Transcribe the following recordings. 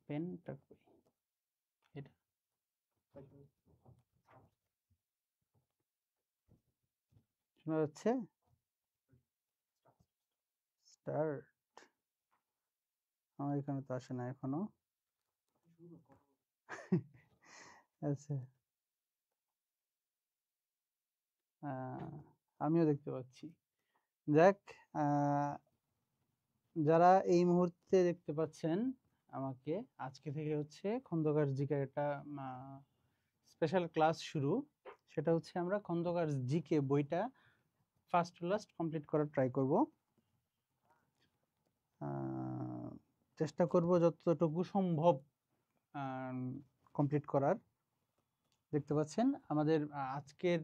পেনটা কই? এটা শোনা যাচ্ছে? স্টার্ট। আমার এখানে তো আসে না এখনো। আচ্ছা, আমিও দেখতে পাচ্ছি। যাক, যারা এই মুহূর্তে দেখতে পাচ্ছেন আমাকে, আজকে থেকে হচ্ছে খন্দকার জিকে একটা স্পেশাল ক্লাস শুরু। সেটা হচ্ছে আমরা খন্দকার জিকে বইটা ফার্স্ট টু লাস্ট কমপ্লিট করার ট্রাই করব। চেষ্টা করব যতটুকু সম্ভব কমপ্লিট করার। দেখতে পাচ্ছেন আমাদের আজকের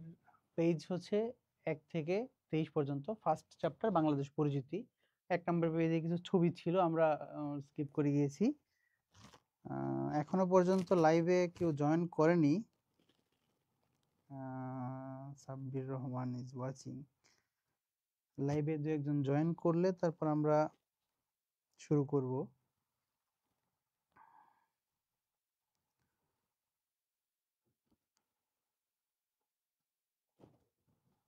পেজ হচ্ছে 1 থেকে 23 পর্যন্ত। ফার্স্ট চ্যাপ্টার বাংলাদেশ পরিচিতি। 1 নম্বর পেজে কিছু ছবি ছিল, আমরা স্কিপ করে গিয়েছি। এখনো পর্যন্ত লাইভে কেউ জয়েন করেনি। Sabbir Rahman is watching. লাইভে 2-1 জন জয়েন করলে তারপর আমরা শুরু করব।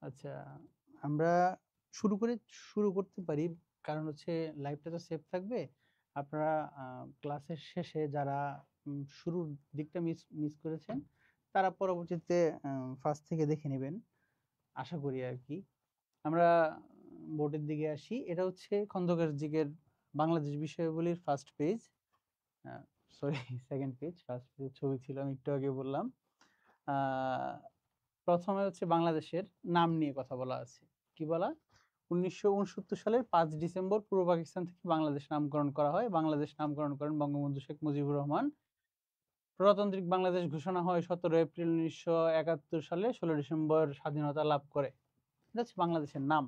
আচ্ছা, আমরা শুরু করতে পারি। কারণ হচ্ছে লাইভটা তো সেভ থাকবে। আপনারা ক্লাসের শেষে যারা শুরুর দিকটা মিস করেছেন, তারা পরবর্তীতে ফার্স্ট থেকে দেখে নেবেন, আশা করি আর কি। আমরা বোর্ডের দিকে আসি। এটা হচ্ছে খন্দকার জিকের বাংলাদেশ বিষয়াবলীর first page, sorry second page. First page ছবি ছিল, আমি একটু আগে বললাম। প্রথমে হচ্ছে বাংলাদেশের নাম নিয়ে কথা বলা আছে। কি বলা? 1969 সালের 5 ডিসেম্বর পূর্ব পাকিস্তান থেকে বাংলাদেশ নামকরণ করা হয়। বাংলাদেশ নামকরণ করেন বঙ্গবন্ধু শেখ মুজিবুর রহমান। প্রজাতান্ত্রিক বাংলাদেশ ঘোষণা হয় 17 এপ্রিল 1971 সালে। 16 ডিসেম্বর স্বাধীনতা লাভ করে। এটা হচ্ছে বাংলাদেশের নাম।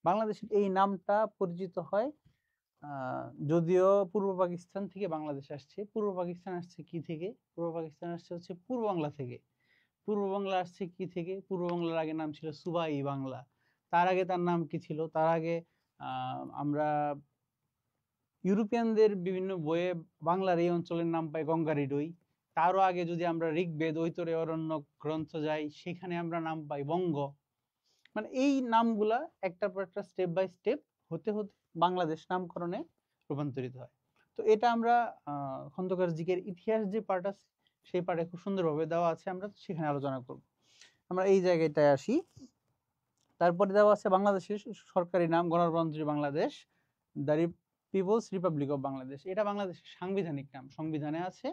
বাংলাদেশের এই নামটা পরিচিত হয়, যদিও পূর্ব পাকিস্তান থেকে বাংলাদেশ আসছে। পূর্ব পাকিস্তান আসছে কি থেকে? পূর্ব পাকিস্তান আসছে হচ্ছে পূর্ব বাংলা থেকে। পূর্ব বাংলা আসছে কি থেকে? পূর্ব বাংলার আগে নাম ছিল সুবাই বাংলা। তার আগে তার নাম কি ছিল? তার আগে আমরা ইউরোপিয়ানদের বিভিন্ন বইয়ে বাংলার এই অঞ্চলের নাম পাই গঙ্গারিডই। তারও আগে যদি আমরা ঋগ্বেদ, ঐতরে, অরণ্য গ্রন্থ যাই, সেখানে আমরা নাম পাই বঙ্গ। মানে এই নামগুলা একটার পর একটা স্টেপ বাই স্টেপ হতে হতে বাংলাদেশ নামকরণে রূপান্তরিত হয়। তো এটা আমরা খন্দকার জিকের ইতিহাস যে পার্ট আছে, সেই পার্টে খুব সুন্দরভাবে দেওয়া আছে, আমরা সেখানে আলোচনা করব। আমরা এই জায়গাটায় আসি। তারপরে দেওয়া আছে বাংলাদেশের সরকারি নাম গণপ্রজাতন্ত্রী Bangladesh, the People's Republic of Bangladesh. এটা বাংলাদেশের সাংবিধানিক নাম, সংবিধানে আছে,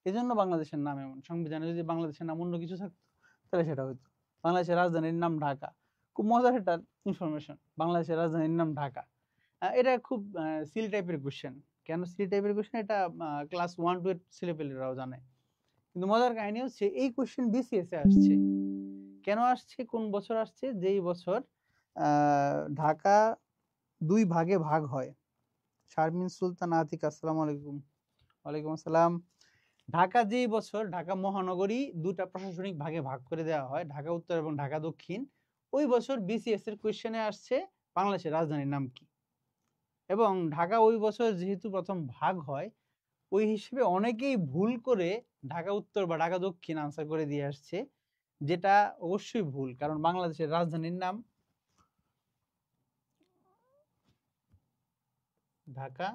এজন্য বাংলাদেশের নাম এমন। সংবিধানে যদি বাংলাদেশের নাম অন্য কিছু থাকতো তাহলে সেটা হইতো। বাংলাদেশের রাজধানীর নাম ঢাকা। খুব মজার একটা ইনফরমেশন, বাংলাদেশের রাজধানীর নাম ঢাকা। এটা খুব সিল টাইপের কোশ্চেন। কেন সিল টাইপের কোশ্চেন? এটা ক্লাস 1-2 এর ছেলেপেলেরাও জানে। কিন্তু মজার কাহিনী হচ্ছে এই কোশ্চেন বিসিএস এ আসছে। কেন আসছে? কোন বছর আসছে? যেই বছর ঢাকা 2 ভাগে ভাগ হয়। শারমিন সুলতান আতিক, আসসালামু আলাইকুম। ওয়ালাইকুম আসসালাম। ঢাকা যেই বছর ঢাকা মহানগরী 2টা প্রশাসনিক ভাগে ভাগ করে দেওয়া হয়, ঢাকা উত্তর এবং ঢাকা দক্ষিণ, ওই বছর বিসিএস এর কোশ্চেনে আসছে বাংলাদেশের রাজধানীর নাম কি। এবং ঢাকা ওই বছর যেহেতু প্রথম ভাগ হয়, ওই হিসেবে অনেকেই ভুল করে ঢাকা উত্তর বা ঢাকা দক্ষিণ আনসার করে দিয়ে আসছে, যেটা অবশ্যই ভুল। কারণ বাংলাদেশের রাজধানীর নাম ঢাকা।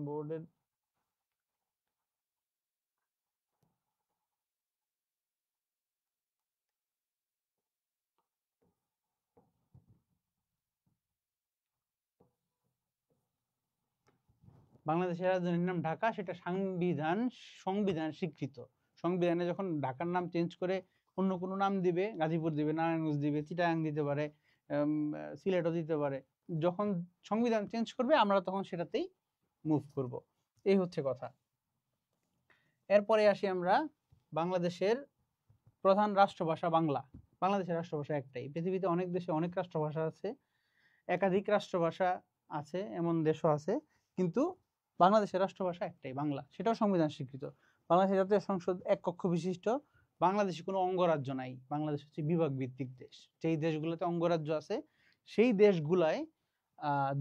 বোর্ডের বাংলাদেশের রাজধানীর নাম ঢাকা, সেটা সংবিধান স্বীকৃত। সংবিধানে যখন ঢাকার নাম চেঞ্জ করে অন্য কোনো নাম দিবে, গাজীপুর দিবে, নারায়ণগঞ্জ দিবে, চিটাগাং দিতে পারে, সিলেটও দিতে পারে, যখন সংবিধান চেঞ্জ করবে আমরা তখন সেটাতেই মুভ করব। এই হচ্ছে কথা। এরপরে আসি আমরা বাংলাদেশের প্রধান রাষ্ট্রভাষা বাংলা। বাংলাদেশের রাষ্ট্রভাষা একটাই। পৃথিবীতে অনেক দেশে অনেক রাষ্ট্রভাষা আছে, একাধিক রাষ্ট্রভাষা আছে, এমন দেশও আছে, কিন্তু বাংলাদেশের রাষ্ট্রভাষা একটাই, বাংলা। সেটাও সংবিধান স্বীকৃত। বাংলাদেশের জাতীয় সংসদ 1 কক্ষ বিশিষ্ট। বাংলাদেশে কোনো অঙ্গরাজ্য নাই। বাংলাদেশ হচ্ছে বিভাগ ভিত্তিক দেশ। যেই দেশগুলোতে অঙ্গরাজ্য আছে সেই দেশগুলায়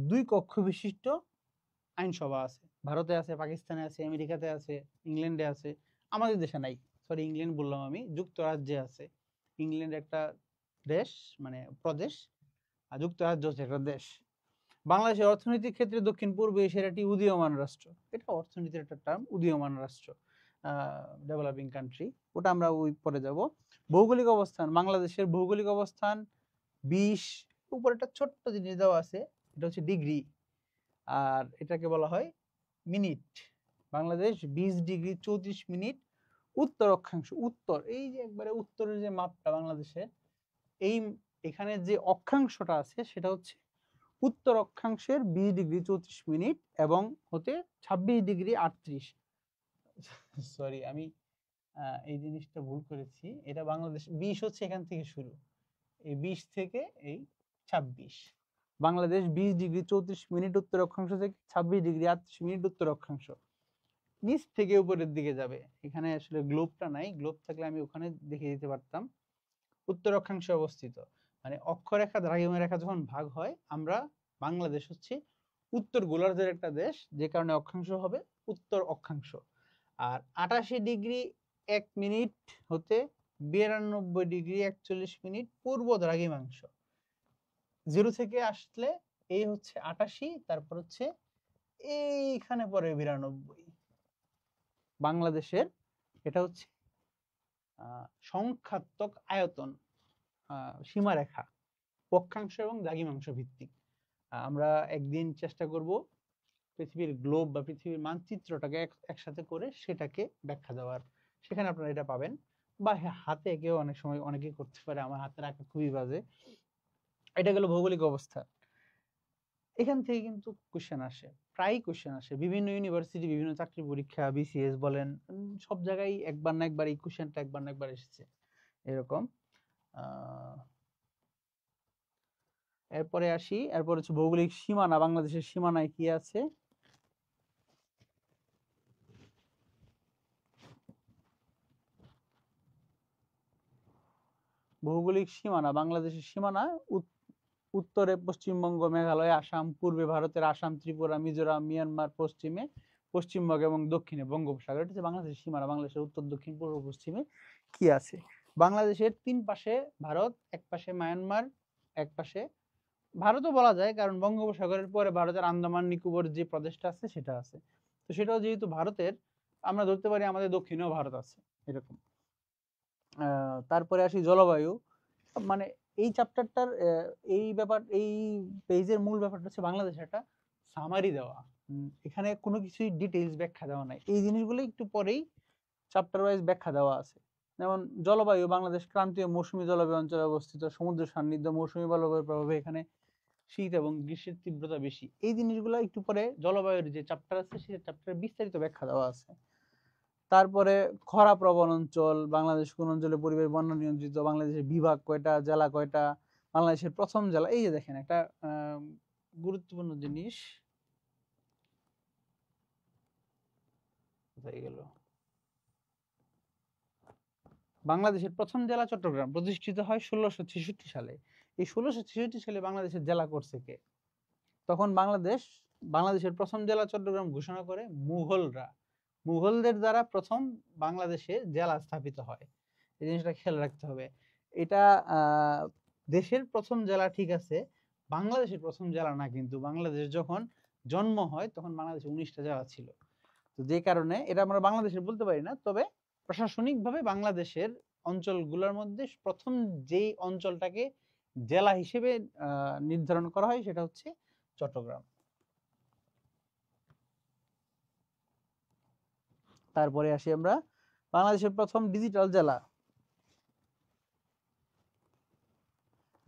2 কক্ষ বিশিষ্ট আইনসভা আছে। ভারতে আছে, পাকিস্তানে আছে, আমেরিকাতে আছে, ইংল্যান্ডে আছে, আমাদের দেশে নাই। সরি, ইংল্যান্ড বললাম আমি, যুক্তরাজ্যে আছে। ইংল্যান্ড একটা দেশ, মানে প্রদেশ, আর যুক্তরাজ্য হচ্ছে একটা দেশ। বাংলাদেশের অর্থনৈতিক ক্ষেত্রে দক্ষিণ পূর্ব এশিয়ার একটি উদীয়মান রাষ্ট্র। এটা অর্থনীতির একটা টার্ম, উদীয়মান রাষ্ট্র, ডেভেলপিং কান্ট্রি, ওটা আমরা ওই পরে যাব। ভৌগোলিক অবস্থান, বাংলাদেশের ভৌগোলিক অবস্থান 20, উপরে একটা ছোট্ট জিনিস দেওয়া আছে, এটা হচ্ছে ডিগ্রি, আর এটাকে বলা হয় মিনিট। বাংলাদেশ 20°34', উত্তর অক্ষাংশ, উত্তর, এই যে একবারে উত্তরের যে মাপটা বাংলাদেশের, এই এখানে যে অক্ষাংশটা আছে সেটা হচ্ছে উত্তর অক্ষাংশের 20°34', এবং হতে 26°38। সরি, আমি এই জিনিসটা ভুল করেছি, এটা বাংলাদেশ 20 হচ্ছে এখান থেকে শুরু, এই 20 থেকে এই 26, বাংলাদেশ 20°34', উত্তর অক্ষাংশ থেকে 26°38' উত্তর অক্ষাংশ। নিচ থেকে উপরের দিকে যাবে, এখানে আসলে গ্লোবটা নাই, গ্লোব থাকলে আমি ওখানে দেখিয়ে দিতে পারতাম। উত্তর অক্ষাংশে অবস্থিত, মানে অক্ষরেখা দ্রাঘিমা রেখা যখন ভাগ হয়, আমরা বাংলাদেশ হচ্ছে উত্তর গোলার্ধের একটা দেশ, যে কারণে অক্ষাংশ হবে উত্তর অক্ষাংশ। আর 88°01' হতে 92°41' পূর্ব দ্রাঘিমাংশ। 0 থেকে আসলে এই হচ্ছে 88, তারপর হচ্ছে এইখানে পরে 92। বাংলাদেশের এটা হচ্ছে সংখ্যাত্মক আয়তন, সীমারেখা, অক্ষাংশ এবং দ্রাঘিমাংশ ভিত্তিক। আমরা একদিন চেষ্টা করব পৃথিবীর গ্লোব বা পৃথিবীর মানচিত্রটাকে একসাথে করে সেটাকে ব্যাখ্যা দেওয়ার, সেখানে আপনারা এটা পাবেন। বা হাতে এঁকেও অনেক সময় অনেকেই করতে পারে, আমার হাতের আঁকা খুবই বাজে। এটা গেল ভৌগোলিক অবস্থা। এখান থেকে কিন্তু কোশ্চেন আসে, প্রায় কোশ্চেন আসে, বিভিন্ন ইউনিভার্সিটি, বিভিন্ন চাকরি পরীক্ষা, বিসিএস বলেন, সব জায়গায় একবার না একবার এই কোশ্চেনটা একবার না একবার এসেছে এরকম। এরপরে আসি, এরপর হচ্ছে ভৌগোলিক সীমানা, বাংলাদেশের সীমানায় কি আছে। ভৌগোলিক সীমানা, বাংলাদেশের সীমানা উত্তরে পশ্চিমবঙ্গ, মেঘালয়, আসাম, পূর্বে ভারতের আসাম, ত্রিপুরা, মিজোরাম, মিয়ানমার, পশ্চিমে পশ্চিমবঙ্গ এবং দক্ষিণে বঙ্গোপসাগর। এটা হচ্ছে বাংলাদেশের সীমানা। বাংলাদেশের উত্তর, দক্ষিণ, পূর্ব, পশ্চিমে কি আছে। বাংলাদেশের 3 পাশে ভারত, এক পাশে মায়ানমার, এক পাশে ভারতও বলা যায়, কারণ বঙ্গোপসাগরের পরে ভারতের আন্দামান নিকোবর যে প্রদেশটা আছে সেটা আছে, তো সেটাও যেহেতু ভারতের, আমরা ধরতে পারি আমাদের দক্ষিণেও ভারত আছে এরকম। তারপরে আসি জলবায়ু, মানে এই চ্যাপ্টারটার এই ব্যাপার, এই পেজের মূল ব্যাপারটা হচ্ছে বাংলাদেশের একটা সামারি দেওয়া, এখানে কোনো কিছুই ডিটেইলস ব্যাখ্যা দেওয়া নাই। এই জিনিসগুলো একটু পরেই চ্যাপ্টার ওয়াইজ ব্যাখ্যা দেওয়া আছে। যেমন জলবায়ু, বাংলাদেশ ক্রান্তীয় মৌসুমী জলবায়ু অঞ্চলে অবস্থিত, সমুদ্র সান্নিধ্য, মৌসুমী জলবায়ুর প্রভাবে এখানে শীত এবং গ্রীষ্মের তীব্রতা বেশি। এই জিনিসগুলো একটু পরে জলবায়ুর যে চ্যাপ্টার আছে সেই চ্যাপ্টারে বিস্তারিত ব্যাখ্যা দেওয়া আছে। তারপরে খরা প্রবণ অঞ্চল, বাংলাদেশ কোন অঞ্চলে পরিবেশ বন্যা নিয়ন্ত্রিত, বাংলাদেশের বিভাগ কয়টা, জেলা কয়টা, বাংলাদেশের প্রথম জেলা। এই যে দেখেন একটা গুরুত্বপূর্ণ জিনিস কোথায় গেল, বাংলাদেশের প্রথম জেলা চট্টগ্রাম প্রতিষ্ঠিত হয় 1666 সালে। এই 1666 সালে বাংলাদেশের জেলা করছে কে? তখন বাংলাদেশের প্রথম জেলা চট্টগ্রাম ঘোষণা করে মুঘলরা। মুঘলদের দ্বারা প্রথম বাংলাদেশে জেলা স্থাপিত হয়, এই জিনিসটা খেয়াল রাখতে হবে। এটা দেশের প্রথম জেলা ঠিক আছে, বাংলাদেশের প্রথম জেলা না। কিন্তু বাংলাদেশ যখন জন্ম হয় তখন বাংলাদেশে 19টা জেলা ছিল, তো যে কারণে এটা আমরা বাংলাদেশের বলতে পারি না। তবে প্রশাসনিকভাবে বাংলাদেশের অঞ্চলগুলোর মধ্যে প্রথম যেই অঞ্চলটাকে জেলা হিসেবে নির্ধারণ করা হয় সেটা হচ্ছে চট্টগ্রাম। তারপরে আসি আমরা বাংলাদেশের প্রথম ডিজিটাল জেলা।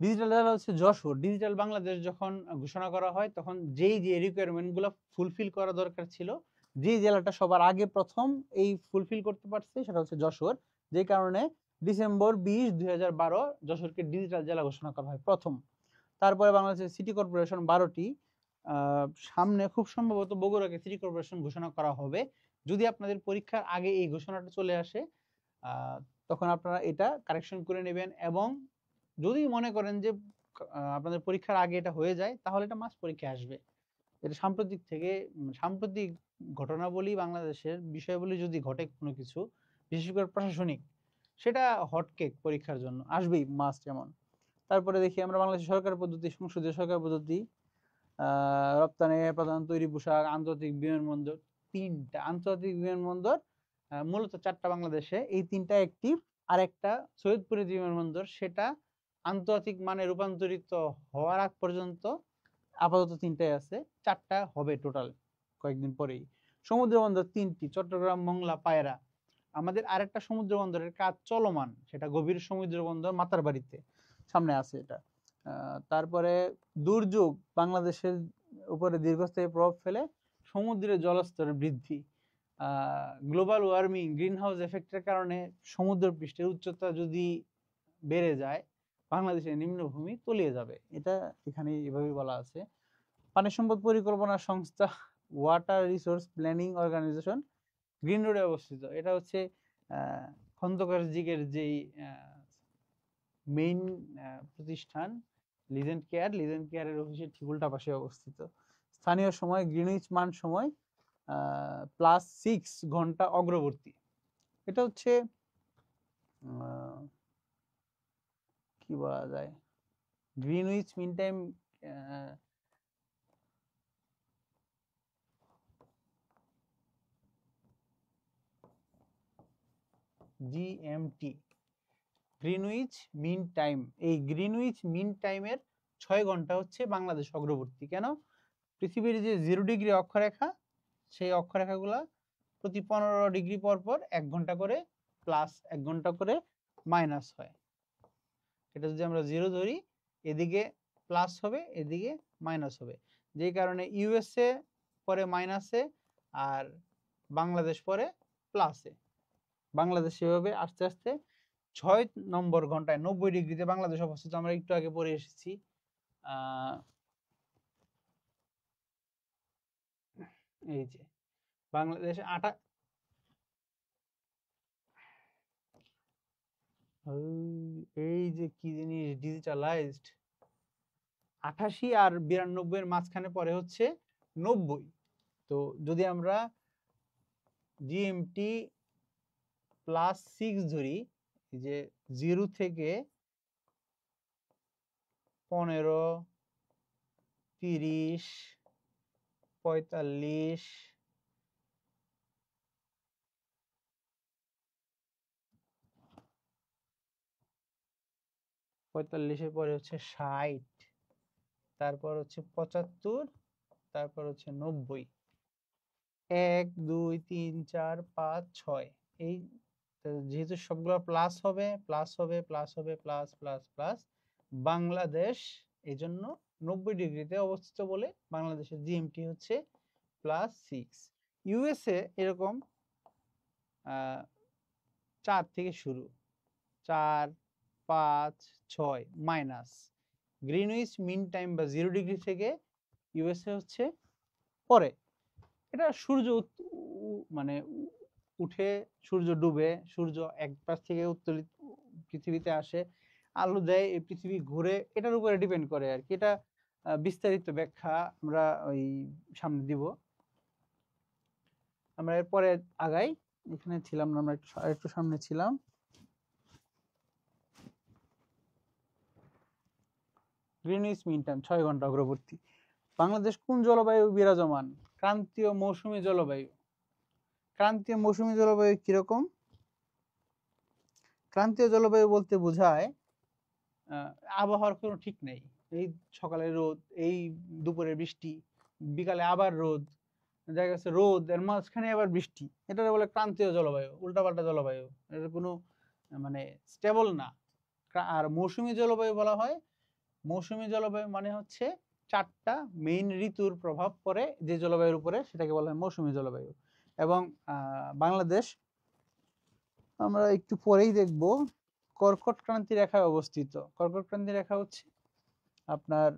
ডিজিটাল জেলা হচ্ছে যশোর। ডিজিটাল বাংলাদেশ যখন ঘোষণা করা হয় তখন যেই যে রিকোয়ারমেন্ট গুলো ফুলফিল করা দরকার ছিল, যে জেলাটা সবার আগে প্রথম এই ফুলফিল করতে পারছে সেটা হচ্ছে যশোর, যে কারণে ডিসেম্বর 20, 2012 যশোরকে ডিজিটাল জেলা ঘোষণা করা হয় প্রথম। তারপরে বাংলাদেশের সিটি কর্পোরেশন 12টি, সামনে খুব সম্ভবত বগুড়াকে সিটি কর্পোরেশন ঘোষণা করা হবে। যদি আপনাদের পরীক্ষার আগে এই ঘোষণাটা চলে আসে তখন আপনারা এটা কারেকশন করে নেবেন, এবং যদি মনে করেন যে আপনাদের পরীক্ষার আগে এটা হয়ে যায় তাহলে এটা মাস পরীক্ষায় আসবে। এটা সাম্প্রতিক ঘটনাবলী বাংলাদেশের বিষয়বলী যদি ঘটে কোনো কিছু, বিশেষ করে প্রশাসনিক, সেটা হটকেক পরীক্ষার জন্য আসবেই, মাস্ট। যেমন তারপরে দেখি আমরা বাংলাদেশের সরকার পদ্ধতি, সংসদীয় সরকার পদ্ধতি, রপ্তানি প্রধান তৈরি পোশাক, আন্তর্জাতিক বিমানবন্দর। তিনটা আন্তর্জাতিক বিমানবন্দর, মূলত চারটা বাংলাদেশে, এই তিনটা অ্যাক্টিভ। আর একটা সৈয়দপুরের যে বিমানবন্দর, সেটা আন্তর্জাতিক মানে রূপান্তরিত হওয়ার আগ পর্যন্ত আপাতত তিনটাই আছে, চারটা হবে টোটাল কয়েকদিন পরেই। সমুদ্র বন্দর তিনটি, চট্টগ্রাম, মংলা, পায়রা। আমাদের আরেকটা সমুদ্র বন্দরের কাজ চলমান, সেটা গভীর সমুদ্র বন্দর মাতারবাড়িতে, সামনে আছে এটা। তারপরে দুর্যোগ বাংলাদেশের উপরে দীর্ঘস্থায়ী প্রভাব ফেলে সমুদ্রের জলস্তরের বৃদ্ধি। গ্লোবাল ওয়ার্মিং, গ্রিন হাউস এফেক্টের কারণে সমুদ্র পৃষ্ঠের উচ্চতা যদি বেড়ে যায়, বাংলাদেশের নিম্নভূমি তলিয়ে যাবে। এটা এখানে এভাবে বলা আছে। পানি সম্পদ পরিকল্পনা সংস্থা, water resource planning organisation, green রোডে অবস্থিত। এটা হচ্ছে খন্দকার জিগের যেই মেইন প্রতিষ্ঠান, লিজেন্ড কেয়ারের অফিসের ঠিক উল্টা পাশে অবস্থিত। স্থানীয় সময় গ্রিনউইচ মান সময় +6 ঘন্টা অগ্রবর্তী। এটা হচ্ছে কি বলা যায়, Greenwich mean time GMT, Greenwich mean time. এই গ্রিনউইচ মিন টাইমের 6 ঘন্টা হচ্ছে বাংলাদেশ অগ্রবর্তী। কেন? পৃথিবীর যে 0 ডিগ্রি অক্ষরেখা, সেই অক্ষরেখাগুলা প্রতি 15 ডিগ্রি পর পর 1 ঘন্টা করে প্লাস 1 ঘন্টা করে মাইনাস হয়। এটা যদি আমরা 0 ধরি, এদিকে প্লাস হবে, এদিকে মাইনাস হবে, যেই কারণে ইউএসএ পরে মাইনাসে আর বাংলাদেশ পরে প্লাসে। বাংলাদেশ এভাবে আস্তে আস্তে 6 নম্বর ঘন্টায় 90 ডিগ্রিতে বাংলাদেশ অবস্থিত। আমরা একটু আগে পড়ে এসেছি। এই যে বাংলাদেশে এই যে কি জিনিস ডিজিটালাইজড, 88 আর 92 এর মাঝখানে পরে হচ্ছে 90। তো যদি আমরা জিএমটি +6 ধরি, যে 0 থেকে 15, 30, 45, 45-এর পরে হচ্ছে 60, তারপর হচ্ছে 75, তারপর হচ্ছে 90। 1 2 3 4 5 6, এই যেহেতু সবগুলো প্লাস হবে প্লাস হবে প্লাস হবে প্লাস প্লাস প্লাস, বাংলাদেশ এই জন্য 90 ডিগ্রিতে অবস্থিত বলে বাংলাদেশের জিএমটি হচ্ছে +6। ইউএসএ এরকম 4 থেকে শুরু, 4 5 6 মাইনাস। গ্রিনউইচ মিন টাইম বা 0 ডিগ্রি থেকে ইউএসএ হচ্ছে পরে। এটা সূর্য মানে উঠে, সূর্য ডুবে, সূর্য এক পাশ থেকে উত্তোলিত পৃথিবীতে আসে, আলো দেয়, এই পৃথিবী ঘুরে, এটার উপরে ডিপেন্ড করে আর কি। এটা বিস্তারিত ব্যাখ্যা আমরা ওই সামনে দিব। আমরা এরপরে আগাই, এখানে ছিলাম না, আমরা একটু সামনে ছিলাম। গ্রিনউইচ মিন টাইম 6 ঘন্টা অগ্রবর্তী। বাংলাদেশ কোন জলবায়ু বিরাজমান? ক্রান্তীয় মৌসুমী জলবায়ু। ক্রান্তীয় মৌসুমী জলবায়ু কিরকম? ক্রান্তীয় জলবায়ু বলতে বোঝায় আবহাওয়ার কোনো ঠিক নেই। এই সকালে রোদ, এই দুপুরে বৃষ্টি, বিকালে আবার রোদ, দেখা গেছে রোদ, এর মাঝখানে আবার বৃষ্টি। এটা বলে ক্রান্তীয় জলবায়ু, উল্টাপাল্টা জলবায়ু। এটা কোনো মানে স্টেবল না। আর মৌসুমী জলবায়ু বলা হয়, মৌসুমী জলবায়ু মানে হচ্ছে 4টা মেইন ঋতুর প্রভাব পড়ে যে জলবায়ুর উপরে, সেটাকে বলা হয় মৌসুমী জলবায়ু। এবং বাংলাদেশ আমরা একটু পরেই দেখব কর্কট ক্রান্তি রেখায় অবস্থিত। কর্কট ক্রান্তি রেখা হচ্ছে আপনার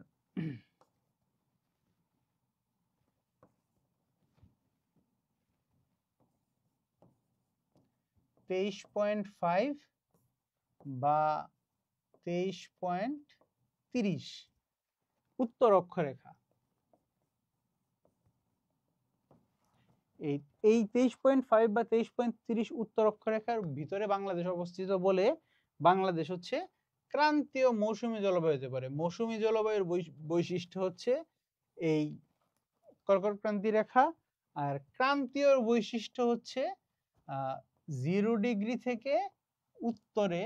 23.5 বা 23.30 উত্তর অক্ষরেখা। এই এই 23.5 বা 23.30 উত্তর অক্ষরেখার ভিতরে বাংলাদেশ অবস্থিত বলে বাংলাদেশ হচ্ছে ক্রান্তীয় মৌসুমী জলবায়ু হতে পারে। মৌসুমী জলবায়ুর বৈশিষ্ট্য হচ্ছে এই কর্কট ক্রান্তি রেখা, আর ক্রান্তীয় বৈশিষ্ট্য হচ্ছে 0 ডিগ্রি থেকে উত্তরে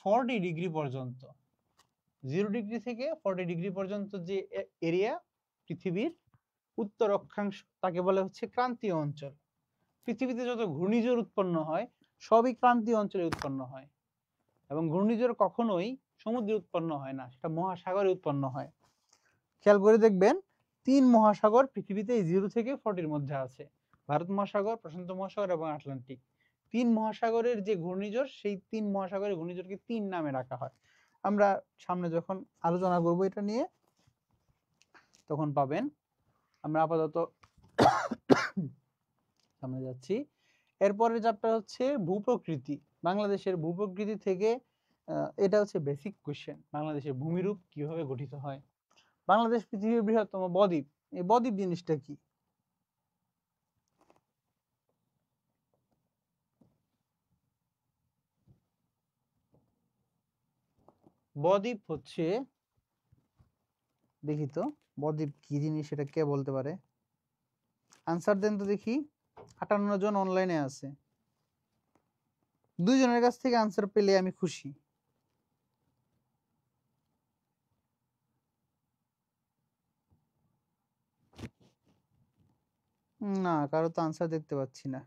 40 ডিগ্রি পর্যন্ত। 0 ডিগ্রি থেকে 40 ডিগ্রি পর্যন্ত যে এরিয়া পৃথিবীর উত্তর অক্ষাংশ তাকে বলে হচ্ছে ক্রান্তীয় অঞ্চল। পৃথিবীতে যত ঘূর্ণিঝড় উৎপন্ন হয় সবই ক্রান্তীয় অঞ্চলে উৎপন্ন হয়, এবং ঘূর্ণিঝড় কখনোই সমুদ্রে উৎপন্ন হয় না, সেটা মহাসাগরে উৎপন্ন হয়। খেয়াল করে দেখবেন 3 মহাসাগর পৃথিবীতে এই 0 থেকে 40 এর মধ্যে আছে, ভারত মহাসাগর, প্রশান্ত মহাসাগর এবং আটলান্টিক। 3 মহাসাগরের যে ঘূর্ণিঝড়, সেই 3 মহাসাগরের ঘূর্ণিঝড়কে 3 নামে রাখা হয়। আমরা সামনে যখন আলোচনা করব এটা নিয়ে তখন পাবেন। আমরা আপাতত সামনে যাচ্ছি। এরপরের চ্যাপ্টার হচ্ছে ভূপ্রকৃতি। বাংলাদেশের ভূপ্রকৃতি থেকে এটা হচ্ছে বেসিক কোশ্চেন, বাংলাদেশের ভূমিরূপ কিভাবে গঠিত হয়। বাংলাদেশ পৃথিবীর বৃহত্তম বদ্বীপ। এই বদ্বীপ জিনিসটা কি? বদ্বীপ হচ্ছে, দেখি তো বদ্বীপ কি জিনিস, এটা কে বলতে পারে? আনসার দেন তো দেখি। 58 জন অনলাইনে আছে, 2 জনের কাছ থেকে আনসার পেলে আমি খুশি। না, কারো তো আনসার দেখতে পাচ্ছি না।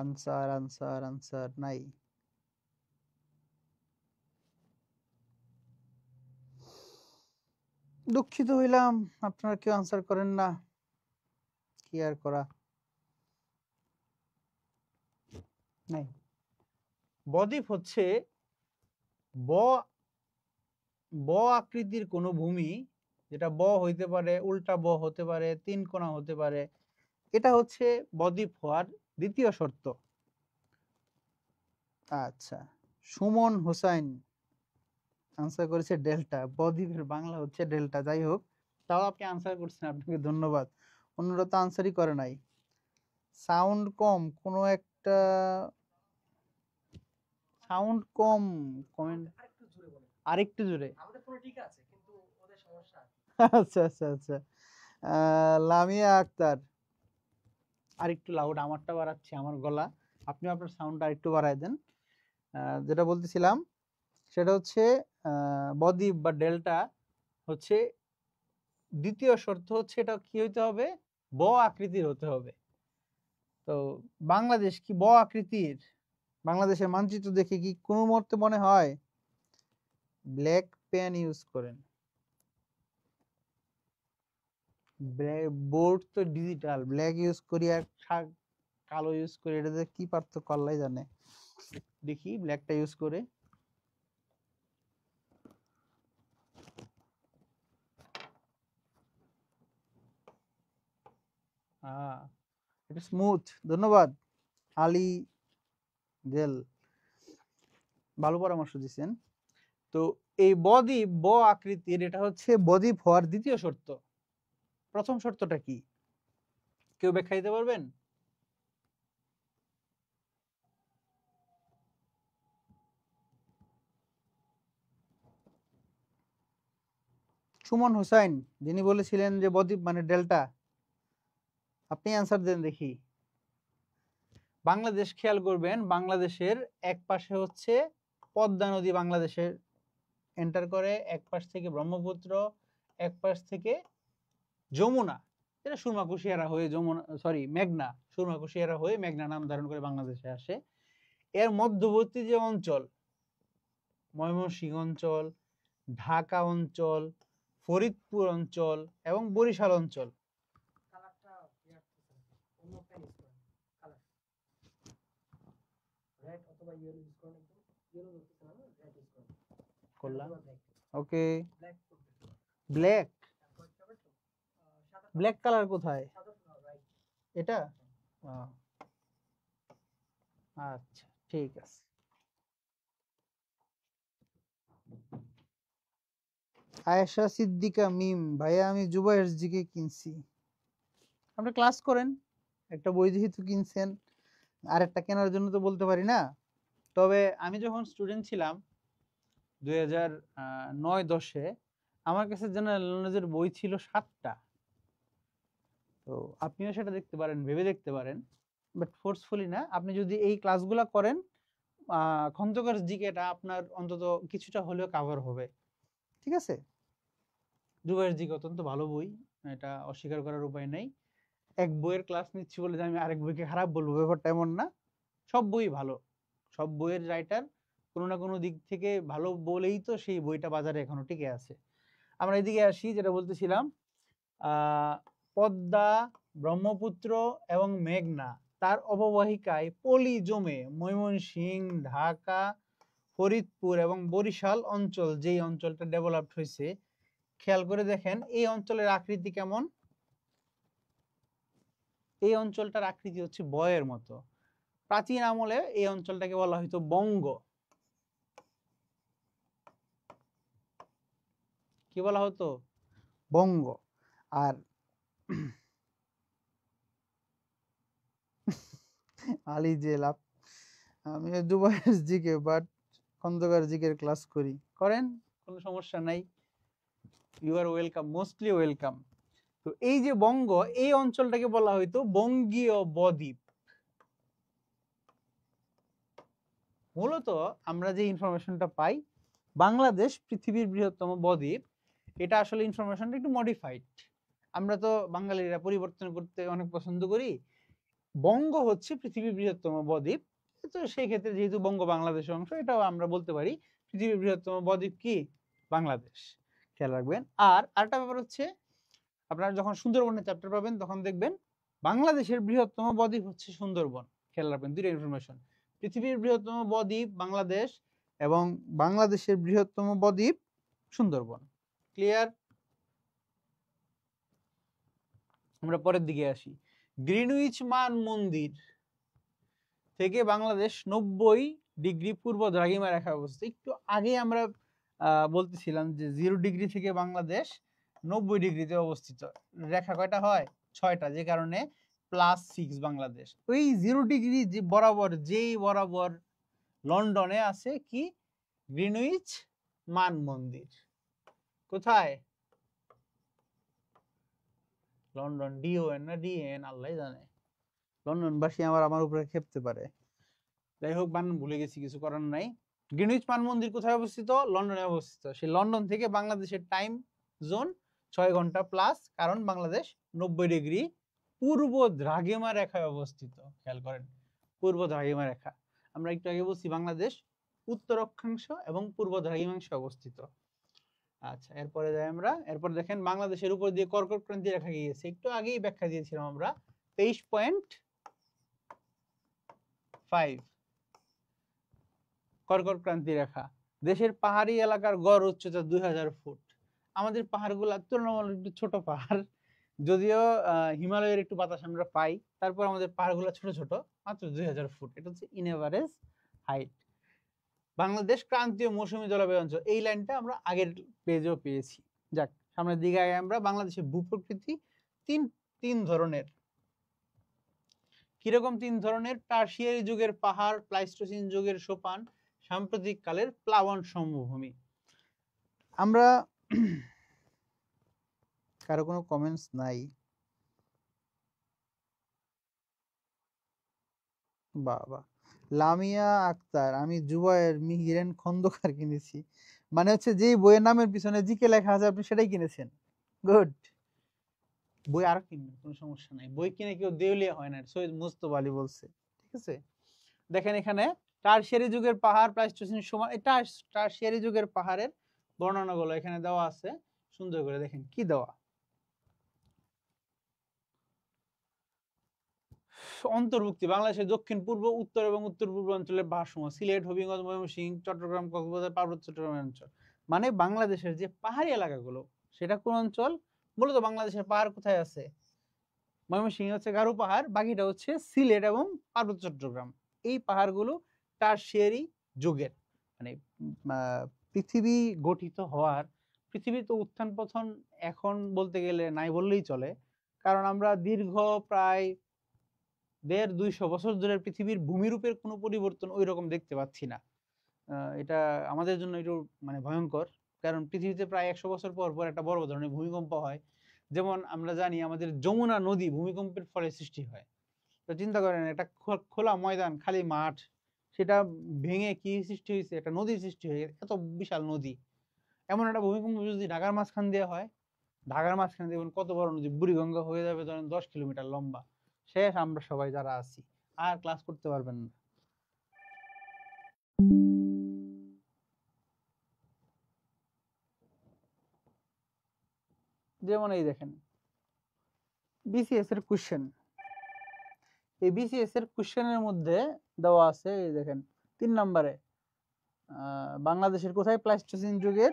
আনসার আনসার আনসার নাই। দুঃখিত হইলাম, আপনারা কেউ আনসার করেন না, কি আর করা। নাই। বদ্বীপ হচ্ছে ব ব আকৃতির কোনো ভূমি, যেটা ব হইতে পারে, উল্টা ব হতে পারে, 3 কোণা হতে পারে। এটা হচ্ছে বদ্বীপ হওয়ার দ্বিতীয় শর্ত। আচ্ছা, সুমন হোসাইন আনসার করেছে ডেল্টা। বদ্বীপের বাংলা হচ্ছে ডেল্টা। যাই হোক, তাও আপনি আনসার করছেন, আপনাকে ধন্যবাদ। অন্যরা তো আনসারই করে নাই। সাউন্ড কম কোনো একটা, সাউন্ড কম কমেন্ট আরেকটু জোরে। আমাদের পুরো ঠিক আছে, কিন্তু ওদের সমস্যা। আচ্ছা আচ্ছা আচ্ছা। লামিয়া আক্তার আরেকটু লাউড, আমারটা বাড়াচ্ছি, আমার গলা, আপনি আপনার সাউন্ডটা আরেকটু বাড়ায় দেন। যেটা বলতেছিলাম সেটা হচ্ছে বদ্বীপ বা ডেল্টা হচ্ছে দ্বিতীয় শর্ত হচ্ছে এটা কি হইতে হবে? ব আকৃতির হতে হবে। তো বাংলাদেশ কি ব আকৃতির? বাংলাদেশের মানচিত্র দেখে কি কোনো মুহূর্তে মনে হয়? ব্ল্যাক পেন ইউজ করেন, বোর্ড তো ডিজিটাল, ব্ল্যাক ইউজ করি আর কালো ইউজ করি, এটাতে কি পার্থক্য আল্লাহ জানে। দেখি ব্ল্যাকটা ইউজ করে। এটা স্মুথ। ধন্যবাদ আলী জেল, ভালো পরামর্শ দিচ্ছেন। তো এই বদ্বীপ ব আকৃতির, এটা হচ্ছে বদ্বীপ হওয়ার দ্বিতীয় শর্ত। প্রথম শর্তটা কি কেউ ব্যাখ্যা দিতে পারবেন? সুমন হোসাইন, যিনি বলেছিলেন যে বদ্বীপ মানে ডেল্টা, আপনি অ্যান্সার দেন দেখি। বাংলাদেশ খেয়াল করবেন, বাংলাদেশের এক পাশে হচ্ছে পদ্মা নদী বাংলাদেশের এন্টার করে, এক পাশ থেকে ব্রহ্মপুত্র, এক পাশ থেকে যমুনা, এটা সুরমা কুশিয়ারা হয়ে যমুনা, সরি মেঘনা, সুরমা কুশিয়ারা হয়ে মেঘনা নাম ধারণ করে বাংলাদেশে আসে। এর মধ্যবর্তী যে অঞ্চল, ময়মনসিংহ অঞ্চল, ঢাকা অঞ্চল, ফরিদপুর অঞ্চল এবং বরিশাল অঞ্চল, ওকে। ব্ল্যাক, ব্ল্যাক কালার কোথায়? এটা আচ্ছা, ঠিক আছে। আয়েশা সিদ্দিকা মিম, ভাইয়া আমি জুবায়ের জিকে কিনছি। আপনি ক্লাস করেন, একটা বই যেহেতু কিনছেন, আরেকটা কেনার জন্য তো বলতে পারি না। তবে আমি যখন স্টুডেন্ট ছিলাম 2009-10-এ, আমার কাছে জেনারেল নলেজের বই ছিল 7টা। তো আপনিও সেটা দেখতে পারেন, ভেবে দেখতে পারেন, বাট ফোর্সফুলি না। আপনি যদি এই ক্লাসগুলা করেন, খন্দকার জিকেটা আপনার অন্তত কিছুটা হলেও কাভার হবে। ঠিক আছে? জুবায়ের জিকে অত্যন্ত ভালো বই, এটা অস্বীকার করার উপায় নেই। এক বইয়ের ক্লাস নিচ্ছি বলে যে আমি আরেক বইকে খারাপ বলবো, ব্যাপারটা এমন না। সব বই ভালো, সব বইয়ের রাইটার কোনো না কোনো দিক থেকে ভালো বলেই তো সেই বইটা বাজারে এখনো টিকে আছে। আমরা এদিকে আসি, যেটা বলতেছিলাম, পদ্মা, ব্রহ্মপুত্র এবং মেঘনা তার অববাহিকায় পলি জমে ময়মনসিংহ, ঢাকা, ফরিদপুর এবং বরিশাল অঞ্চল, যেই অঞ্চলটা ডেভেলপড হয়েছে, খেয়াল করে দেখেন এই অঞ্চলের আকৃতি কেমন। এই অঞ্চলটার আকৃতি হচ্ছে বয়ের মতো। প্রাচীন আমলে এই অঞ্চলটাকে বলা হয়তো বঙ্গ। কি বলা হতো? বঙ্গ। আর আলী জেলা, আমি দুবাইয়ের জিকে বাট খন্দকার জিকের ক্লাস করি, করেন, কোনো সমস্যা নাই। You are welcome, mostly welcome. তো এই যে বঙ্গ, এই অঞ্চলটাকে বলা হয়তো বঙ্গীয় বদ্বীপ। মূলত আমরা যে ইনফরমেশনটা পাই, বাংলাদেশ পৃথিবীর বৃহত্তম বদ্বীপ, এটা আসলে ইনফরমেশনটা একটু মডিফাইড। আমরা তো বাঙালিরা পরিবর্তন করতে অনেক পছন্দ করি। বঙ্গ হচ্ছে পৃথিবীর বৃহত্তম বদ্বীপ, তো সেই ক্ষেত্রে যেহেতু বঙ্গ বাংলাদেশের অংশ, এটাও আমরা বলতে পারি পৃথিবীর বৃহত্তম বদ্বীপ কি? বাংলাদেশ। খেয়াল রাখবেন। আর আরেকটা ব্যাপার হচ্ছে, আপনারা যখন সুন্দরবনের চ্যাপ্টার পাবেন তখন দেখবেন বাংলাদেশের বৃহত্তম বদ্বীপ হচ্ছে সুন্দরবন। খেয়াল রাখবেন, দুইটা ইনফরমেশন, পৃথিবীর বৃহত্তম বদ্বীপ বাংলাদেশ এবং বাংলাদেশের বৃহত্তম বদ্বীপ সুন্দরবন। ক্লিয়ার? আমরা পরের দিকে আসি। গ্রিনউইচ মান মন্দির থেকে বাংলাদেশ 90 ডিগ্রি পূর্ব দ্রাঘিমা রেখা অবস্থিত। একটু আগে আমরা বলতেছিলাম যে 0 ডিগ্রি থেকে বাংলাদেশ 90 ডিগ্রিতে অবস্থিত। রেখা কয়টা হয়? 6টা, যে কারণে +6 বাংলাদেশ। ওই 0 ডিগ্রি যে বরাবর, যেই বরাবর লন্ডনে আছে কি? গ্রিনউইচ মান মন্দির। কোথায়? লন্ডন। DON না DN, আল্লাহ জানে। লন্ডনবাসী আমার উপরে খেপতে পারে। যাই হোক, বানান ভুলে গেছি, কিছু করার নাই। গ্রিনউইচ মান মন্দির কোথায় অবস্থিত? লন্ডনে অবস্থিত। সেই লন্ডন থেকে বাংলাদেশের টাইম জোন 6 ঘন্টা প্লাস, কারণ বাংলাদেশ 90 ডিগ্রি পূর্ব দ্রাঘিমা রেখায় অবস্থিত। খেয়াল করেন, পূর্ব দ্রাঘিমা রেখা। আমরা একটু আগে বলছি বাংলাদেশ উত্তর অক্ষাংশ এবং পূর্ব দ্রাঘিমাংশে অবস্থিত। আচ্ছা, এরপরে যাই আমরা। এরপর দেখেন বাংলাদেশের উপর দিয়ে কর্কট ক্রান্তি রেখা গিয়েছে, একটু আগেই ব্যাখ্যা দিয়েছিলাম আমরা। 23.5 কর্কট ক্রান্তি রেখা। দেশের পাহাড়ি এলাকার গড় উচ্চতা 2000 ফুট। আমাদের পাহাড়গুলো তুলনামূলক একটু ছোট পাহাড়, যদিও হিমালয়ের একটু বাতাস আমরা পাই, তারপর আমাদের পাহাড়গুলো ছোট ছোট, মাত্র 2000 ফুট। এটা হচ্ছে ইন এভারেজ হাইট। বাংলাদেশ ক্রান্তীয় মৌসুমী জলবায়ু অঞ্চল, এই লাইনটা আমরা আগের পেজেও পেয়েছি। যাক, সামনের দিকে আগে আমরা বাংলাদেশের ভূপ্রকৃতি তিন ধরনের। কিরকম 3 ধরনের? টারশিয়ারি যুগের পাহাড়, প্লাইস্টোসিন যুগের সোপান, সাম্প্রতিক কালের প্লাবন সমভূমি। আমরা কারো কোনো কমেন্টস নাই? বাবা, লামিয়া আক্তার, আমি জুবায়ের মিহিরেন খন্দকার কিনেছি। মানে হচ্ছে যেই বইয়ের নামের পিছনে জিকে লেখা আছে আপনি সেটাই কিনেছেন। গুড। বই আরো কিনবেন, কোনো সমস্যা নাই। বই কিনে কেউ দেউলিয়া হয় না, সৈয়দ মুস্তফা আলী বলছে। ঠিক আছে? দেখেন এখানে টারশিয়ারি যুগের পাহাড়, প্লাইস্টোসিন সময়, এটা টারশিয়ারি যুগের পাহাড়ের বর্ণনাগুলো এখানে দেওয়া আছে। সুন্দর করে দেখেন কি দেওয়া। অন্তর্ভুক্তি: বাংলাদেশের দক্ষিণ পূর্ব, উত্তর এবং উত্তর পূর্ব অঞ্চলের ভারসাম্য, সিলেট, হবিগঞ্জ, ময়মনসিংহ, চট্টগ্রাম, কক্সবাজার, পার্বত্য চট্টগ্রাম অঞ্চল। মানে বাংলাদেশের যে পাহাড়ি এলাকাগুলো, সেটা কোন অঞ্চল? মূলত বাংলাদেশের পাহাড় কোথায় আছে? ময়মনসিংহ হচ্ছে গারো পাহাড়, বাকিটা হচ্ছে সিলেট এবং পার্বত্য চট্টগ্রাম। এই পাহাড়গুলো টারশিয়ারি যুগের, মানে পৃথিবী গঠিত হওয়ার, পৃথিবীতে উত্থান পতন এখন বলতে গেলে নাই বললেই চলে, কারণ আমরা দীর্ঘ প্রায় 150-200 বছর ধরে পৃথিবীর ভূমিরূপের কোনো পরিবর্তন ওই রকম দেখতে পাচ্ছি না। এটা আমাদের জন্য একটু মানে ভয়ঙ্কর, কারণ পৃথিবীতে প্রায় 100 বছর পর পর একটা বড় ধরনের ভূমিকম্প হয়। যেমন আমরা জানি আমাদের যমুনা নদী ভূমিকম্পের ফলে সৃষ্টি হয়। তো চিন্তা করেন, একটা খোলা ময়দান, খালি মাঠ, সেটা ভেঙে কি সৃষ্টি হয়েছে, একটা নদীর সৃষ্টি হয়ে গেছে, এত বিশাল নদী। এমন একটা ভূমিকম্প যদি ঢাকার মাঝখান দিয়ে হয়, ঢাকার মাঝখানে দেখবেন কত বড় নদী, বুড়িগঙ্গা হয়ে যাবে ধরেন 10 কিলোমিটার লম্বা। শেষ আমরা সবাই যারা আছি, আর ক্লাস করতে পারবেন না। যেমন এই দেখেন বিসিএস এর কোশ্চেন, এই বিসিএস এর কোশ্চেনের মধ্যে দেওয়া আছে, এই দেখেন 3 নম্বরে বাংলাদেশের কোথায় প্লাইস্টোসিন যুগের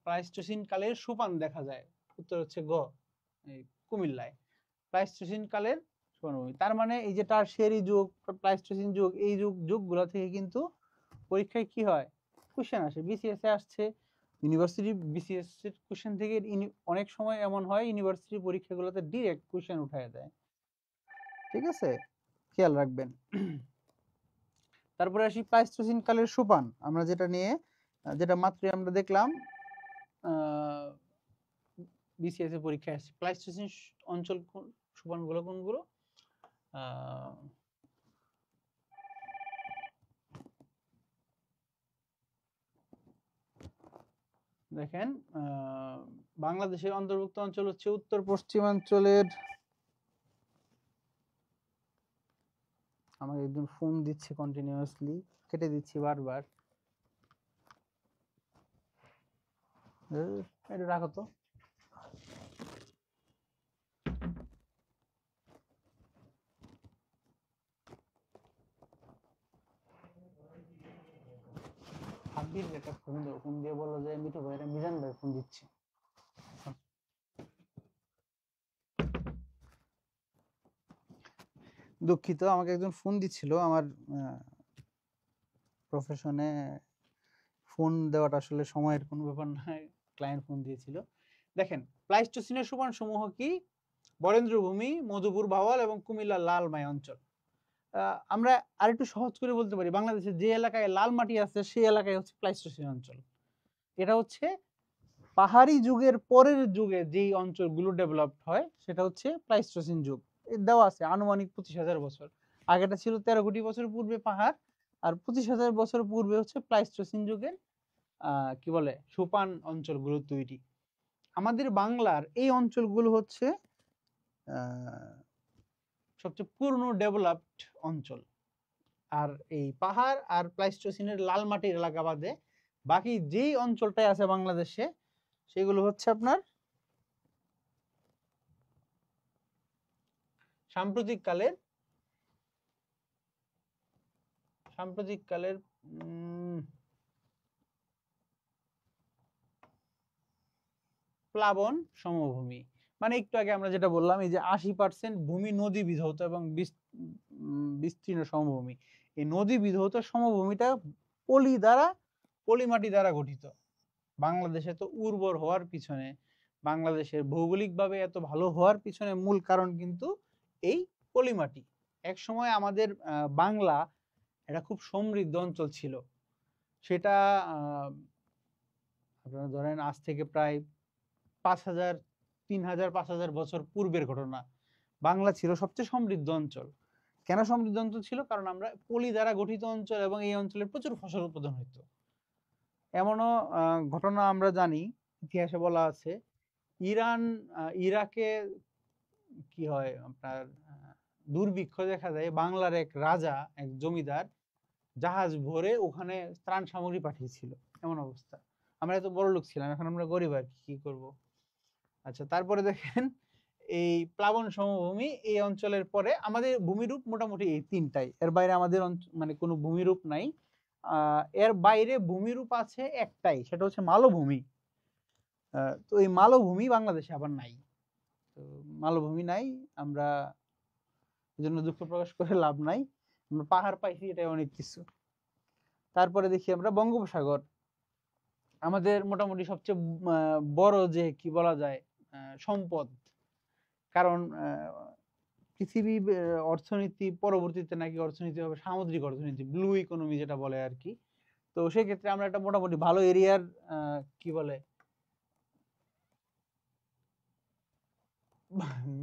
প্লাইস্টোসিন কালের সোপান দেখা যায়? উত্তর হচ্ছে গ, এই কুমিল্লায় প্লাইস্টোসিন কালের সোপানভূমি। তার মানে এই যে টারশিয়ারি যুগ, প্লাইস্টোসিন যুগ, এই যুগগুলো থেকে কিন্তু পরীক্ষায় কি হয়, কোশ্চেন আসে। বিসিএস এ আসছে, ইউনিভার্সিটি বিসিএস এর কোশ্চেন থেকে অনেক সময় এমন হয় ইউনিভার্সিটি পরীক্ষাগুলোতে ডিরেক্ট কোশ্চেন উঠায় দেয়। ঠিক আছে, খেয়াল রাখবেন। তারপরে আসি প্লাইস্টোসিন কালের সোপান, আমরা যেটা মাত্রই আমরা দেখলাম বিসিএস এর পরীক্ষায় আসছে। প্লাইস্টোসিন অঞ্চল সোপানগুলো কোনগুলো? দেখেন বাংলাদেশের অন্তর্ভুক্ত অঞ্চল হচ্ছে উত্তর পশ্চিমাঞ্চলের, আমাকে একজন ফোন দিচ্ছে কন্টিনিউয়াসলি, কেটে দিচ্ছি বারবার, এটা রাখো তো। হাবিব একটা ফোন দাও, ফোন দিয়ে বলো যে মিঠু ভাইরা মিজান ভাই ফোন দিচ্ছে। দুঃখিত, আমাকে একজন ফোন দিচ্ছিল, আমার প্রফেশনে ফোন দেওয়াটা আসলে সময়ের কোনো ব্যাপার নয়, ক্লায়েন্ট ফোন দিয়েছিল। দেখেন প্লাইস্টোসিনের সোপান সমূহ কি? বরেন্দ্রভূমি, মধুপুর ভাওয়াল এবং কুমিল্লার লালমাই অঞ্চল। আমরা আরেকটু সহজ করে বলতে পারি, বাংলাদেশের যে এলাকায় লাল মাটি আছে সেই এলাকায় হচ্ছে প্লাইস্টোসিন অঞ্চল। এটা হচ্ছে পাহাড়ি যুগের পরের যুগে যেই অঞ্চলগুলো ডেভেলপড হয় সেটা হচ্ছে প্লাইস্টোসিন যুগ। দেওয়া আছে আনুমানিক 25,000 বছর। আগেটা ছিল 13 কোটি বছর পূর্বে পাহাড়, আর 25,000 বছর পূর্বে হচ্ছে প্লাইস্টোসিন যুগের কি বলে সোপান অঞ্চলগুলো তৈরি। আমাদের বাংলার এই অঞ্চলগুলো হচ্ছে সবচেয়ে পুরনো ডেভেলপড অঞ্চল। আর এই পাহাড় আর প্লাইস্টোসিনের লাল মাটির এলাকা বাদে বাকি যেই অঞ্চলটাই আছে বাংলাদেশে সেগুলো হচ্ছে আপনার সাম্প্রতিক কালের প্লাবন সমভূমি। মানে একটু আগে আমরা যেটা বললাম, এই যে 80% ভূমি নদী বিধৌত এবং বিস্তীর্ণ সমভূমি। এই নদী বিধৌত সমভূমিটা পলি মাটি দ্বারা গঠিত। বাংলাদেশে তো উর্বর হওয়ার পিছনে, বাংলাদেশের ভৌগোলিকভাবে এত ভালো হওয়ার পিছনে মূল কারণ কিন্তু এই পলি মাটি। এক সময় আমাদের বাংলা এটা খুব সমৃদ্ধ অঞ্চল ছিল। সেটা আপনারা ধরেন আজ থেকে প্রায় 5,000, 3,000, 5,000 বছর পূর্বের ঘটনা। বাংলা ছিল সবচেয়ে সমৃদ্ধ অঞ্চল। কেন সমৃদ্ধ অঞ্চল ছিল? কারণ আমরা পলি দ্বারা গঠিত অঞ্চল এবং এই অঞ্চলে প্রচুর ফসল উৎপাদন হতো। এমনও ঘটনা আমরা জানি, ইতিহাসে বলা আছে, ইরাকে কি হয় আপনার দুর্ভিক্ষ দেখা যায়, বাংলার এক রাজা, এক জমিদার জাহাজ ভরে ওখানে ত্রাণ সামগ্রী পাঠিয়েছিল। এমন অবস্থা, আমরা এত বড় লোক ছিলাম, এখন আমরা গরিব, আর কি করব। আচ্ছা, তারপরে দেখেন এই প্লাবন সমভূমি এই অঞ্চলের পরে আমাদের ভূমিরূপ মোটামুটি এই তিনটাই, এর বাইরে আমাদের মানে কোনো ভূমিরূপ নাই। এর বাইরে ভূমিরূপ আছে একটাই, সেটা হচ্ছে মালভূমি। তো এই মালভূমি বাংলাদেশে আবার নাই। তো মালভূমি নাই, আমরা এই জন্য দুঃখ প্রকাশ করে লাভ নাই। আমরা পাহাড় পাইছি, এটাই অনেক কিছু। তারপরে দেখি আমরা বঙ্গোপসাগর। আমাদের মোটামুটি সবচেয়ে বড় যে কি বলা যায় সম্পদ, কারণ পৃথিবী অর্থনীতি পরবর্তীতে নাকি অর্থনীতি হবে সামুদ্রিক অর্থনীতি, ব্লু ইকোনমি যেটা বলে আর কি। তো সেই ক্ষেত্রে আমরা একটা মোটামুটি ভালো এরিয়ার কি বলে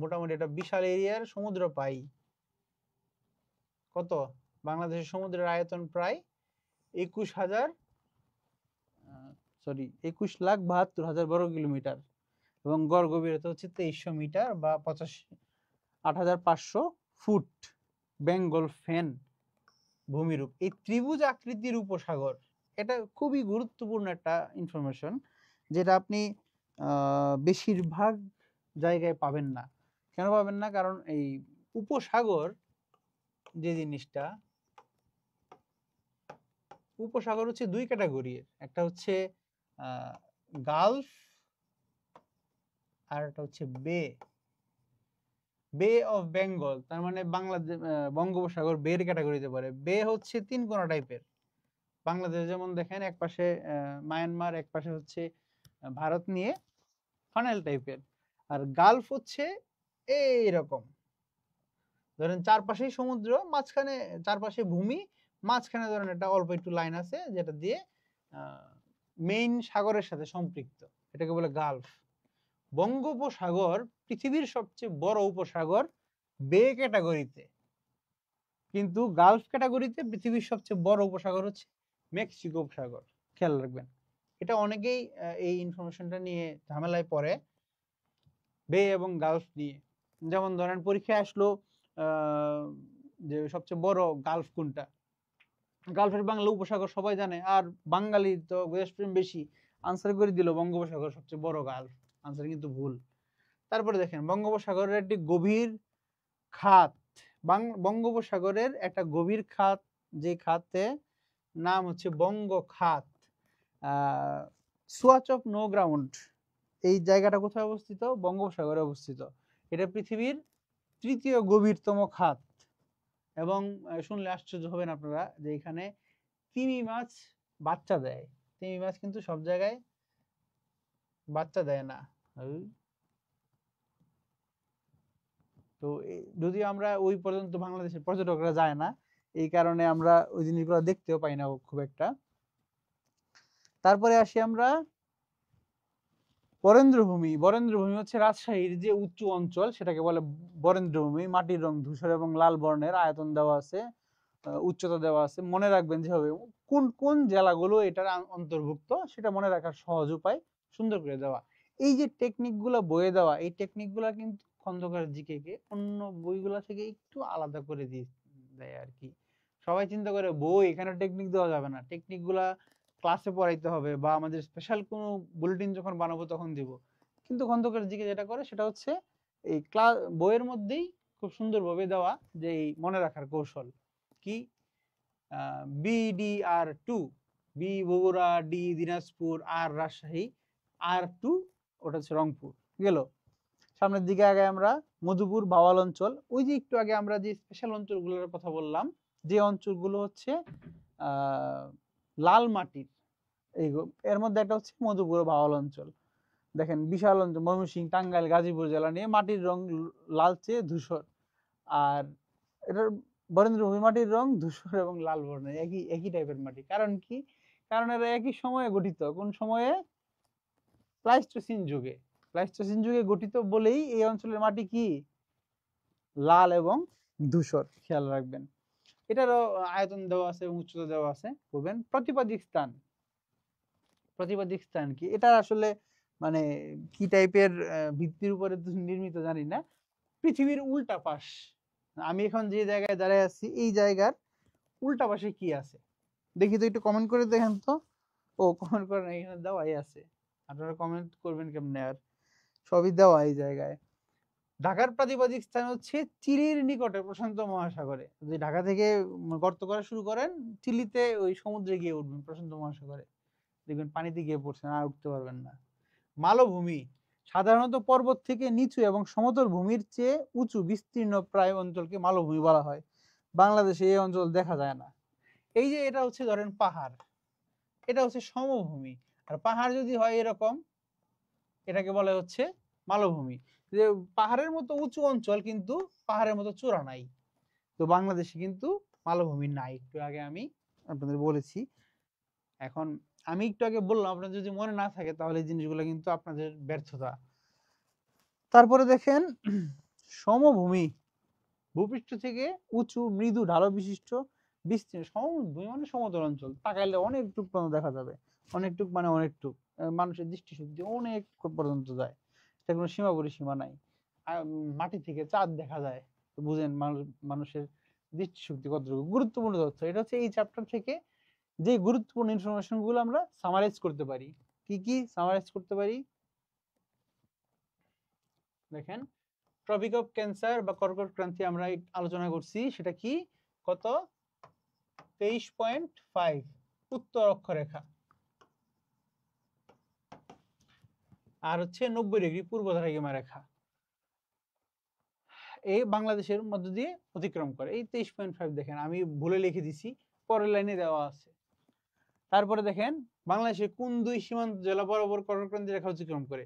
মোটামুটি একটা বিশাল এরিয়ার সমুদ্র পাই। কত? বাংলাদেশের সমুদ্রের আয়তন প্রায় 21,72,000 বর্গ কিলোমিটার এবং গড় গভীরতা হচ্ছে 2300 মিটার বা 8,500 ফুট। বেঙ্গল ফেন ভূমিরূপ, এই ত্রিভুজ আকৃতির উপসাগর, এটা খুবই গুরুত্বপূর্ণ একটা ইনফরমেশন, যেটা আপনি বেশিরভাগ জায়গায় পাবেন না। কেন পাবেন না? কারণ এই উপসাগর যে জিনিসটা, উপসাগর হচ্ছে দুই ক্যাটাগরির, একটা হচ্ছে গালফ আর একটা হচ্ছে বে। বে অফ বেঙ্গল তার মানে বাংলাদেশ বঙ্গোপসাগর বের ক্যাটাগরিতে পড়ে। বে হচ্ছে তিন কোনা টাইপের, বাংলাদেশ যেমন দেখেন এক পাশে মায়ানমার, এক পাশে হচ্ছে ভারত নিয়ে ফানেল টাইপের, আর গালফ হচ্ছে এইরকম, ধরেন চারপাশেই সমুদ্র, মাঝখানে চারপাশে ভূমি, মাঝখানে ধরেন একটা অল্প একটু লাইন আছে যেটা দিয়ে মেইন সাগরের সাথে সম্পৃক্ত, এটাকে বলে গালফ। বঙ্গোপসাগর পৃথিবীর সবচেয়ে বড় উপসাগর বে ক্যাটাগরিতে, কিন্তু গালফ ক্যাটাগরিতে পৃথিবীর সবচেয়ে বড় উপসাগর হচ্ছে মেক্সিকো উপসাগর। খেয়াল রাখবেন, এটা অনেকেই এই ইনফরমেশনটা নিয়ে ঝামেলায় পড়ে, বে এবং গালফ নিয়ে। যেমন ধরেন পরীক্ষায় আসলো যে সবচেয়ে বড় গালফ কোনটা, গালফের বাংলা উপসাগর সবাই জানে, আর বাঙালি তো দেশপ্রেম বেশি, আনসার করে দিল বঙ্গোপসাগর সবচেয়ে বড় গালফ, আনসার কিন্তু ভুল। তারপরে দেখেন বঙ্গোপসাগরের একটি গভীর খাত, বঙ্গোপসাগরের একটা গভীর খাত, যে খাতে নাম হচ্ছে বঙ্গ খাত, সোয়াচ অফ নো গ্রাউন্ড, এই জায়গাটা কোথায় অবস্থিত? বঙ্গোপসাগরে অবস্থিত। এটা পৃথিবীর তৃতীয় গভীরতম খাত, এবং শুনলে আশ্চর্য হবেন আপনারা যে এখানে তিমি মাছ বাচ্চা দেয়। তিমি মাছ কিন্তু সব জায়গায় বাচ্চা দেয় না। তো যদিও আমরা ওই পর্যন্ত বাংলাদেশের পর্যটকরা যায় না, এই কারণে আমরা ওই জিনিসগুলো দেখতেও পাই না খুব একটা। তারপরে আসি আমরা বরেন্দ্রভূমি। বরেন্দ্রভূমি হচ্ছে রাজশাহীর যে উঁচু অঞ্চল, সেটাকে বলে বরেন্দ্রভূমি। মাটির রং ধূসর এবং লাল বর্ণের, আয়তন দেওয়া আছে, উচ্চতা দেওয়া আছে। মনে রাখবেন যেভাবে কোন কোন জেলাগুলো এটার অন্তর্ভুক্ত সেটা মনে রাখার সহজ উপায় সুন্দর করে দেওয়া। এই যে টেকনিক গুলা বয়ে দেওয়া, এই টেকনিক গুলা কিন্তু খন্দকার জিকে কে অন্য বইগুলা থেকে একটু আলাদা করে দেয় আর কি। সবাই চিন্তা করে বই, এখানে টেকনিক দেওয়া যাবে না, টেকনিক গুলা ক্লাসে পড়াইতে হবে বা আমাদের স্পেশাল কোনো বুলেটিন যখন বানাবো তখন দিব। কিন্তু খন্দকার জিকে যেটা করে সেটা হচ্ছে এই ক্লাস বইয়ের মধ্যেই খুব সুন্দরভাবে দেওয়া যে এই মনে রাখার কৌশল কি। BDR2, B Bogura, D Dinajpur, আর রাজশাহী, R2 ওটা হচ্ছে রংপুর গেল। সামনের দিকে আগে আমরা মধুপুর ভাওয়াল অঞ্চল, ওই যে একটু আগে আমরা যে স্পেশাল অঞ্চলগুলোর কথা বললাম, যে অঞ্চলগুলো হচ্ছে লাল মাটির, এর মধ্যে একটা হচ্ছে মধুপুর ভাওয়াল অঞ্চল। দেখেন বিশাল অঞ্চল, ময়মনসিংহ, টাঙ্গাইল, গাজীপুর জেলা নিয়ে, মাটির রং লালচে ধূসর, আর এটার বরেন্দ্রভূমি মাটির রং ধূসর এবং লাল বর্ণের, একই একই টাইপের মাটি। কারণ কি? কারণ এরা একই সময়ে গঠিত। কোন সময়ে? প্লাইস্টোসিন যুগে। প্লাইস্টোসিন যুগে গঠিত বলেই এই অঞ্চলের মাটি কি লাল এবং ধূসর। খেয়াল রাখবেন, এটারও আয়তন দেওয়া আছে এবং উচ্চতা দেওয়া আছে। বলবেন প্রতিপাদিক স্থান, প্রতিপাদিক স্থান কি? এটা আসলে মানে কি টাইপের ভিত্তির উপরে নির্মিত জানি না। পৃথিবীর উল্টা পাশ, আমি এখন যে জায়গায় দাঁড়ায় আছি এই জায়গার উল্টা পাশে কি আছে দেখি তো, একটু কমেন্ট করে দেখেন তো। ও কমেন্ট করেন, এখানে দেওয়াই আছে, আপনারা কমেন্ট করবেন কেমনে? আর সবই দেওয়া এই জায়গায়। ঢাকার প্রাতিপাদিক স্থান হচ্ছে চিলির নিকটে প্রশান্ত মহাসাগরে। যদি ঢাকা থেকে গর্ত করা শুরু করেন, চিলিতে ওই সমুদ্রে গিয়ে উঠবেন, প্রশান্ত মহাসাগরে দেখবেন পানিতে গিয়ে পড়ছেন, আর উঠতে পারবেন না। মালভূমি সাধারণত পর্বত থেকে নিচু এবং সমতল ভূমির চেয়ে উঁচু বিস্তীর্ণ প্রায় অঞ্চলকে মালভূমি বলা হয়। বাংলাদেশে এই অঞ্চল দেখা যায় না। এই যে এটা হচ্ছে ধরেন পাহাড়, এটা হচ্ছে সমভূমি, আর পাহাড় যদি হয় এরকম, এটাকে বলে হচ্ছে মালভূমি। যে পাহাড়ের মতো উঁচু অঞ্চল কিন্তু পাহাড়ের মতো চূড়া নাই, তো বাংলাদেশে কিন্তু মালভূমি নাই, একটু আগে আমি আপনাদের বলেছি। এখন আমি একটু আগে বললাম, আপনার যদি মনে না থাকে তাহলে এই জিনিসগুলো কিন্তু আপনাদের ব্যর্থতা। তারপরে দেখেন সমভূমি, ভূপৃষ্ঠ থেকে উঁচু মৃদু ঢাল বিশিষ্ট বিস্তীর্ণ। সমভূমি মানে সমতল অঞ্চল, তাকাইলে অনেকটুক পর্যন্ত দেখা যাবে, অনেকটুক মানে অনেকটুক, মানুষের দৃষ্টিশক্তি অনেক পর্যন্ত যায়, এটা কোনো সীমা পরিসীমা নাই। মাটি থেকে চাঁদ দেখা যায়, তো বুঝেন মানুষের দৃষ্টিশক্তি কতটুকু গুরুত্বপূর্ণ তথ্য। এটা হচ্ছে এই চ্যাপ্টার থেকে যে গুরুত্বপূর্ণ ইনফরমেশন গুলো আমরা সামারাইজ করতে পারি। কি কি সামারাইজ করতে পারি? দেখেন, ট্রপিক অফ ক্যান্সার বা কর্কট ক্রান্তি আমরা আলোচনা করছি, সেটা কি কত 23.5 উত্তর অক্ষরেখা, আর হচ্ছে 90° পূর্ব দ্রাঘিমা রেখা, এই বাংলাদেশের মধ্য দিয়ে অতিক্রম করে। এই 23.5 দেখেন আমি ভুলে লিখে দিছি, পরের লাইনে দেওয়া আছে। তারপরে দেখেন বাংলাদেশের কোন দুই সীমান্ত জেলা বরাবর কর্কট ক্রান্তি রেখা অতিক্রম করে?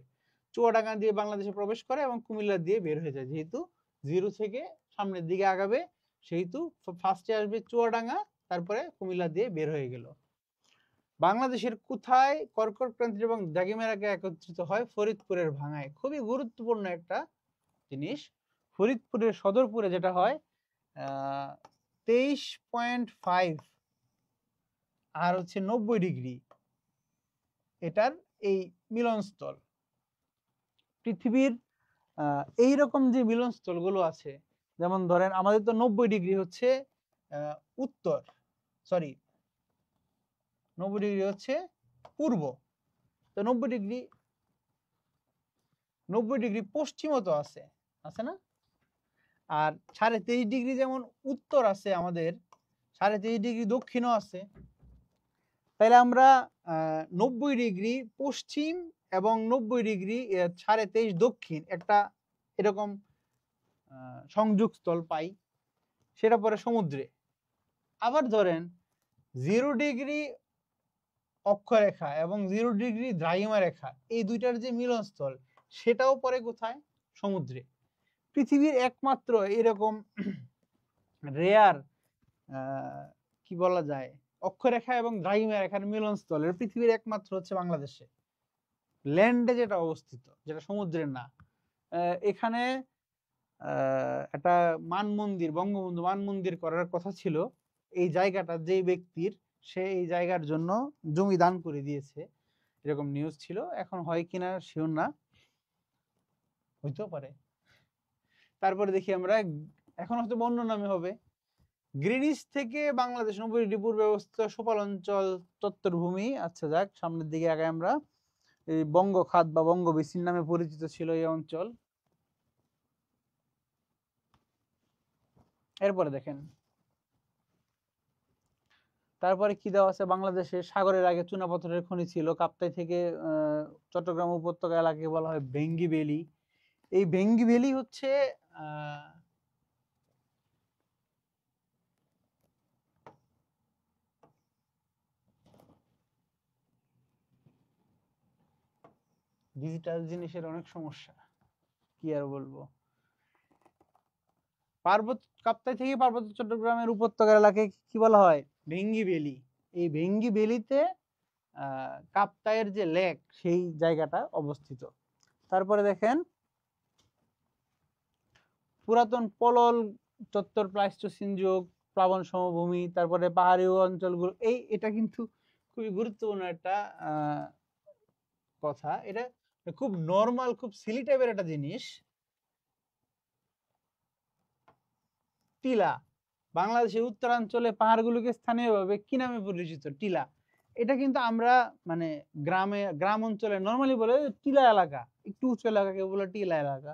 চুয়াডাঙ্গা দিয়ে বাংলাদেশে প্রবেশ করে এবং কুমিল্লা দিয়ে বের হয়ে যায়। যেহেতু জিরো থেকে সামনের দিকে আগাবে, সেহেতু ফার্স্টে আসবে চুয়াডাঙ্গা, তারপরে কুমিল্লা দিয়ে বের হয়ে গেল। বাংলাদেশের কোথায় কর্কট ক্রান্তি এবং দ্রাঘিমা রেখা একত্রিত হয়? ফরিদপুরের ভাঙায়। খুবই গুরুত্বপূর্ণ একটা জিনিস। ফরিদপুরের সদরপুরে যেটা হয় 23.5 আর হচ্ছে 90°, এটার এই মিলনস্থল। পৃথিবীর এইরকম যে মিলনস্থল গুলো আছে, যেমন ধরেন আমাদের তো 90° হচ্ছে উত্তর, সরি 90° হচ্ছে পূর্ব, তো 90° পশ্চিমত আছে, আছে না? আর 23.5° যেমন উত্তর আছে আমাদের, 23.5° দক্ষিণও আছে। তাহলে আমরা 90° পশ্চিম এবং 90° 23.5 দক্ষিণ একটা এরকম সংযোগস্থল পাই, সেটা পরে সমুদ্রে। আবার ধরেন 0° অক্ষরেখা এবং 0° দ্রাঘিমা রেখা, এই দুইটার যে মিলনস্থল, সেটাও পরে কোথায়? সমুদ্রে। পৃথিবীর একমাত্র এরকম রেয়ার কি বলা যায় অক্ষরেখা এবং দ্রাঘিমা রেখার মিলনস্থলের পৃথিবীর একমাত্র হচ্ছে বাংলাদেশে, ল্যান্ডে যেটা অবস্থিত, যেটা সমুদ্রের না। এখানে একটা মানমন্দির, বঙ্গবন্ধু মানমন্দির করার কথা ছিল, এই জায়গাটা যেই ব্যক্তির, সে এই জায়গার জন্য জমি দান করে দিয়েছে, এরকম নিউজ ছিল। এখন হয় কিনা শিওর না, হইতেও পারে। তারপরে দেখি আমরা, এখন হয়তো অন্য নামে হবে, গ্রিনিচ থেকে বাংলাদেশ 90° পূর্বে অবস্থিত সোপাল অঞ্চল তত্ত্বভূমি। আচ্ছা যাক, সামনের দিকে আগে আমরা, এই বঙ্গখাত বা বঙ্গবিসিন নামে পরিচিত ছিল এই অঞ্চল। এরপরে দেখেন, তারপরে কি দেওয়া আছে? বাংলাদেশে সাগরের আগে চুনাপাথরের খনি ছিল। কাপ্তাই থেকে চট্টগ্রাম উপত্যকা এলাকাকে বলা হয় ভেঙ্গি ভ্যালি। এই ভেঙ্গি ভ্যালি হচ্ছে ডিজিটাল জিনিসের অনেক সমস্যা, কি আর বলবো। কাপ্তাই থেকে পার্বত্য চট্টগ্রামের উপত্যকা এলাকাকে কি বলা হয়? ভেঙ্গি ভ্যালি। এই ভেঙ্গি ভ্যালিতে কাপ্তাইয়ের যে লেক, সেই জায়গাটা অবস্থিত। তারপরে দেখেন পুরাতন পলল চত্বর, প্লাইস্টোসিন যুগ, প্লাবন সমভূমি, তারপরে পাহাড়ি অঞ্চলগুলো, এটা কিন্তু খুবই গুরুত্বপূর্ণ একটা কথা। এটা খুব নরমাল, খুব সিলি টাইপের একটা জিনিস। টিলা, বাংলাদেশের উত্তরাঞ্চলে পাহাড়গুলোকে স্থানীয়ভাবে কি নামে পরিচিত? টিলা। এটা কিন্তু আমরা মানে গ্রাম অঞ্চলে নরমালি বলে টিলা এলাকা, একটু উঁচু এলাকাকে বলে টিলা এলাকা,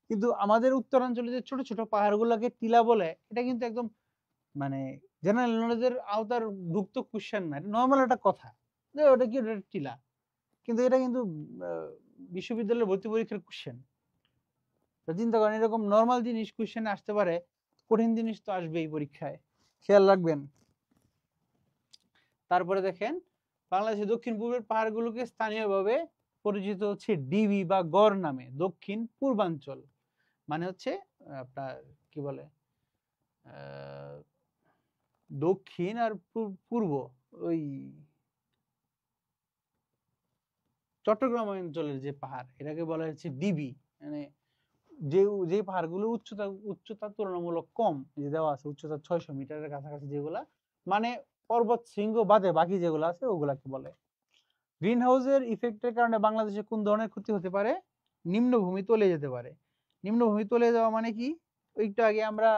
কিন্তু আমাদের উত্তরাঞ্চলে যে ছোট ছোট পাহাড়গুলোকে টিলা বলে, এটা কিন্তু একদম মানে জেনারেল নলেজের আওতার ভুক্ত কোশ্চেন না, এটা নর্মাল একটা কথা যে ওটা কি, ওটা টিলা। কিন্তু এটা কিন্তু বিশ্ববিদ্যালয়ের ভর্তি পরীক্ষার কোশ্চেন। তো চিন্তা করেন, এরকম নর্মাল জিনিস কোশ্চেনে আসতে পারে, কঠিন জিনিস তো আসবেই পরীক্ষায়, খেয়াল রাখবেন। তারপরে দেখেন বাংলাদেশের দক্ষিণ পূর্বের পাহাড়গুলোকে স্থানীয়ভাবে পরিচিত হচ্ছে ডিবি বা গড় নামে। দক্ষিণ পূর্বাঞ্চল মানে হচ্ছে আপনার কি বলে দক্ষিণ আর পূর্ব, ওই চট্টগ্রাম অঞ্চলের যে পাহাড় এটাকে বলা হচ্ছে ডিবি। মানে যে যে পাহাড়গুলো উচ্চতা তুলনামূলক কম, যে দেওয়া আছে উচ্চতা 600 মিটারের কাছাকাছি যেগুলা, মানে পর্বত শৃঙ্গ বাদে বাকি যেগুলো আছে ওগুলাকে বলে। গ্রিন হাউসের ইফেক্টের কারণে বাংলাদেশে কোন ধরনের ক্ষতি হতে পারে? নিম্নভূমি তলে যেতে পারে। নিম্নভূমি তলে যাওয়া মানে কি? একটু আগে আমরা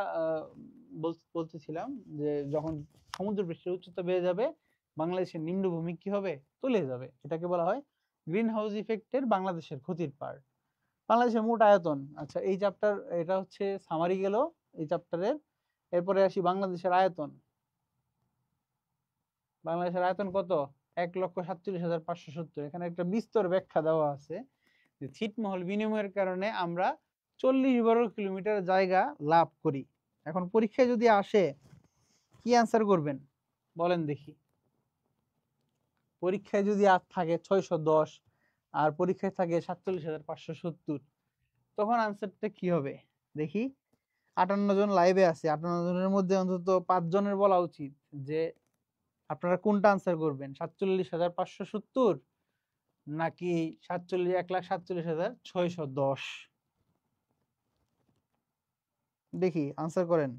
বলতেছিলাম যে যখন সমুদ্র পৃষ্ঠের উচ্চতা বেড়ে যাবে বাংলাদেশের নিম্নভূমি কি হবে? তলে যাবে। এটাকে বলা হয় গ্রিন হাউস ইফেক্টের বাংলাদেশের ক্ষতির পার্ট। বাংলাদেশের মোট আয়তন, আচ্ছা এই চ্যাপ্টার এটা হচ্ছে সামারি গেল এই চ্যাপ্টারের। এরপরে আসি বাংলাদেশের আয়তন। বাংলাদেশের আয়তন কত? 1,47,570। এখানে একটা বিস্তর ব্যাখ্যা দেওয়া আছে যে ছিটমহল বিনিময়ের কারণে আমরা 40 বর্গ কিলোমিটার জায়গা লাভ করি। এখন পরীক্ষায় যদি আসে কি অ্যান্সার করবেন বলেন দেখি? পরীক্ষায় যদি আর থাকে 610 আর পরীক্ষায় থাকে 47,570, তখন আনসারটা কি হবে দেখি? 58 জন লাইভে আছে, 58 জনের মধ্যে অন্তত 5 জনের বলা উচিত যে আপনারা কোনটা আনসার করবেন, 47,570 নাকি 1,47,610। দেখি আনসার করেন।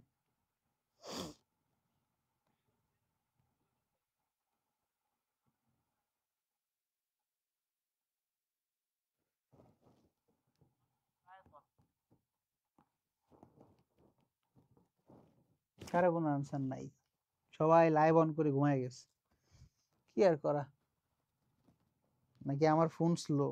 কারো কোনো আনসার নাই, সবাই লাইভ অন করে ঘুমায় গেছে। কি আর করা, নাকি আমার ফোন স্লো?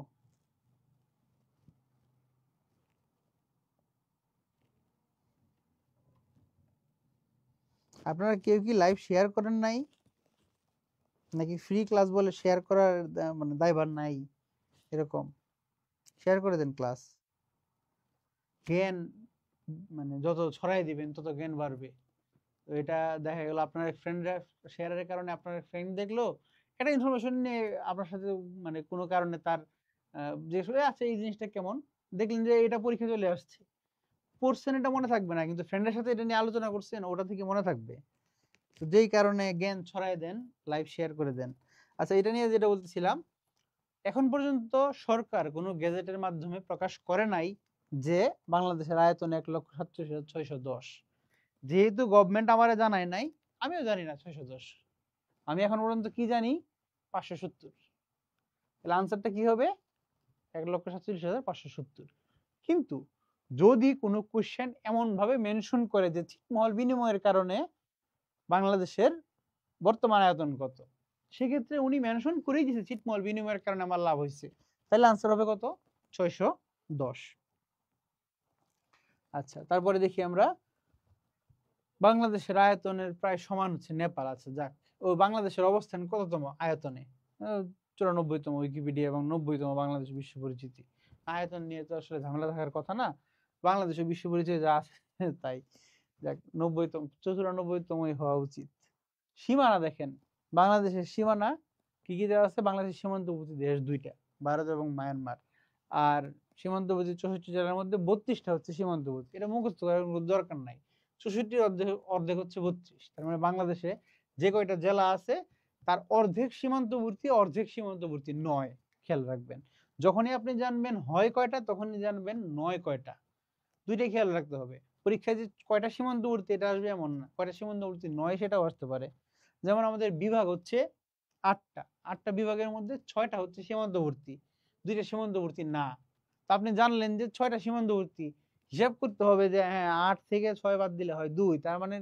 আপনারা কেউ কি লাইভ শেয়ার করেন নাই, নাকি ফ্রি ক্লাস বলে শেয়ার করার মানে দায়ভার নাই? এরকম শেয়ার করে দেন ক্লাস। জ্ঞান মানে যত ছড়াই দিবেন তত জ্ঞান বাড়বে। তো এটা দেখা গেল আপনার ফ্রেন্ডরা শেয়ারের কারণে আপনার ফ্রেন্ড দেখলো একটা ইনফরমেশন নিয়ে আপনার সাথে, মানে কোনো কারণে তার যে আছে এই জিনিসটা কেমন, দেখলেন যে এটা পরীক্ষা চলে আসছে, পড়ছেন এটা মনে থাকবে না, কিন্তু ফ্রেন্ডের সাথে এটা নিয়ে আলোচনা করছেন ওটা থেকে মনে থাকবে। তো যেই কারণে জ্ঞান ছড়াই দেন, লাইভ শেয়ার করে দেন। আচ্ছা এটা নিয়ে যেটা বলতেছিলাম, এখন পর্যন্ত সরকার কোনো গেজেটের মাধ্যমে প্রকাশ করে নাই যে বাংলাদেশের আয়তন 1,47,610। যেহেতু গভর্নমেন্ট আমারে জানায় নাই, আমিও জানি না 610। আমি এখন পর্যন্ত কি জানি? 570। তাহলে আনসারটা কি হবে? 1,47,570। কিন্তু যদি কোনো কোশ্চেন এমন ভাবে মেনশন করে যে ছিটমহল বিনিময়ের কারণে বাংলাদেশের বর্তমান আয়তন কত, সেক্ষেত্রে উনি মেনশন করেই দিয়েছে ছিটমহল বিনিময়ের কারণে আমার লাভ হয়েছে, তাহলে আনসার হবে কত? 610। আচ্ছা তারপরে দেখি আমরা বাংলাদেশের আয়তনের প্রায় সমান হচ্ছে নেপাল। আছে যাক, ও বাংলাদেশের অবস্থান কততম আয়তনে? 94তম উইকিপিডিয়া এবং 90তম বাংলাদেশ বিশ্ব পরিচিতি। আয়তন নিয়ে তো আসলে ঝামেলা থাকার কথা না, বাংলাদেশের বিশ্ব পরিচিতি যা আছে তাই। যাক 90তম 94তমই হওয়া উচিত। সীমানা দেখেন, বাংলাদেশের সীমানা কি কি দেওয়া আছে? বাংলাদেশের সীমান্তবর্তী দেশ দুইটা, ভারত এবং মায়ানমার। আর সীমান্তবর্তী 64 জেলার মধ্যে 32টা হচ্ছে সীমান্তবর্তী। এটা মুখস্থ করার কোনো দরকার নাই। 64 অর্ধেক অর্ধেক হচ্ছে 32। তার মানে বাংলাদেশে যে কয়টা জেলা আছে তার অর্ধেক সীমান্তবর্তী, অর্ধেক সীমান্তবর্তী নয়। খেয়াল রাখবেন, যখনই আপনি জানবেন হয় কয়টা তখনই জানবেন নয় কয়টা। দুইটাই খেয়াল রাখতে হবে। পরীক্ষায় যে কয়টা সীমান্তবর্তী এটা আসবে এমন না, কয়টা সীমান্তবর্তী নয় সেটাও আসতে পারে। যেমন আমাদের বিভাগ হচ্ছে 8টা, 8টা বিভাগের মধ্যে 6টা হচ্ছে সীমান্তবর্তী, 2টা সীমান্তবর্তী না। তা আপনি জানলেন যে 6টা সীমান্তবর্তী, হিসাব করতে হবে যে হ্যাঁ 8 থেকে 6 বাদ দিলে হয় 2, তার মানে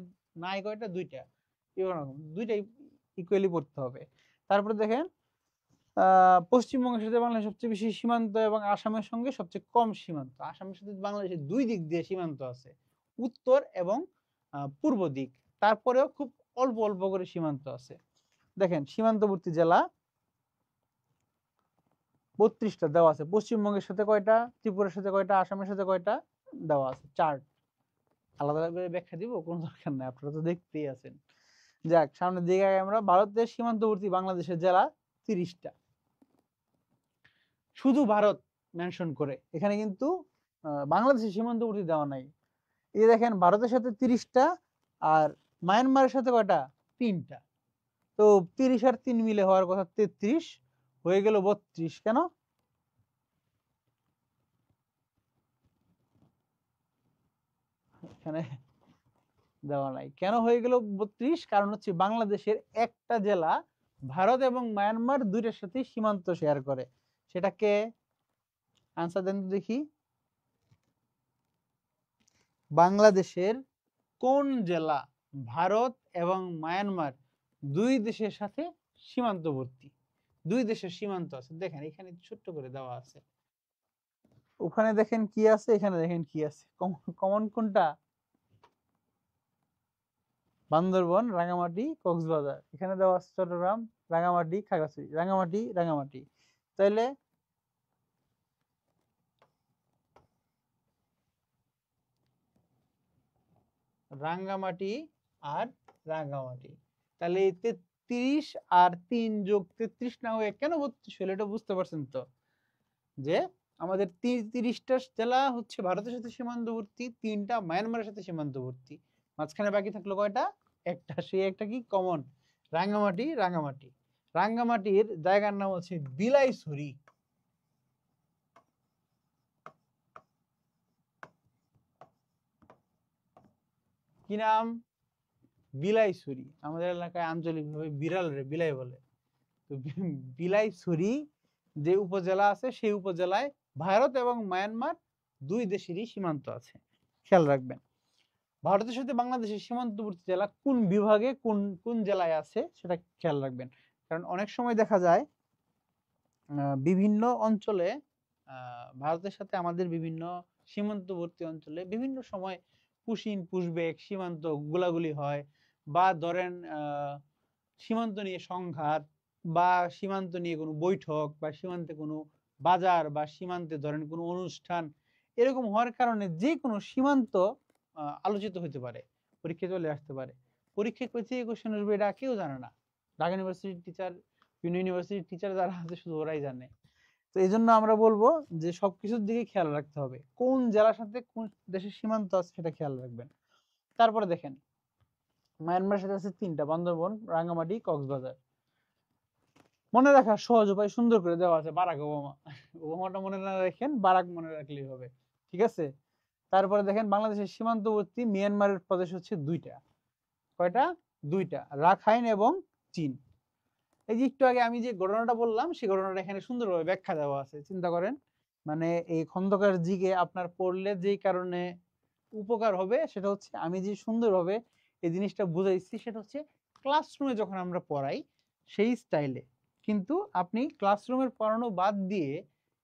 নাই কয়টা? 2টা। এরকম দুইটাই ইকুয়ালি পড়তে হবে। তারপরে দেখেন পশ্চিমবঙ্গের সাথে বাংলাদেশের সবচেয়ে বেশি সীমান্ত এবং আসামের সঙ্গে সবচেয়ে কম সীমান্ত। আসামের সাথে বাংলাদেশের দুই দিক দিয়ে সীমান্ত আছে, উত্তর এবং পূর্ব দিক। তারপরেও খুব অল্প অল্প করে সীমান্ত আছে। দেখেন সীমান্তবর্তী জেলা 32টা দেওয়া আছে। পশ্চিমবঙ্গের সাথে কয়টা, ত্রিপুরার সাথে কয়টা, আসামের সাথে কয়টা দেওয়া আছে? 4। আলাদা করে ব্যাখ্যা দিব কোনো দরকার নাই, আপনারা তো দেখতেই আছেন। যাক সামনের দিকে আমরা ভারতের সীমান্তবর্তী বাংলাদেশের জেলা 30টা, শুধু ভারত মেনশন করে, এখানে কিন্তু বাংলাদেশের সীমান্তবর্তী দেওয়া নাই। এই দেখেন ভারতের সাথে 30টা আর মায়ানমারের সাথে কয়টা, 3টা। তো 30 আর 3 মিলে হওয়ার কথা 33, হয়ে গেল 32। কেন? এখানে দেওয়া নাই, কেন হয়ে গেল 32? কারণ হচ্ছে বাংলাদেশের একটা জেলা ভারত এবং মায়ানমার দুইটার সাথে সীমান্ত শেয়ার করে। সেটাকে আনসার দেন দেখি। বাংলাদেশের কোন জেলা ভারত এবং মায়ানমার দুই দেশের সাথে সীমান্তবর্তী? দুই দেশের সীমান্ত আছে, দেখেন এখানে ছোট্ট করে দেওয়া আছে, ওখানে দেখেন কি আছে, এখানে দেখেন কি আছে। কমন কোনটা? বান্দরবন, রাঙামাটি, কক্সবাজার। এখানে দেওয়া আছে চট্টগ্রাম, রাঙামাটি, খাগড়াছড়ি, রাঙামাটি, রাঙামাটি। তাইলে রাঙ্গামাটি আর রাঙ্গামাটি, তাহলে 33 আর 3 যোগ 33 না হয়ে কেন 32 হলো, এটা বুঝতে পারছেন তো? যে আমাদের 30টা জেলা হচ্ছে ভারতের সাথে সীমান্তবর্তী, 3টা মায়ানমারের সাথে সীমান্তবর্তী, মাঝখানে বাকি থাকলো কয়টা? একটা। সেই একটা কি কমন? রাঙ্গামাটি। রাঙ্গামাটি, রাঙ্গামাটির জায়গার নাম হচ্ছে বিলাইছড়ি। কি নাম? বিলাইছড়ি। আমাদের এলাকায় আঞ্চলিকভাবে বিড়াল রে বিলাই বলে। তো বিলাইছড়ি যে উপজেলা আছে, সেই উপজেলায় ভারত এবং মায়ানমার দুই দেশেরই সীমান্ত আছে। খেয়াল রাখবেন, ভারতের সাথে বাংলাদেশের সীমান্তবর্তী জেলা কোন বিভাগে, কোন কোন জেলায় আছে সেটা খেয়াল রাখবেন। কারণ অনেক সময় দেখা যায় বিভিন্ন অঞ্চলে, ভারতের সাথে আমাদের বিভিন্ন সীমান্তবর্তী অঞ্চলে বিভিন্ন সময় পুশিন পুশবেক সীমান্ত গোলাগুলি হয়, বা ধরেন সীমান্ত নিয়ে সংঘাত, বা সীমান্ত নিয়ে কোনো বৈঠক, বা সীমান্তে কোনো বাজার, বা সীমান্তে ধরেন কোনো অনুষ্ঠান, এরকম হওয়ার কারণে যে কোনো সীমান্ত আলোচিত হতে পারে, পরীক্ষা চলে আসতে পারে। পরীক্ষায় কোথায় কোশ্চেন আসবে এটা কেউ জানে না, ঢাকা ইউনিভার্সিটির টিচার, ইউনিভার্সিটির টিচার যারা আছে শুধু ওরাই জানে। তো এই জন্য আমরা বলবো যে সবকিছুর দিকে খেয়াল রাখতে হবে, কোন জেলার সাথে কোন দেশের সীমান্ত আছে সেটা খেয়াল রাখবেন। তারপরে দেখেন মায়ানমারের সাথে আছে 3টা, বান্দরবন, রাঙ্গামাটি, কক্সবাজার। মনে রাখার সহজ উপায় সুন্দর করে দেওয়া আছে, বারাক ওবামা। ওবামাটা মনে না রাখেন, বারাক মনে রাখলেই হবে, ঠিক আছে? তারপরে দেখেন বাংলাদেশের সীমান্তবর্তী মিয়ানমারের প্রদেশ হচ্ছে 2টা। কয়টা? 2টা, রাখাইন এবং চীন। এই যে একটু আগে আমি যে ঘটনাটা বললাম, সেই ঘটনাটা এখানে সুন্দরভাবে ব্যাখ্যা দেওয়া আছে। চিন্তা করেন, মানে এই খন্দকার জিকে আপনার পড়লে যেই কারণে উপকার হবে সেটা হচ্ছে, আমি যে সুন্দরভাবে এই জিনিসটা বুঝাইছি সেটা হচ্ছে ক্লাসরুমে যখন আমরা পড়াই সেই স্টাইলে, কিন্তু আপনি ক্লাসরুমের পড়ানো বাদ দিয়ে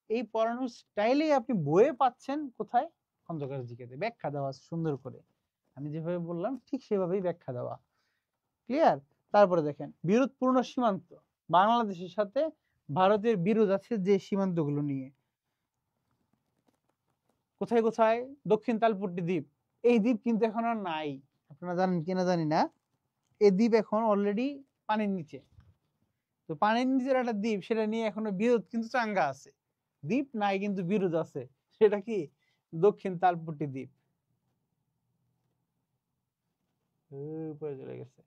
এই পড়ানোর স্টাইলেই আপনি বইয়ে পাচ্ছেন কোথায়? খন্দকার জিকেতে ব্যাখ্যা দেওয়া আছে সুন্দর করে, আমি যেভাবে বললাম ঠিক সেভাবেই ব্যাখ্যা দেওয়া। ক্লিয়ার? তারপরে দেখেন বিরোধপূর্ণ সীমান্ত, বাংলাদেশের সাথে ভারতের বিরোধ আছে যে সীমান্তগুলো নিয়ে, কোথায় কোথায়? দক্ষিণ তালপট্টি দ্বীপ, এই দ্বীপ কিন্তু এখন আর নাই, আপনারা জানেন কিনা জানি না। এই দ্বীপ এখন অলরেডি পানির নিচে। তো পানির নিচের একটা দ্বীপ, সেটা নিয়ে এখনো বিরোধ কিন্তু চাঙ্গা আছে। দ্বীপ নাই কিন্তু বিরোধ আছে, সেটা কি? দক্ষিণ তালপট্টি দ্বীপ। উপরে চলে গেছে।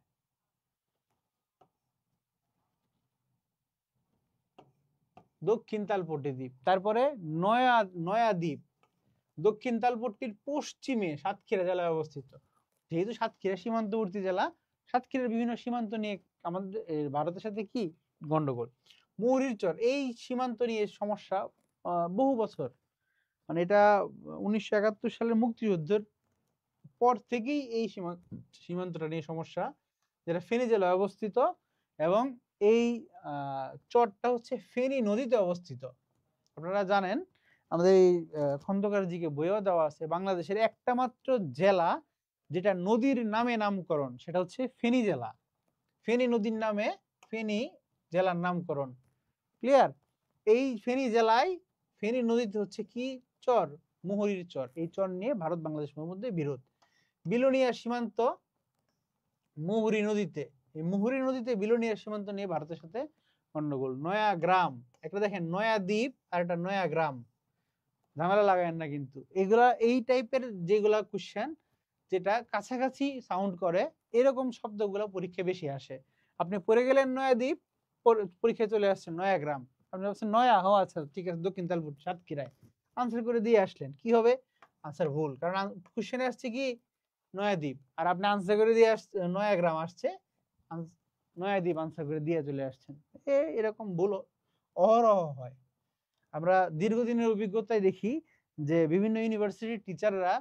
দক্ষিণ তালপট্টি দ্বীপ। তারপরে নয়া নয়া দ্বীপ, দক্ষিণ তালপট্টির পশ্চিমে সাতক্ষীরা জেলায় অবস্থিত। যেহেতু সাতক্ষীরা সীমান্তবর্তী জেলা, সাতক্ষীরার বিভিন্ন সীমান্ত নিয়ে আমাদের ভারতের সাথে কি গন্ডগোল। মৌরির চর, এই সীমান্ত নিয়ে সমস্যা বহু বছর, মানে এটা 1971 সালের মুক্তিযুদ্ধের পর থেকেই এই সীমান্তটা নিয়ে সমস্যা, যেটা ফেনী জেলায় অবস্থিত। এবং এই চরটা হচ্ছে ফেনী নদীতে অবস্থিত। আপনারা জানেন আমাদের এই খন্দকার জিকে বইও দেওয়া আছে, বাংলাদেশের একটা মাত্র জেলা যেটা নদীর নামে নামকরণ, সেটা হচ্ছে ফেনী জেলা। ফেনী নদীর নামে ফেনী জেলার নামকরণ। ক্লিয়ার? এই ফেনী জেলায় ফেনী নদীতে হচ্ছে কি চর? মুহুরীর চর। এই চর নিয়ে ভারত বাংলাদেশের মধ্যে বিরোধ। বিলোনিয়া সীমান্ত মুহুরী নদীতে, এই মুহুরী নদীতে বিলোনিয়া সীমান্ত নিয়ে ভারতের সাথে গন্ডগোল। নয়া গ্রাম, একটা দেখেন নয়া দ্বীপ আর একটা নয়া গ্রাম, ঝামেলা লাগায়েন না কিন্তু। এগুলা এই টাইপের যেগুলা কোশ্চেন যেটা কাছাকাছি সাউন্ড করে এরকম শব্দগুলো পরীক্ষায় বেশি আসে। আপনি পড়ে গেলেন নয়া দ্বীপ, পরীক্ষায় চলে আসছেন নয়া গ্রাম, আপনি ভাবছেন নয়া, ও আচ্ছা ঠিক আছে, দক্ষিণ তালপুর সাতক্ষীরায়, আনসার করে দিয়ে আসলেন, কি হবে? আনসার ভুল, কারণ কোশ্চেনে আসছে কি নয়া দ্বীপ, আর আপনি আনসার করে দিয়ে আসছে নয়া গ্রাম, আসছে নয়া দ্বীপ, আনসার করে দিয়ে চলে আসছেন। এরকম ভুল অহরহ হয়। আমরা দীর্ঘদিনের অভিজ্ঞতায় দেখি যে বিভিন্ন ইউনিভার্সিটির টিচাররা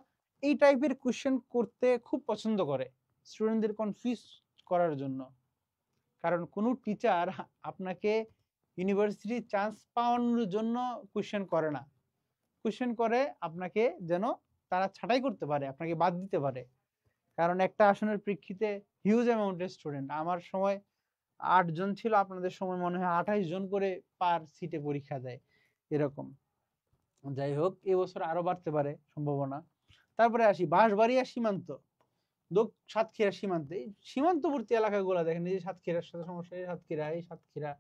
এই টাইপের কোশ্চেন করতে খুব পছন্দ করে স্টুডেন্টদের কনফিউজ করার জন্য। কারণ কোনো টিচার আপনাকে ইউনিভার্সিটি চান্স পাওয়ানোর জন্য কোশ্চেন করে না, কোশ্চেন করে আপনাকে যেন তারা ছাঁটাই করতে পারে, আপনাকে বাদ দিতে পারে। কারণ একটা আসনের প্রেক্ষিতে হিউজ অ্যামাউন্টের স্টুডেন্ট, আমার সময় 8 জন ছিল, আপনাদের সময় মনে হয় 28 জন করে পার সিটে পরীক্ষা দেয় এরকম। যাই হোক, এবছর আরো বাড়তে পারে সম্ভাবনা। তারপরে আসি বাঁশবাড়িয়া সীমান্ত, সাতক্ষীরা সীমান্তে, সীমান্তবর্তী এলাকাগুলো দেখেন, এই যে সাতক্ষীরার সাথে সমস্যা, এই সাতক্ষীরা, এই সাতক্ষীরা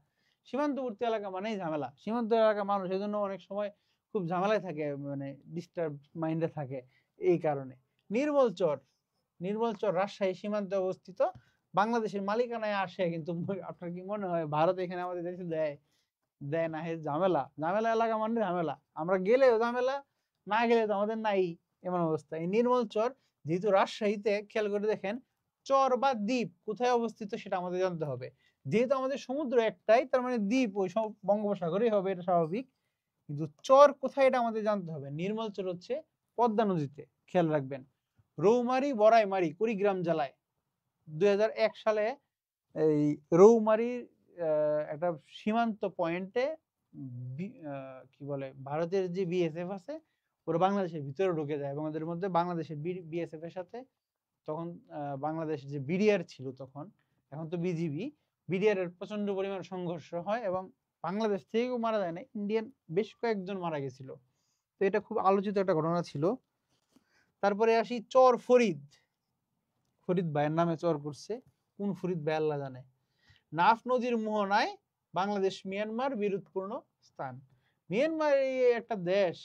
সীমান্তবর্তী এলাকা মানেই ঝামেলা। সীমান্ত এলাকা মানুষ এজন্য অনেক সময় খুব ঝামেলায় থাকে, মানে ডিস্টার্ব মাইন্ডে থাকে এই কারণে। নির্মলচর, নির্মলচর রাজশাহী সীমান্তে অবস্থিত, বাংলাদেশের মালিকানায় আসে, কিন্তু আপনার কি মনে হয় ভারত এখানে আমাদের দেশে দেয়? দেয় না। হে ঝামেলা, ঝামেলা এলাকা মানে ঝামেলা, আমরা গেলেও ঝামেলা, না গেলে তো আমাদের নাই, এমন অবস্থা। এই নির্মলচর যেহেতু রাজশাহীতে, খেয়াল করে দেখেন চর বা দ্বীপ কোথায় অবস্থিত সেটা আমাদের জানতে হবে। যেহেতু আমাদের সমুদ্র একটাই, তার মানে দ্বীপ ওই বঙ্গোপসাগরেই হবে, এটা স্বাভাবিক। কিন্তু চর কোথায় এটা আমাদের জানতে হবে। নির্মলচর হচ্ছে পদ্মা নদীতে, খেয়াল রাখবেন। রৌমারি বড়াইমারি কুড়িগ্রাম জেলায় 2001 সালে এই রৌমারির একটা সীমান্ত পয়েন্টে কি বলে ভারতের যে বিএসএফ আছে ওরা বাংলাদেশের ভিতরে ঢুকে যায়, এবং ওদের মধ্যে বাংলাদেশের বিএসএফ এর সাথে তখন বাংলাদেশ যে বিডিআর ছিল তখন, এখন তো বিজিবি, বিডিআর এর প্রচন্ড পরিমাণ সংঘর্ষ হয়, এবং বাংলাদেশ থেকেও মারা যায় না, ইন্ডিয়ান বেশ কয়েকজন মারা গেছিল। তো এটা খুব আলোচিত একটা ঘটনা ছিল। তারপরে আসি চর ফরিদ, ফরিদ ভাইয়ের নামে চর করছে, কোন ফরিদ ভাই আল্লাহ জানে। নাফ নদীর মোহনায় বাংলাদেশ মিয়ানমার বিরোধপূর্ণ স্থান। মিয়ানমার একটা দেশ,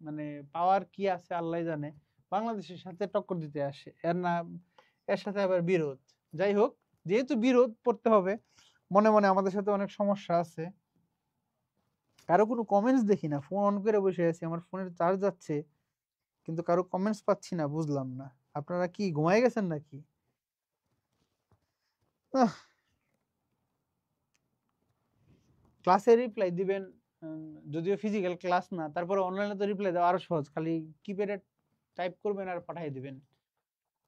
মানে পাওয়ার কি আছে আল্লাহ জানে, বাংলাদেশের সাথে টক্কর দিতে আসে, এর নাম, এর সাথে আবার বিরোধ। যাই হোক, যেহেতু বিরোধ পড়তে হবে, মনে মনে আমাদের সাথে অনেক সমস্যা আছে। কারো কোনো কমেন্টস দেখি না, ফোন অন করে বসে আছি, আমার ফোনের চার্জ যাচ্ছে, কিন্তু কারো কমেন্টস পাচ্ছি না, বুঝলাম না। আপনারা কি ঘুমায় গেছেন নাকি? ক্লাসে রিপ্লাই দিবেন, যদিও ফিজিক্যাল ক্লাস না, তারপরে অনলাইনে তো রিপ্লাই দেওয়া আরো সহজ, খালি কিপ্যাডে টাইপ করবেন আর পাঠিয়ে দিবেন।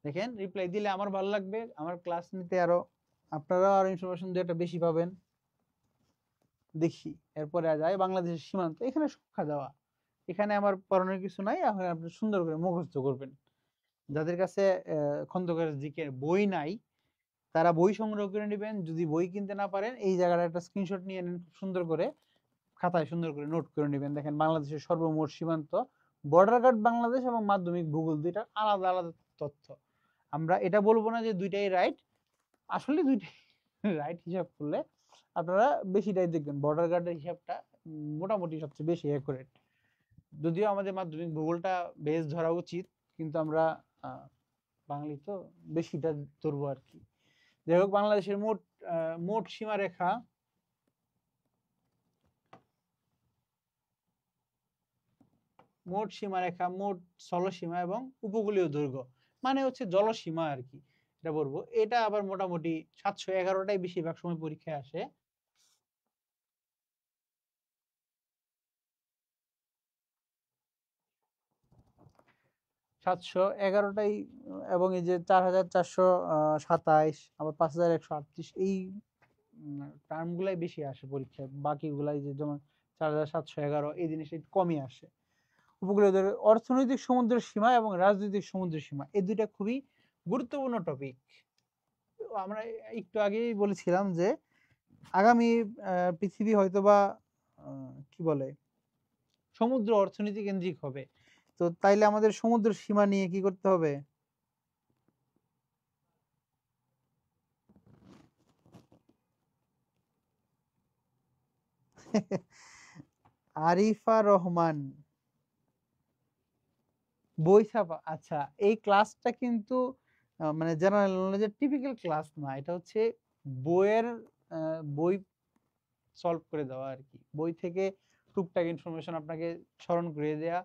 দেখেন রিপ্লাই দিলে আমার ভালো লাগবে, আমার ক্লাস নিতে আরো, আপনারাও আরো ইনফরমেশন যেটা বেশি পাবেন। দেখি এরপরে যায় বাংলাদেশের সীমান্ত, এখানে সংখ্যা দেওয়া, এখানে আমার পড়ানোর কিছু নাই, এখন আপনি সুন্দর করে মুখস্থ করবেন। যাদের কাছে খন্দকার জিকের বই নাই তারা বই সংগ্রহ করে নেবেন, যদি বই কিনতে না পারেন এই জায়গাটা একটা স্ক্রিনশট নিয়ে নেন, খুব সুন্দর করে খাতায় সুন্দর করে নোট করে নেবেন। দেখেন বাংলাদেশের সর্বমোট সীমান্ত, বর্ডার গার্ড বাংলাদেশ এবং মাধ্যমিক ভূগোল, দুইটা আলাদা আলাদা তথ্য। আমরা এটা বলবো না যে দুইটাই রাইট, আসলে দুইটাই রাইট হিসাব করলে আপনারা বেশিটাই দেখবেন, বর্ডার গার্ডের হিসাবটা মোটামুটি সবচেয়ে বেশি অ্যাকুরেট। যদিও আমাদের মাধ্যমিক ভূগোলটা বেশ ধরা উচিত, কিন্তু আমরা বাঙালি তো বেশিটা ধরবো আর কি। যাই হোক, বাংলাদেশের মোট সীমারেখা, মোট স্থলসীমা এবং উপকূলীয় দৈর্ঘ্য, মানে হচ্ছে জলসীমা আর কি, এটা বলবো। এটা আবার মোটামুটি 711টাই বেশিরভাগ সময় পরীক্ষায় আসে। সাতশো এগারোটাই, এবং এই যে 4427, আবার 5138, এই টার্ম গুলাই বেশি আসে পরীক্ষায়, বাকিগুলাই যে যেমন 4711 এই জিনিসটা একটু কমই আসে। উপকূলীয় অর্থনৈতিক সমুদ্রের সীমা এবং রাজনৈতিক সমুদ্রের সীমা, এই দুইটা খুবই গুরুত্বপূর্ণ টপিক। আমরা একটু আগেই বলেছিলাম যে আগামী পৃথিবী হয়তোবা কি বলে সমুদ্র অর্থনীতি কেন্দ্রিক হবে, তো তাইলে আমাদের সমুদ্র সীমা নিয়ে কি করতে হবে? আরিফা রহমান, বই ছাপা। আচ্ছা, এই ক্লাসটা কিন্তু মানে জেনারেল নলেজের টিপিক্যাল ক্লাস না, এটা হচ্ছে বইয়ের বই সলভ করে দেওয়া আর কি, বই থেকে টুকটাক ইনফরমেশন আপনাকে স্মরণ করিয়ে দেওয়া,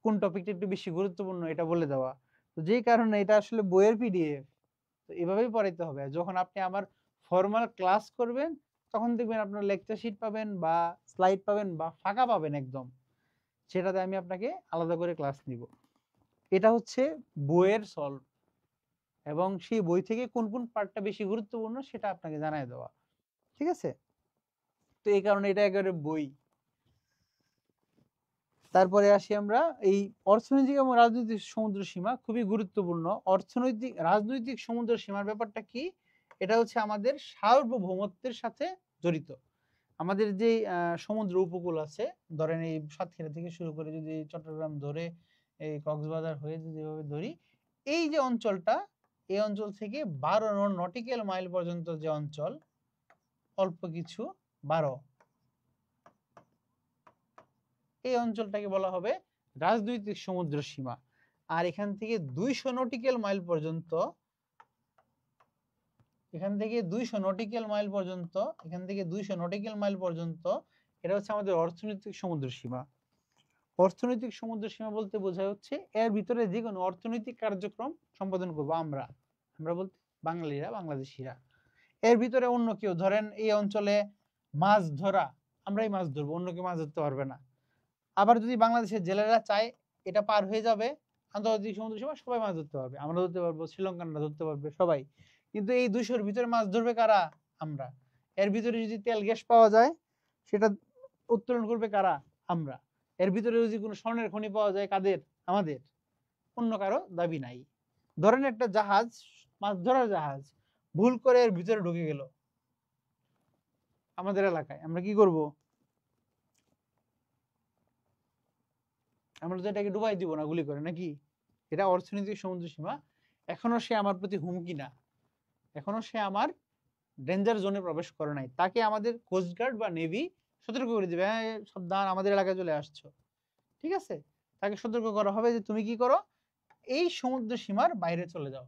কোন টপিকটা একটু বেশি গুরুত্বপূর্ণ এটা বলে দেওয়া। তো যেই কারণে এটা আসলে বইয়ের পিডিএফ, তো এভাবেই পড়াইতে হবে। যখন আপনি আমার ফর্মাল ক্লাস করবেন তখন দেখবেন আপনার লেকচার শিট পাবেন বা স্লাইড পাবেন বা ফাঁকা পাবেন একদম, সেটাতে আমি আপনাকে আলাদা করে ক্লাস নিব। এটা হচ্ছে বইয়ের সলভ, এবং সেই বই থেকে কোন কোন পার্টটা বেশি গুরুত্বপূর্ণ সেটা আপনাকে জানাই দেওয়া, ঠিক আছে? তো এই কারণে এটা একেবারে বই। তারপরে আসি আমরা এই অর্থনৈতিক এবং রাজনৈতিক সমুদ্র সীমা, খুবই গুরুত্বপূর্ণ। অর্থনৈতিক রাজনৈতিক সমুদ্র সীমার ব্যাপারটা কি? এটা হচ্ছে আমাদের সার্বভৌমত্বের সাথে জড়িত। আমাদের যে সমুদ্র উপকূল আছে, ধরেন এই সাতক্ষীরা থেকে শুরু করে যদি চট্টগ্রাম ধরে এই কক্সবাজার হয়ে যদি এভাবে ধরি, এই যে অঞ্চলটা, এই অঞ্চল থেকে 12 নটিক্যাল মাইল পর্যন্ত যে অঞ্চল, অল্প কিছু 12, এই অঞ্চলটাকে বলা হবে রাজনৈতিক সমুদ্র সীমা। আর এখান থেকে 200 নটিক্যাল মাইল পর্যন্ত, এখান থেকে 200 নটিক্যাল মাইল পর্যন্ত, এখান থেকে 200 নটিক্যাল মাইল পর্যন্ত, এটা হচ্ছে আমাদের অর্থনৈতিক সমুদ্র সীমা। অর্থনৈতিক সমুদ্র সীমা বলতে বোঝা হচ্ছে এর ভিতরে যে কোনো অর্থনৈতিক কার্যক্রম সম্পাদন করবো আমরা, আমরা বলতে বাঙালিরা, বাংলাদেশিরা। এর ভিতরে অন্য কেউ, ধরেন এই অঞ্চলে মাছ ধরা, আমরাই মাছ ধরবো, অন্য কেউ মাছ ধরতে পারবে না। আবার যদি বাংলাদেশের জেলেরা চায় এটা পার হয়ে যাবে আন্তর্জাতিক সমুদ্র সীমা, সবাই মাছ ধরতে পারবে, আমরা ধরতে পারবো, শ্রীলঙ্কানরা ধরতে পারবে, সবাই। কিন্তু এই 200-র ভিতরে মাছ ধরবে কারা? আমরা। এর ভিতরে যদি তেল গ্যাস পাওয়া যায় সেটা উত্তোলন করবে কারা? আমরা। এর ভিতরে যদি কোনো স্বর্ণের খনি পাওয়া যায়, কাদের? আমাদের। অন্য কারো দাবি নাই। ধরেন একটা জাহাজ, মাছ ধরার জাহাজ, ভুল করে এর ভিতরে ঢুকে গেল আমাদের এলাকায়, আমরা কি করব? আমরা তো এটাকে ডুবাই দিব না গুলি করে, নাকি? এটা অর্থনৈতিক সমুদ্র সীমা। এখনো সে আমার প্রতি হুমকি না, এখনো সে আমার ডেঞ্জার জোনে প্রবেশ করে নাই, তাকে আমাদের কোস্টগার্ড বা নেভি সতর্ক করে দিবে, হ্যাঁ সাবধান, আমাদের এলাকায় চলে আসছো, ঠিক আছে? তাকে সতর্ক করা হবে যে তুমি কি করো, এই সমুদ্র সীমার বাইরে চলে যাও।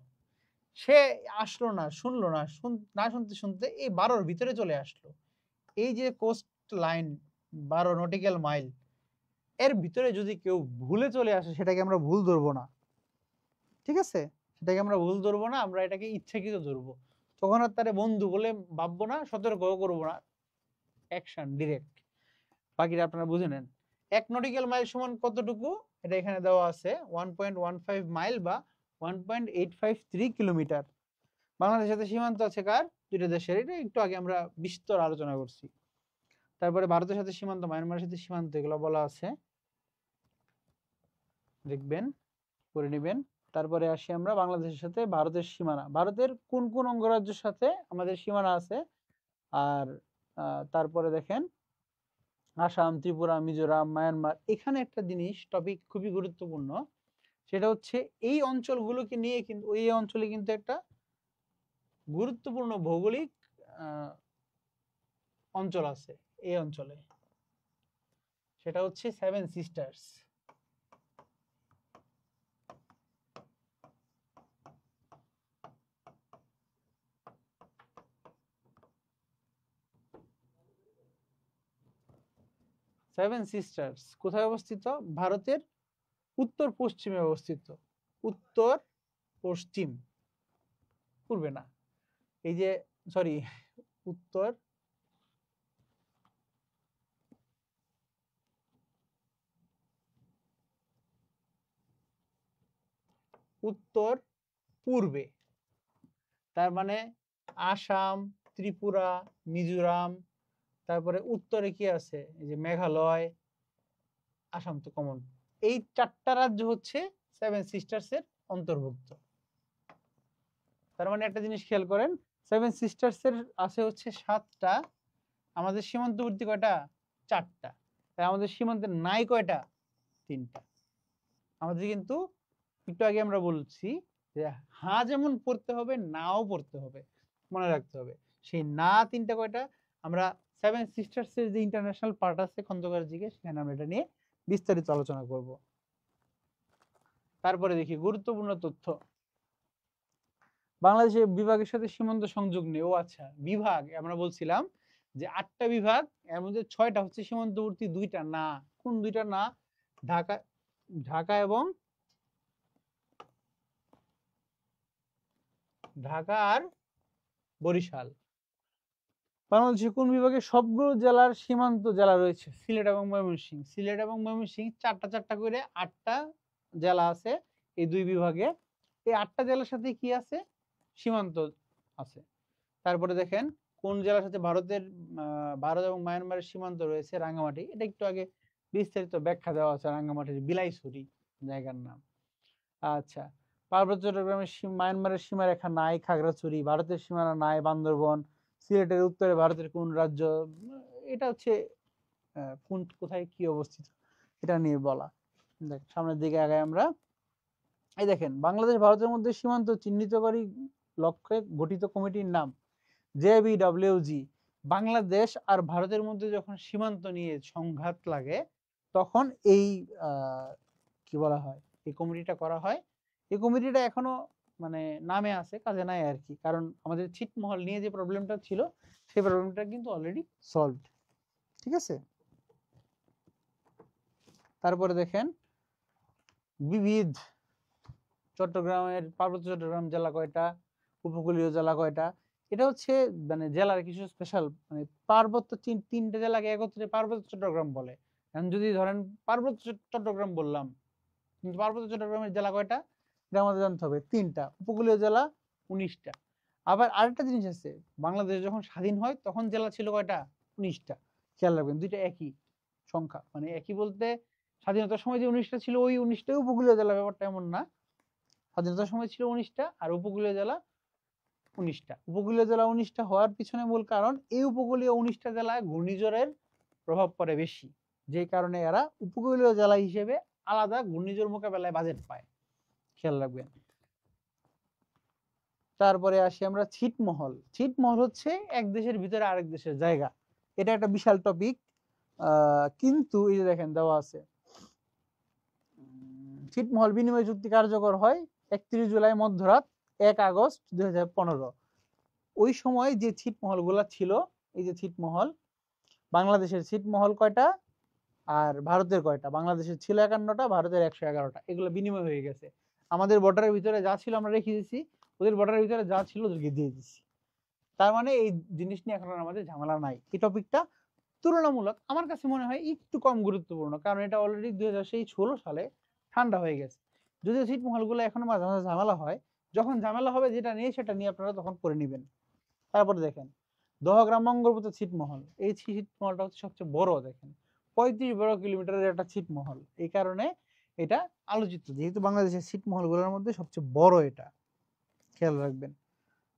সে আসলো না, শুনলো না, না শুনতে শুনতে এই 12-র ভিতরে চলে আসলো। এই যে কোস্ট লাইন 12 নটিক্যাল মাইল, এর ভিতরে যদি কেউ ভুলে চলে আসে সেটাকে আমরা ভুল ধরবো না, ঠিক আছে? সেটাকে আমরা ভুল ধরবো না, আমরা এটাকে ইচ্ছাকৃত ধরবো। তখন আর তারে বন্ধু বলে ভাববো না, সতর্ক করবো না, অ্যাকশন ডিরেক্ট। বাকিটা আপনারা বুঝে নেন। 1 নটিক্যাল মাইল সমান কতটুকু? এটা এখানে দেওয়া আছে 1.15 মাইল বা 1.853 কিলোমিটার। বাংলাদেশের সাথে সীমান্ত আছে কার? দুইটা দেশের, এটা একটু আগে আমরা বিস্তর আলোচনা করছি। তারপরে ভারতের সাথে সীমান্ত, মায়ানমারের সাথে সীমান্ত, এগুলো বলা আছে, দেখবেন, করে নেবেন। তারপরে আসি আমরা বাংলাদেশের সাথে ভারতের সীমানা, ভারতের কোন কোন অঙ্গরাজ্যের সাথে আমাদের সীমানা আছে। আর তারপরে দেখেন আসাম, ত্রিপুরা, মিজোরাম, মায়ানমার। এখানে একটা জিনিস টপিক খুবই গুরুত্বপূর্ণ, সেটা হচ্ছে এই অঞ্চলগুলোকে নিয়ে কিন্তু এই অঞ্চলে কিন্তু একটা গুরুত্বপূর্ণ ভৌগোলিক অঞ্চল আছে এই অঞ্চলে, সেটা হচ্ছে 7 সিস্টার্স। সেভেন সিস্টার্স কোথায় অবস্থিত? ভারতের উত্তর পশ্চিমে অবস্থিত। উত্তর পশ্চিম, পূর্বে না, এই যে সরি, উত্তর উত্তর পূর্বে, তার মানে আসাম, ত্রিপুরা, মিজোরাম, তারপরে উত্তরে কি আছে, এই যে মেঘালয়, আসাম তো কমন, এই 4টা রাজ্য হচ্ছে 7 সিস্টার্স এর অন্তর্ভুক্ত। তার মানে একটা জিনিস খেয়াল করেন, 7 সিস্টার্স এর আছে হচ্ছে 7টা, আমাদের সীমান্তবর্তী কয়টা? 4টা। তাই আমাদের সীমান্তে নাই কয়টা? 3টা। আমাদের কিন্তু একটু আগে আমরা বলছি যে হা যেমন পড়তে হবে, নাও পড়তে হবে, মনে রাখতে হবে। সেই না 3টা কয়টা? আমরা সেভেন সিস্টার্স এর যে ইন্টারন্যাশনাল পার্ট আছে খন্দকার জিকে, সেখানে আমরা এটা নিয়ে বিস্তারিত আলোচনা করব। তারপরে দেখি গুরুত্বপূর্ণ তথ্য, বাংলাদেশের বিভাগের সাথে সীমান্ত সংযোগ নেই। ও আচ্ছা, বিভাগ আমরা বলছিলাম যে 8টা বিভাগ, এর মধ্যে 6টা হচ্ছে সীমান্তবর্তী, 2টা না। কোন 2টা না? ঢাকা, ঢাকা এবং ঢাকা আর বরিশাল। বাংলাদেশের কোন বিভাগে সবগুলো জেলার সীমান্ত জেলা রয়েছে? সিলেট এবং ময়মনসিংহ। সিলেট এবং ময়মনসিংহ চারটা করে 8টা জেলা আছে এই দুই বিভাগে। এই 8টা জেলার সাথে কি আছে? সীমান্ত আছে। তারপরে দেখেন কোন জেলার সাথে ভারত এবং মায়ানমারের সীমান্ত রয়েছে? রাঙ্গামাটি। এটা একটু আগে বিস্তারিত ব্যাখ্যা দেওয়া আছে, রাঙ্গামাটির বিলাইছড়ি জায়গার নাম। আচ্ছা, পার্বত্য চট্টগ্রামের মায়ানমারের সীমারেখা নাই? খাগড়াছড়ি। ভারতের সীমানা নাই? বান্দরবন। সিলেটের উত্তরে ভারতের কোন রাজ্য? এটা হচ্ছে কোন কোথায় কি অবস্থিত এটা নিয়ে বলা। দেখ সামনের দিকে আগায় আমরা। এই দেখেন বাংলাদেশ ভারতের মধ্যে সীমান্ত চিহ্নিতকারী লক্ষ্যে গঠিত কমিটির নাম JBWG। বাংলাদেশ আর ভারতের মধ্যে যখন সীমান্ত নিয়ে সংঘাত লাগে তখন এই কি বলা হয়, এই কমিটিটা করা হয়। এই কমিটিটা এখনো মানে নামে আছে, কাজে নাই আর কি, কারণ আমাদের ছিটমহল নিয়ে যে প্রবলেমটা ছিল সেই প্রবলেমটা কিন্তু অলরেডি সলভড। ঠিক আছে, তারপরে দেখেন বিবিধ চট্টগ্রামের পার্বত্য চট্টগ্রাম জেলা কয়টা? উপকূলীয় জেলা কয়টা? এটা হচ্ছে মানে জেলার কিছু স্পেশাল, মানে পার্বত্য তিনটে জেলাকে একত্রে পার্বত্য চট্টগ্রাম বলে। এখন যদি ধরেন পার্বত্য চট্টগ্রাম বললাম, কিন্তু পার্বত্য চট্টগ্রামের জেলা কয়টা এটা আমাদের জানতে হবে? 3টা। উপকূলীয় জেলা 19টা। আবার আরেকটা জিনিস আছে, বাংলাদেশ যখন স্বাধীন হয় তখন জেলা ছিল কয়টা? 19টা। খেয়াল রাখবেন, দুইটা একই সংখ্যা, মানে একই বলতে স্বাধীনতার সময় যে 19টা ছিল ওই 19টাই উপকূলীয় জেলা, ব্যাপারটা এমন না। স্বাধীনতার সময় ছিল 19টা আর উপকূলীয় জেলা 19টা। উপকূলীয় জেলা 19টা হওয়ার পিছনে মূল কারণ এই উপকূলীয় 19টা জেলায় ঘূর্ণিঝড়ের প্রভাব পড়ে বেশি, যে কারণে এরা উপকূলীয় জেলা হিসেবে আলাদা ঘূর্ণিঝড় মোকাবেলায় বাজেট পায়। খেয়াল রাখবেন। তারপরে আসি আমরা ছিটমহল। ছিটমহল হচ্ছে এক দেশের ভিতরে আরেক দেশের জায়গা। এটা একটা বিশাল টপিক, কিন্তু এই যে দেখেন দেওয়া আছে ছিটমহল বিনিময় চুক্তি কার্যকর হয় 31 জুলাই মধ্যরাত 1 আগস্ট 2015। ওই সময় যে ছিটমহল গুলা ছিল, এই যে ছিটমহল, বাংলাদেশের ছিটমহল কয়টা আর ভারতের কয়টা? বাংলাদেশের ছিল 51টা, ভারতের 111টা। এগুলো বিনিময় হয়ে গেছে। আমাদের বর্ডারের ভিতরে যা ছিল আমরা রেখে দিয়েছি, ওদের বর্ডারের ভিতরে যা ছিল ওদেরকে দিয়ে দিচ্ছি। তার মানে এই জিনিস নিয়ে এখন আমাদের ঝামেলা নাই। এই টপিকটা তুলনামূলক আমার কাছে মনে হয় একটু কম গুরুত্বপূর্ণ, কারণ এটা অলরেডি 2016 সালে ঠান্ডা হয়ে গেছে। যদিও ছিটমহলগুলো এখনো মাঝে মাঝে ঝামেলা হয়, যখন ঝামেলা হবে যেটা নিয়ে সেটা নিয়ে আপনারা তখন পড়ে নেবেন। তারপরে দেখেন দহগ্রাম মঙ্গলপুত্র ছিটমহল। এই ছিটমহলটা হচ্ছে সবচেয়ে বড়, দেখেন 35 বর্গ কিলোমিটারের একটা ছিটমহল। এই কারণে এটা আলোচিত, যেহেতু বাংলাদেশের ছিটমহলগুলোর মধ্যে সবচেয়ে বড় এটা, খেয়াল রাখবেন।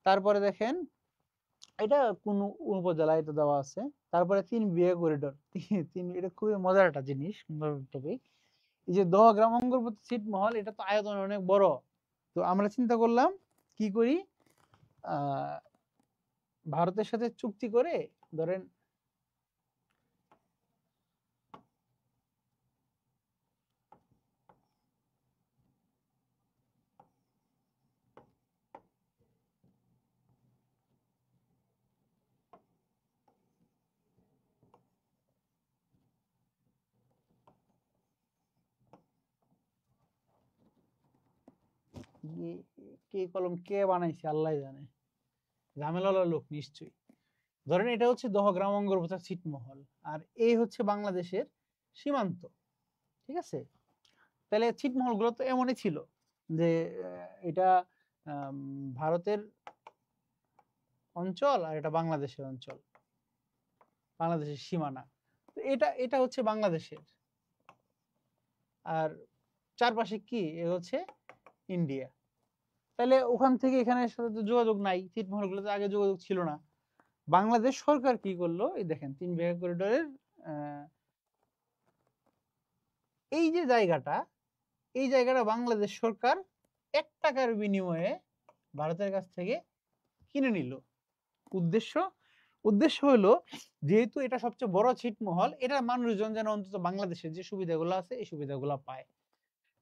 তারপরে দেখেন এটা কোন উপজেলা এটা দেওয়া আছে। তারপরে 3 বিঘা করিডোর। এটা খুবই মজার একটা জিনিস, সুন্দর টপিক। এই যে দহগ্রাম মঙ্গলপুত্র ছিটমহল, এটা তো আয়তন অনেক বড়। তো আমরা চিন্তা করলাম কি করি, ভারতের সাথে চুক্তি করে ধরেন কে কলম কে বানাইছে আল্লাহ জানে, ঝামেলাওয়ালা লোক নিশ্চয়ই। ধরেন এটা হচ্ছে দহগ্রাম অঙ্গরপোতা ছিটমহল, আর এই হচ্ছে বাংলাদেশের সীমান্ত। ঠিক আছে, তাহলে ছিটমহল গুলো তো এমনই ছিল যে এটা ভারতের অঞ্চল আর এটা বাংলাদেশের অঞ্চল, বাংলাদেশের সীমানা। তো এটা এটা হচ্ছে বাংলাদেশের, আর চারপাশে কি এ হচ্ছে ইন্ডিয়া। তাহলে ওখান থেকে এখানের সাথে তো যোগাযোগ নাই, ছিটমহল গুলোতে আগে যোগাযোগ ছিল না। বাংলাদেশ সরকার কি করলো, এই দেখেন 3 বিঘা করিডোরের এই যে জায়গাটা, এই জায়গাটা বাংলাদেশ সরকার 1 টাকার বিনিময়ে ভারতের কাছ থেকে কিনে নিল। উদ্দেশ্য, উদ্দেশ্য হলো যেহেতু এটা সবচেয়ে বড় ছিটমহল, এটার মানুষজন যেন অন্তত বাংলাদেশের যে সুবিধাগুলো আছে এই সুবিধাগুলো পায়।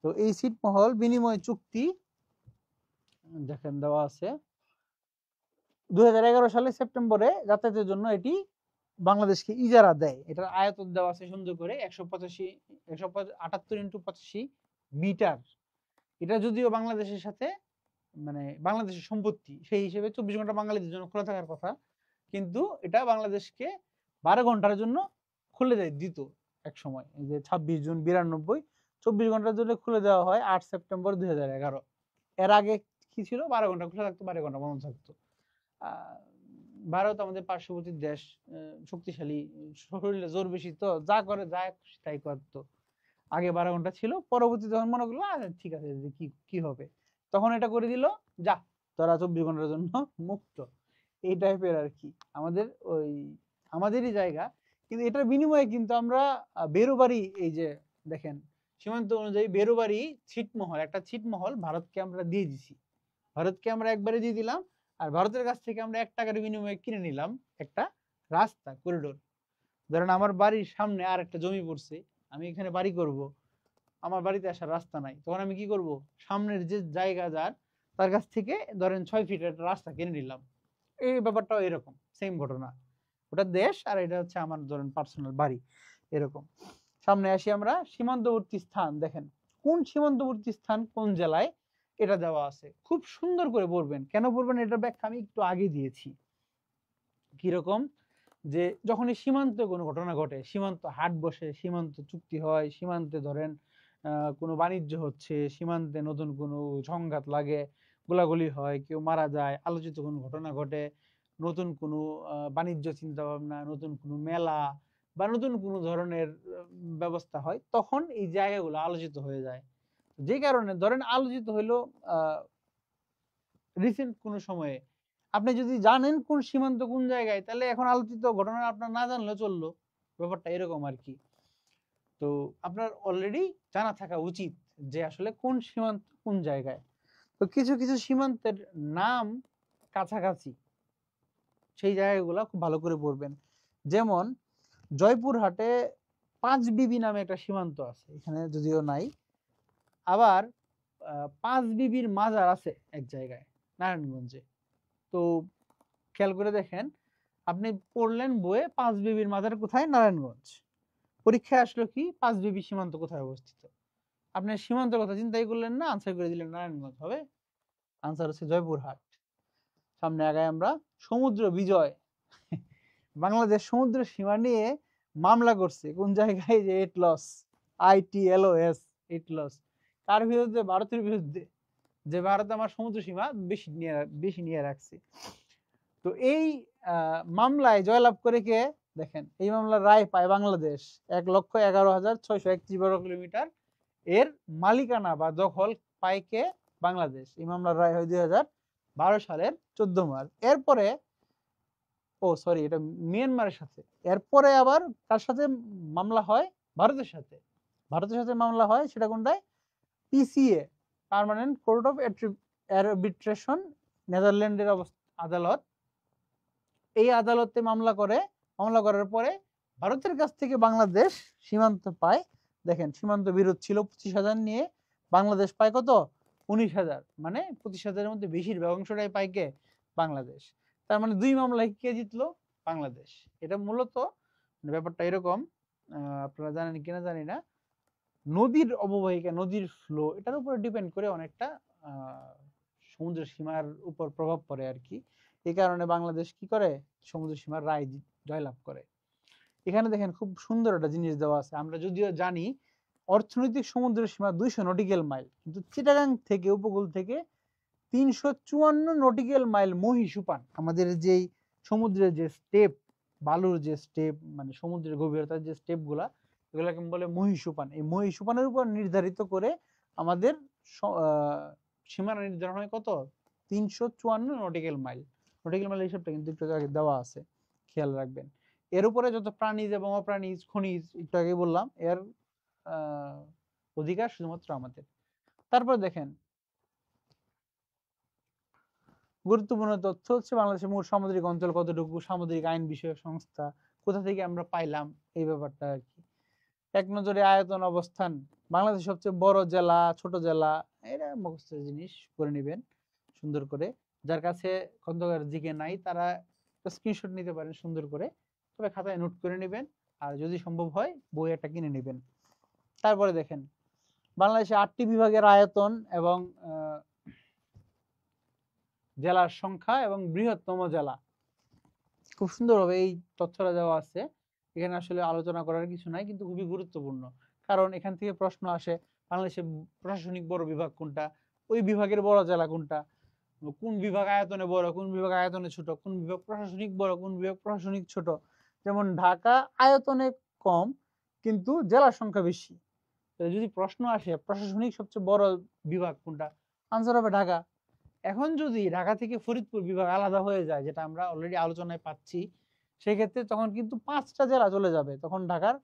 তো এই ছিটমহল বিনিময় চুক্তি দেখেন দেওয়া আছে 2011 সালের সেপ্টেম্বরে যাতায়াতের জন্য এটি বাংলাদেশকে ইজারা দেয়। এটার আয়তন দেওয়া আছে সুন্দর করে 178 × 85 মিটার। এটা যদিও বাংলাদেশের সাথে মানে বাংলাদেশের সম্পত্তি, সেই হিসেবে 24 ঘন্টা বাঙালিদের জন্য খোলা থাকার কথা, কিন্তু এটা বাংলাদেশকে 12 ঘন্টার জন্য খুলে দিত এক সময়। এই যে 26 জুন 92, 24 ঘন্টার জন্য খুলে দেওয়া হয় 8 সেপ্টেম্বর 2011। এর আগে কি ছিল? 12 ঘন্টা খোলা থাকতো, 12 ঘন্টা বন্ধ থাকতো। ভারত আমাদের পার্শ্ববর্তী দেশ, শক্তিশালী, শরীরে জোর বেশি, তো যা করে যা খুশি তাই করতো। আগে 12 ঘন্টা ছিল, পরবর্তী যখন মনে করলো ঠিক আছে কি হবে, তখন এটা করে দিল, যা তোরা 24 ঘন্টার জন্য মুক্ত, এই টাইপের আর কি। আমাদের ওই আমাদেরই জায়গা, কিন্তু এটার বিনিময়ে কিন্তু আমরা বেরোবারি, এই যে দেখেন সীমান্ত অনুযায়ী বেরোবারি ছিটমহল, একটা ছিটমহল ভারতকে আমরা দিয়ে দিছি। ভারতকে আমরা একবারে দিয়ে দিলাম, আর ভারতের কাছ থেকে আমরা 1 টাকার বিনিময়ে কিনে নিলাম একটা রাস্তা, করিডোর। ধরেন আমার বাড়ির সামনে আর একটা জমি পড়ছে, আমি এখানে বাড়ি করব, আমার বাড়িতে আসার রাস্তা নাই, তখন আমি কি করব? সামনের যে জায়গা যার, তার কাছ থেকে ধরেন 6 ফিট একটা রাস্তা কিনে নিলাম। এই ব্যাপারটাও এরকম সেম ঘটনা। ওটা দেশ আর এটা হচ্ছে আমার ধরেন পার্সোনাল বাড়ি, এরকম। সামনে আসি আমরা, সীমান্তবর্তী স্থান দেখেন কোন সীমান্তবর্তী স্থান কোন জেলায় এটা দেওয়া আছে, খুব সুন্দর করে পড়বেন। কেন পড়বেন এটার ব্যাখ্যা আমি একটু আগে দিয়েছি। কিরকম? যে যখনই সীমান্তে কোনো ঘটনা ঘটে, সীমান্ত হাট বসে, সীমান্ত চুক্তি হয়, সীমান্তে ধরেন কোনো বাণিজ্য হচ্ছে, সীমান্তে নতুন কোনো সংঘাত লাগে, গোলাগুলি হয়, কেউ মারা যায়, আলোচিত কোনো ঘটনা ঘটে, নতুন কোনো বাণিজ্য চিন্তা ভাবনা, নতুন কোনো মেলা বা নতুন কোনো ধরনের ব্যবস্থা হয়, তখন এই জায়গাগুলো আলোচিত হয়ে যায়। যে কারণে ধরেন আলোচিত হইলো রিসেন্ট কোনো সময়ে, আপনি যদি জানেন কোন সীমান্ত কোন জায়গায়, তাহলে এখন আলোচিত ঘটনা আপনার না জানলে চললো, ব্যাপারটা এরকম আর কি। তো আপনার অলরেডি জানা থাকা উচিত যে আসলে কোন সীমান্ত কোন জায়গায়। তো কিছু কিছু সীমান্তের নাম কাছাকাছি, সেই জায়গাগুলো খুব ভালো করে পড়বেন। যেমন জয়পুরহাটে 5 বিবি নামে একটা সীমান্ত আছে, এখানে যদিও নাই। আবার 5 বিবির মাজার আছে এক জায়গায়, নারায়ণগঞ্জে। তো খেয়াল করে দেখেন, আপনি পড়লেন বইয়ে 5 বিবির মাজার কোথায়? নারায়ণগঞ্জ। পরীক্ষায় আসলো কি 5 বিবি সীমান্ত কোথায় অবস্থিত? আপনি সীমান্তের কথা চিন্তাই করলেন না, আনসার করে দিলেন নারায়ণগঞ্জ। হবে? আনসার হচ্ছে জয়পুরহাট। সামনে আগায় আমরা, সমুদ্র বিজয়। বাংলাদেশ সমুদ্র সীমা নিয়ে মামলা করছে কোন জায়গায়? যে এটলস, ITLOS, এটলস। কার বিরুদ্ধে? ভারতের বিরুদ্ধে, যে ভারত আমার সমুদ্র সীমা বেশি নিয়ে রাখছে। তো এই মামলায় জয়লাভ করে কে? দেখেন এই মামলার রায় পায় বাংলাদেশ 1,11,631 বর্গ কিলোমিটার এর মালিকানা বা দখল পায় কে? বাংলাদেশ। এই মামলার রায় হয় 2012 সালের 14 মার্চ। এরপরে সরি, এটা মিয়ানমারের সাথে। এরপরে আবার কার সাথে মামলা হয়? ভারতের সাথে। ভারতের সাথে মামলা হয়, সেটা কোনটায়? PCA, permanent court of arbitration, নেদারল্যান্ডের আদালত। এই আদালতে মামলা করার পরে ভারতের কাছ থেকে বাংলাদেশ সীমান্ত পায়। দেখেন সীমান্ত বিরোধ ছিল 25,000 নিয়ে, বাংলাদেশ পায় কত? 19,000। মানে 25,000-এর মধ্যে বেশিরভাগ অংশটাই পায় কে? বাংলাদেশ। তার মানে 2 মামলায় কে জিতলো? বাংলাদেশ। এটা মূলত ব্যাপারটা এরকম, আপনারা জানেন কিনা জানি না, নদীর অববাহিকা, নদীর ফ্লো, এটার উপরে ডিপেন্ড করে অনেকটা সমুদ্র সীমার উপর প্রভাব পড়ে আর কি। এই কারণে বাংলাদেশ কি করে? সমুদ্র সীমার রায় জয়লাভ করে। এখানে দেখেন খুব সুন্দর একটা জিনিস দেওয়া আছে। আমরা যদিও জানি অর্থনৈতিক সমুদ্র সীমা 200 নটিক্যাল মাইল, কিন্তু চিটাগাং থেকে উপকূল থেকে 354 নটিক্যাল মাইল মহীসোপান, আমাদের যেই সমুদ্রের যে স্টেপ, বালুর যে স্টেপ, মানে সমুদ্রের গভীরতার যে স্টেপ গুলা, এগুলাকে বলে মহীসোপান। এই মহীসোপানের উপর নির্ধারিত করে আমাদের সীমানা নির্ধারণ হয় কত? 354 নটিক্যাল মাইল। নটিক্যাল মাইল হিসাবটা কিন্তু একটু আগে দেওয়া আছে, খেয়াল রাখবেন। এর উপরে যত প্রাণীজ এবং অপ্রাণীজ খনিজ, একটু আগে বললাম, এর অধিকার শুধুমাত্র আমাদের। তারপর দেখেন গুরুত্বপূর্ণ তথ্য হচ্ছে বাংলাদেশের মোট সামুদ্রিক অঞ্চল কতটুকু, সামুদ্রিক আইন বিষয়ক সংস্থা কোথা থেকে আমরা পাইলাম, এই ব্যাপারটা আর কি। এক নজরে আয়তন অবস্থান, বাংলাদেশের সবচেয়ে বড় জেলা, ছোট জেলা, এটা মুখস্থ জিনিস করে নেবেন সুন্দর করে। যার কাছে খন্দকার জিকে নাই তারা স্ক্রিনশট নিতে পারেন সুন্দর করে, তবে খাতায় নোট করে নেবেন, আর যদি সম্ভব হয় বই একটা কিনে নেবেন। তারপরে দেখেন বাংলাদেশে 8টি বিভাগের আয়তন এবং জেলার সংখ্যা এবং বৃহত্তম জেলা, খুব সুন্দরভাবে এই তথ্যটা দেওয়া আছে। এখানে আসলে আলোচনা করার কিছু নাই, কিন্তু খুবই গুরুত্বপূর্ণ, কারণ এখান থেকে প্রশ্ন আসে বাংলাদেশের প্রশাসনিক বড় বিভাগ কোনটা, ওই বিভাগের বড় জেলা কোনটা, কোন বিভাগ আয়তনে বড়, কোন বিভাগ আয়তনে ছোট, কোন বিভাগ প্রশাসনিক বড়, কোন বিভাগ প্রশাসনিক ছোট। যেমন ঢাকা আয়তনে কম কিন্তু জেলার সংখ্যা বেশি। যদি প্রশ্ন আসে প্রশাসনিক সবচেয়ে বড় বিভাগ কোনটা, আনসার হবে ঢাকা। এখন যদি ঢাকা থেকে ফরিদপুর বিভাগ আলাদা হয়ে যায়, যেটা আমরা অলরেডি আলোচনায় পাচ্ছি, সেক্ষেত্রে তখন কিন্তু 5টা জেলা চলে যাবে, তখন ঢাকার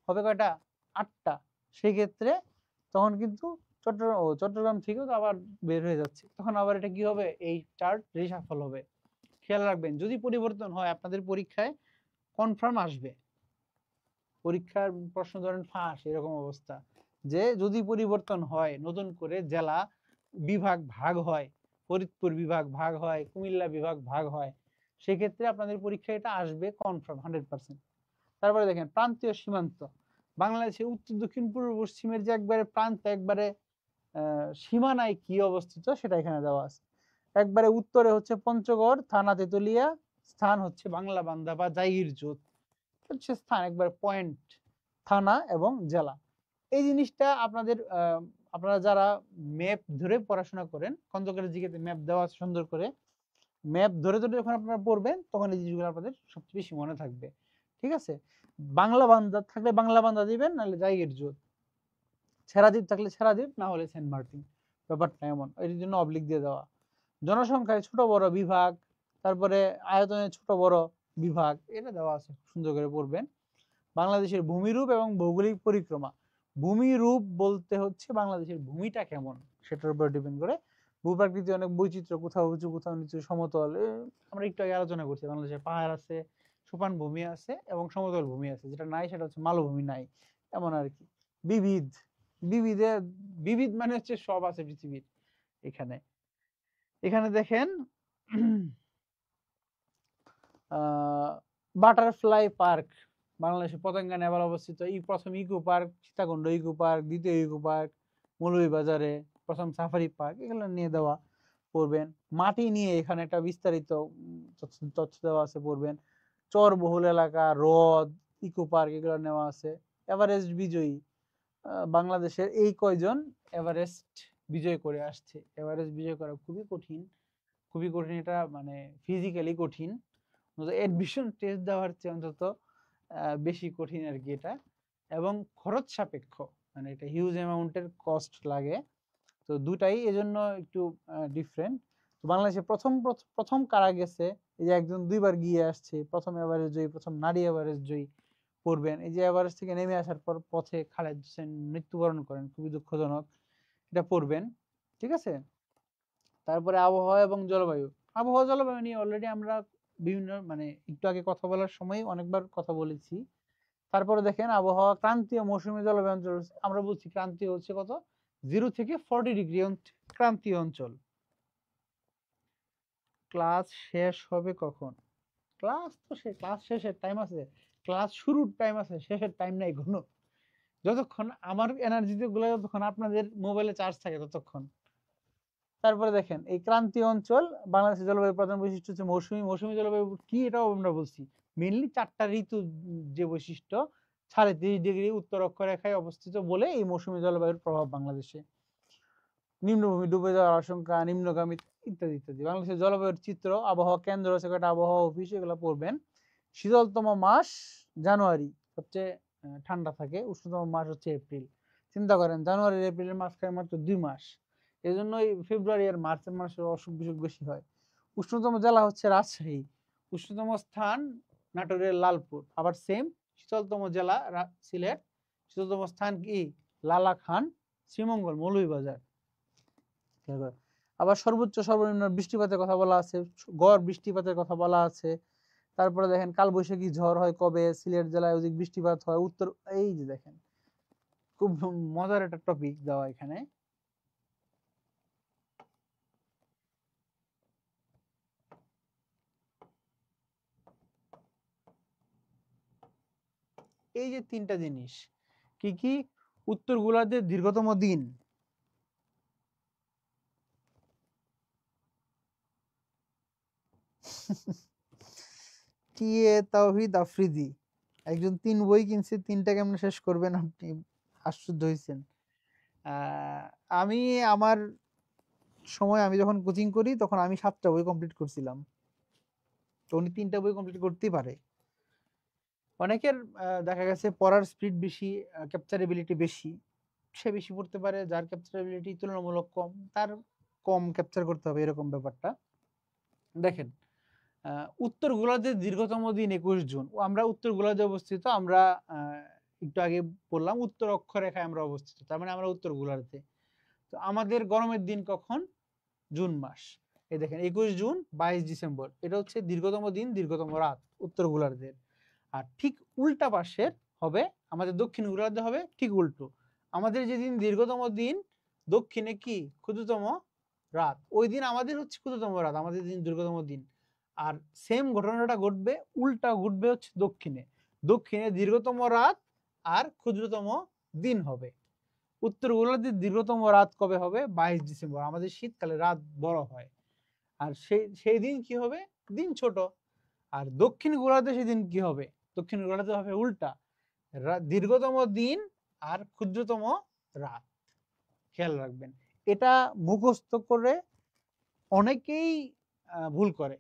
হবে কয়টা, 8টা। সেক্ষেত্রে তখন কিন্তু চট্টগ্রাম থেকেও তো আবার বের হয়ে যাচ্ছে, তখন আবার এটা কি হবে, এই চার্ট রিশাফল হবে। খেয়াল রাখবেন যদি পরিবর্তন হয় আপনাদের পরীক্ষায় কনফার্ম আসবে, পরীক্ষার প্রশ্ন ধরেন ফাঁস এরকম অবস্থা, যে যদি পরিবর্তন হয় নতুন করে জেলা বিভাগ ভাগ হয়, ফরিদপুর বিভাগ ভাগ হয়, কুমিল্লা বিভাগ ভাগ হয়, সেক্ষেত্রে আপনাদের পরীক্ষা এটা আসবে কনফার্ম 100%। তারপরে দেখেন প্রান্তীয় সীমান্ত, বাংলাদেশের উত্তর দক্ষিণ পূর্ব পশ্চিমের যে একবারে প্রান্ত, একবারে সীমানায় কি অবস্থিত সেটা এখানে দেওয়া আছে। একবারে উত্তরে হচ্ছে পঞ্চগড় থানা তেতুলিয়া, স্থান হচ্ছে বাংলা বান্দা বা জাগিরজোত, হচ্ছে স্থান একবার পয়েন্ট, থানা এবং জেলা। এই জিনিসটা আপনাদের আপনারা যারা ম্যাপ ধরে পড়াশোনা করেন, খন্দকারের জিকেতে ম্যাপ দেওয়া আছে সুন্দর করে, ম্যাপ ধরে ধরে যখন আপনারা পড়বেন তখন এই জিনিসগুলো আপনাদের সবচেয়ে বেশি মনে থাকবে। ঠিক আছে, বাংলা বান্দা থাকলে বাংলা বান্দা দিবেন, নাহলে জায়গের জোত, ছেড়াদ্বীপ থাকলে ছেড়াদ্বীপ, না হলে সেন্ট মার্টিন, ব্যাপারটা এমন, এর জন্য অবলিক দিয়ে দেওয়া। জনসংখ্যায় ছোট বড় বিভাগ, তারপরে আয়তনে ছোট বড় বিভাগ, এটা দেওয়া আছে, সুন্দর করে পড়বেন। বাংলাদেশের ভূমিরূপ এবং ভৌগোলিক পরিক্রমা, ভূমিরূপ বলতে হচ্ছে বাংলাদেশের ভূমিটা কেমন সেটার উপর ডিপেন্ড করে। ভূপ্রাকৃতিক অনেক বৈচিত্র্য, কোথাও উঁচু কোথাও নিচু সমতল, আমরা একটু আগে আলোচনা করছি বাংলাদেশের পাহাড় আছে, সোপান ভূমি আছে এবং সমতল ভূমি আছে, যেটা নাই সেটা হচ্ছে মালভূমি নাই, এমন আর কি। বিবিধ, বিবিধে বিবিধ মানে হচ্ছে সব আছে পৃথিবীর এখানে। এখানে দেখেন বাটারফ্লাই পার্ক, বাংলাদেশের পতেঙ্গা নেভাল অবস্থিত। এই প্রথম eco park Sitakunda eco park, দ্বিতীয় ইকো পার্ক মৌলভীবাজারে, প্রথম সাফারি পার্ক, এগুলো নিয়ে দেওয়া পড়বেন। মাটি নিয়ে এখানে একটা বিস্তারিত তথ্য দেওয়া আছে, পড়বেন। চর বহুল এলাকা, হ্রদ, ইকো পার্ক এগুলো নেওয়া আছে। এভারেস্ট বিজয়ী, বাংলাদেশের এই কয়জন এভারেস্ট বিজয় করে আসছে। এভারেস্ট বিজয় করা খুবই কঠিন, খুবই কঠিন, এটা মানে ফিজিক্যালি কঠিন, এডমিশন টেস্ট দেওয়ার চেয়ে অন্তত বেশি কঠিন আর কি এটা, এবং খরচ সাপেক্ষ, মানে এটা হিউজ অ্যামাউন্টের কস্ট লাগে, তো দুটাই এজন্য একটু ডিফারেন্ট। তো বাংলাদেশে প্রথম প্রথম কারা গেছে, এই যে একজন 2বার গিয়ে আসছে, প্রথম এভারেস্ট জয়ী, প্রথম নারী এভারেস্ট জয়ী, পড়বেন। এই যে এভারেস্ট থেকে নেমে আসার পর পথে খালেদ হোসেন মৃত্যুবরণ করেন, খুবই দুঃখজনক, এটা পড়বেন। ঠিক আছে, তারপরে আবহাওয়া এবং জলবায়ু, আবহাওয়া জলবায়ু নিয়ে অলরেডি আমরা বিভিন্ন মানে একটু আগে কথা বলার সময় অনেকবার কথা বলেছি। তারপরে দেখেন আবহাওয়া, ক্রান্তীয় মৌসুমী জলবায়ু অঞ্চল, আমরা বলছি ক্রান্তীয় হচ্ছে কত, 0 থেকে 40 ডিগ্রি ক্রান্তীয় অঞ্চল। ক্লাস শেষ হবে কখন, ক্লাস তো ক্লাস শেষের টাইম আছে, ক্লাস শুরুর টাইম আছে, শেষের টাইম নাই কোনো, যতক্ষণ আমার এনার্জিতে গুলো, যতক্ষণ আপনাদের মোবাইলে চার্জ থাকে ততক্ষণ। তারপরে দেখেন এই ক্রান্তীয় অঞ্চল, বাংলাদেশের জলবায়ুর প্রধান বৈশিষ্ট্য হচ্ছে মৌসুমী। মৌসুমী জলবায়ু কি এটাও আমরা বলছি, মেইনলি 4টা ঋতু, যে বৈশিষ্ট্য 33.5 ডিগ্রি উত্তর অক্ষরেখায় অবস্থিত বলে এই মৌসুমী জলবায়ুর প্রভাব বাংলাদেশে। নিম্নভূমি ডুবে যাওয়ার আশঙ্কা, নিম্নগামী ইত্যাদি ইত্যাদি। বাংলাদেশের জলবায়ুর চিত্র, আবহাওয়া কেন্দ্র আছে কয়টা, আবহাওয়া অফিস, এগুলো পড়বেন। শীতলতম মাস জানুয়ারি, সবচেয়ে ঠান্ডা থাকে। উষ্ণতম মাস হচ্ছে এপ্রিল। চিন্তা করেন জানুয়ারি এপ্রিলের মাঝখানে মাত্র 2 মাস, এই জন্যই ফেব্রুয়ারি আর মার্চের মাসে অসুখ বিসুখ বেশি হয়। উষ্ণতম জেলা হচ্ছে রাজশাহী, উষ্ণতম স্থান নাটোরের লালপুর, আবার সেম। শীতলতম জেলা সিলেট, শীতলতম স্থান কি লালাখান, শ্রীমঙ্গল, মৌলভীবাজার। আবার সর্বোচ্চ সর্বনিম্ন বৃষ্টিপাতের কথা বলা আছে, গড় বৃষ্টিপাতের কথা বলা আছে। তারপরে দেখেন কালবৈশাখী ঝড় হয় কবে, সিলেট জেলায় অধিক বৃষ্টিপাত হয় উত্তর, এই যে দেখেন খুব মজার একটা টপিক দেওয়া এখানে। এই যে তিনটা জিনিস কি কি, উত্তর গোলার্ধের দীর্ঘতম দিন, টি এ তাওহিদ আফ্রিদি, একজন 3 বই কিনছে, 3টা কেমনে শেষ করবেন আপনি, আশ্চর্য হয়েছেন। আমি আমার সময় আমি যখন কোচিং করি তখন আমি 7টা বই কমপ্লিট করছিলাম, তো উনি 3টা বই কমপ্লিট করতেই পারে। অনেকের দেখা গেছে পড়ার স্পিড বেশি, ক্যাপচারেবিলিটি বেশি, সে বেশি পড়তে পারে, যার ক্যাপচারেবিলিটি তুলনামূলক কম তার কম ক্যাপচার করতে হবে, এরকম ব্যাপারটা। দেখেন উত্তর গোলার্ধের দীর্ঘতম দিন 21 জুন। আমরা উত্তর গোলার্ধে অবস্থিত, আমরা একটু আগে বললাম উত্তর অক্ষরেখায় আমরা অবস্থিত, তার মানে আমরা উত্তর গোলার্ধে। তো আমাদের গরমের দিন কখন? জুন মাস। এই দেখেন 21 জুন 22 ডিসেম্বর, এটা হচ্ছে দীর্ঘতম দিন দীর্ঘতম রাত উত্তর গোলার্ধের। আর ঠিক উল্টা পাশের হবে আমাদের দক্ষিণ গোলার্ধে, হবে ঠিক উল্টো। আমাদের যেদিন দীর্ঘতম দিন, দক্ষিণে কি ক্ষুদ্রতম রাত, ওই দিন আমাদের হচ্ছে ক্ষুদ্রতম রাত, আমাদের দিন দীর্ঘতম দিন। আর সেম ঘটনাটা ঘটবে, উল্টা ঘটবে হচ্ছে দক্ষিণে, দক্ষিণে দীর্ঘতম রাত আর ক্ষুদ্রতম দিন হবে। উত্তর গোলার্ধের দীর্ঘতম রাত কবে হবে? 22 ডিসেম্বর। আমাদের শীতকালে রাত বড় হয়, আর সেই দিন কি হবে? দিন ছোট। আর দক্ষিণ গোলার্ধে সেদিন কি হবে? দক্ষিণ গোলার্ধে হবে উল্টা, দীর্ঘতম দিন আর ক্ষুদ্রতম রাত। খেয়াল রাখবেন, এটা মুখস্থ করে অনেকেই ভুল করে।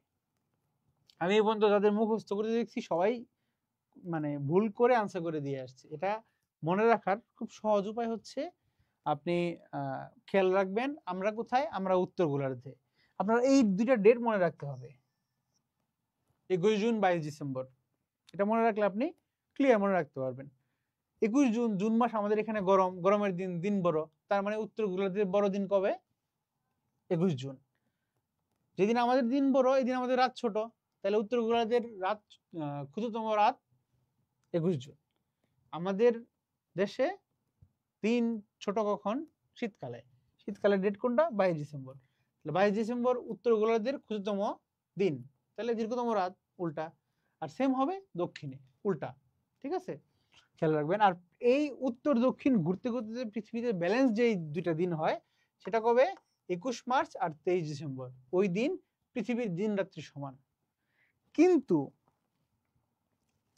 আমি এই পর্যন্ত যাদের মুখস্থ করে দেখছি সবাই মানে ভুল করে আনসার করে দিয়ে আসছে। এটা মনে রাখার খুব সহজ উপায় হচ্ছে আপনি খেয়াল রাখবেন আমরা কোথায়, আমরা উত্তর গোলার্ধে। আপনার এই দুইটা ডেট মনে রাখতে হবে, 21 জুন 22 ডিসেম্বর, এটা মনে রাখলে আপনি ক্লিয়ার মনে রাখতে পারবেন। 21 জুন, জুন মাস আমাদের এখানে গরম, গরমের দিন দিন বড়, তার মানে উত্তর গোলার্ধের বড় দিন কবে? 21 জুন। যেদিন আমাদের দিন বড়, এই দিন আমাদের রাত ছোট, তাহলে উত্তর গোলার্ধের রাত ক্ষুদ্রতম রাত 21 জুন। আমাদের দেশে দিন ছোট কখন? শীতকালে। শীতকালের ডেট কোনটা? 22 ডিসেম্বর। 22 ডিসেম্বর উত্তর গোলার্ধের ক্ষুদ্রতম দিন, তাহলে দীর্ঘতম রাত উল্টা। আর সেম হবে দক্ষিণে উল্টা। ঠিক আছে, খেয়াল রাখবেন। আর এই উত্তর দক্ষিণ ঘুরতে ঘুরতে পৃথিবীতে ব্যালেন্স যেই দুইটা দিন হয় সেটা কবে? 21 মার্চ আর 23 ডিসেম্বর। ওই দিন পৃথিবীর দিন রাত্রি সমান। কিন্তু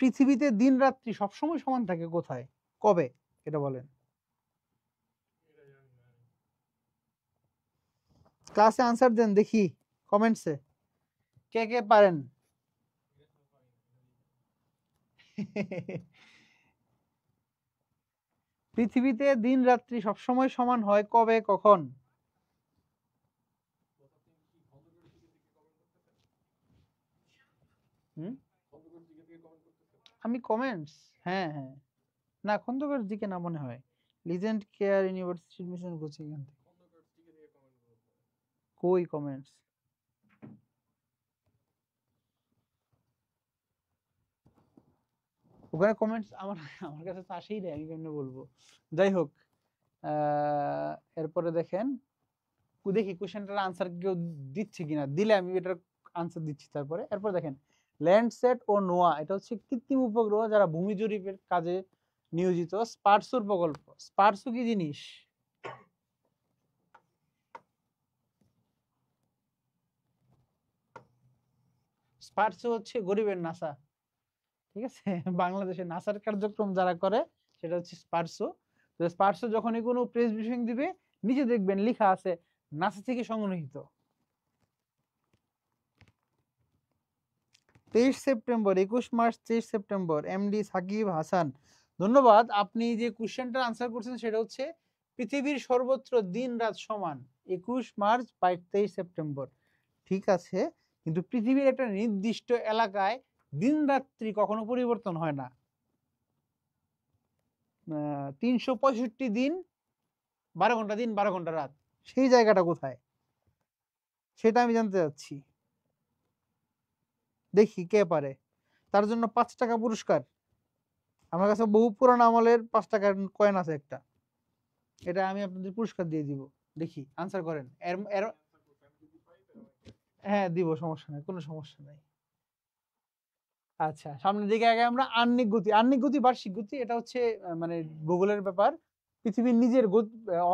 পৃথিবীতে দিন রাত্রি সবসময় সমান থাকে কোথায়, কবে, এটা বলেন। ক্লাসে আনসার দেন দেখি, কমেন্টসে কে কে পারেন। পৃথিবীতে দিন রাত্রি সবসময় সমান হয় কবে, কখন? আমি কমেন্টস, হ্যাঁ হ্যাঁ, না খন্দকার দিকে না মনে হয়, legend care university mission coaching. কই কমেন্টস? ওখানে কমেন্টস আমার আমার কাছে তো আসেই না, আমি কেমনে বলবো। যাই হোক, এরপরে দেখেন, দেখি কোশ্চেনটার আনসার কেউ দিচ্ছে কিনা, দিলে আমি এটার আনসার দিচ্ছি। তারপরে এরপর দেখেন, ল্যান্ডসেট ও নোয়া, এটা হচ্ছে কৃত্রিম উপগ্রহ যারা ভূমি জরিপের কাজে নিয়োজিত। স্পারসুর প্রকল্প, স্পারসু কি জিনিস? স্পারসু হচ্ছে গরিবের নাসা। ঠিক আছে, বাংলাদেশে নাসার কার্যক্রম যারা করে সেটা হচ্ছে স্পারসু। তো স্পারসু যখনই কোনো প্রেস ব্রিফিং দিবে, নিচে দেখবেন লেখা আছে নাসা থেকে সংগৃহীত। 23 September, 21 March, 23 September, MD Sakib Hasan. ধন্যবাদ, আপনি যে কোশ্চেনটার আনসার করছেন সেটা হচ্ছে পৃথিবীর সর্বত্র দিন রাত সমান 21 মার্চ 23 সেপ্টেম্বর। ঠিক আছে, কিন্তু পৃথিবীর একটা নির্দিষ্ট এলাকায় দিন রাত্রি কখনো পরিবর্তন হয় না। 365 দিন 12 ঘন্টা দিন 12 ঘন্টা রাত, সেই জায়গাটা কোথায়? সেটা আমি জানতে চাচ্ছি। দেখি কে পারে। তার জন্য ৫ টাকা পুরস্কার। আমার কাছে বহু পুরানো আমলের ৫ টাকার কয়েন আছে একটা। এটা আমি আপনাদের পুরস্কার দিয়ে দিব। দেখি আনসার করেন। এর এর হ্যাঁ, দিব, সমস্যা নাই, কোনো সমস্যা নাই। আচ্ছা, সামনের দিকে আগে আমরা আহ্নিক গতি, আহ্নিক গতি, বার্ষিক গতি, এটা হচ্ছে মানে ভূগোলের ব্যাপার। পৃথিবীর নিজের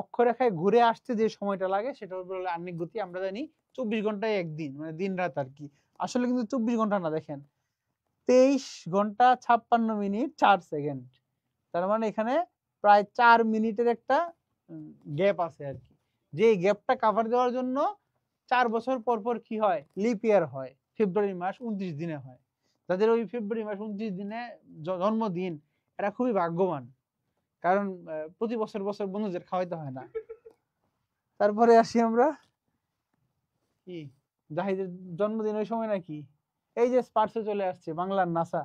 অক্ষরেখায় ঘুরে আসতে যে সময়টা লাগে সেটা হলো আহ্নিক গতি। আমরা জানি ২৪ ঘন্টায় একদিন, মানে দিন রাত আর কি। আসলে কিন্তু ২৪ ঘন্টা না, দেখেন ২৩ ঘন্টা ৫৬ মিনিট ৪ সেকেন্ড। তার মানে এখানে প্রায় ৪ মিনিটের একটা গ্যাপ আছে আর কি। যে গ্যাপটা কাভার দেওয়ার জন্য ৪ বছর পর পর কি হয়, লিপ ইয়ার হয়। ফেব্রুয়ারি মাস ২৯ দিনে হয়। যাদের ওই ফেব্রুয়ারি মাস ২৯ দিনে জন্মদিন, এরা খুবই ভাগ্যবান। কারণ প্রতি বছর বছর বন্ধুদের খাওয়াইতে হয় না। তারপরে আসি আমরা কি, জাহিদের জন্মদিন ওই সময় নাকি। এই যে স্পার্সে চলে আসছে, বাংলার নাসা,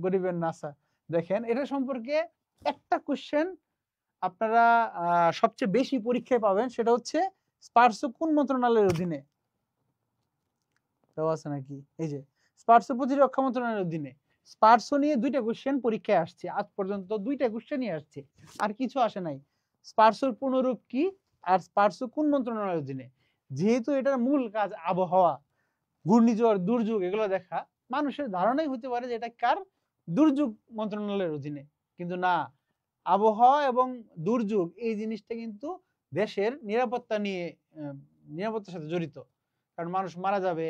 গরিবের নাসা। দেখেন এটা সম্পর্কে একটা কোশ্চেন আপনারা সবচেয়ে বেশি পরীক্ষায় পাবেন, সেটা হচ্ছে স্পার্সো কোন মন্ত্রণালয়ের অধীনে দেওয়া আছে নাকি। এই যে স্পার্সো প্রতিরক্ষা মন্ত্রণালয়ের অধীনে। স্পার্সো নিয়ে ২টা কোশ্চেন পরীক্ষায় আসছে, আজ পর্যন্ত ২টা কোশ্চেনই আসছে, আর কিছু আসে নাই। স্পার্সোর পূর্ণরূপ কি আর স্পার্সো কোন মন্ত্রণালয়ের অধীনে। যেহেতু এটার মূল কাজ আবহাওয়া, ঘূর্ণিঝড়, দুর্যোগ এগুলো দেখা, মানুষের ধারণাই হতে পারে যে এটা কার, দুর্যোগ মন্ত্রণালয়ের অধীনে। কিন্তু না, আবহাওয়া এবং দুর্যোগ এই জিনিসটা কিন্তু দেশের নিরাপত্তা নিয়ে, নিরাপত্তার সাথে জড়িত। কারণ মানুষ মারা যাবে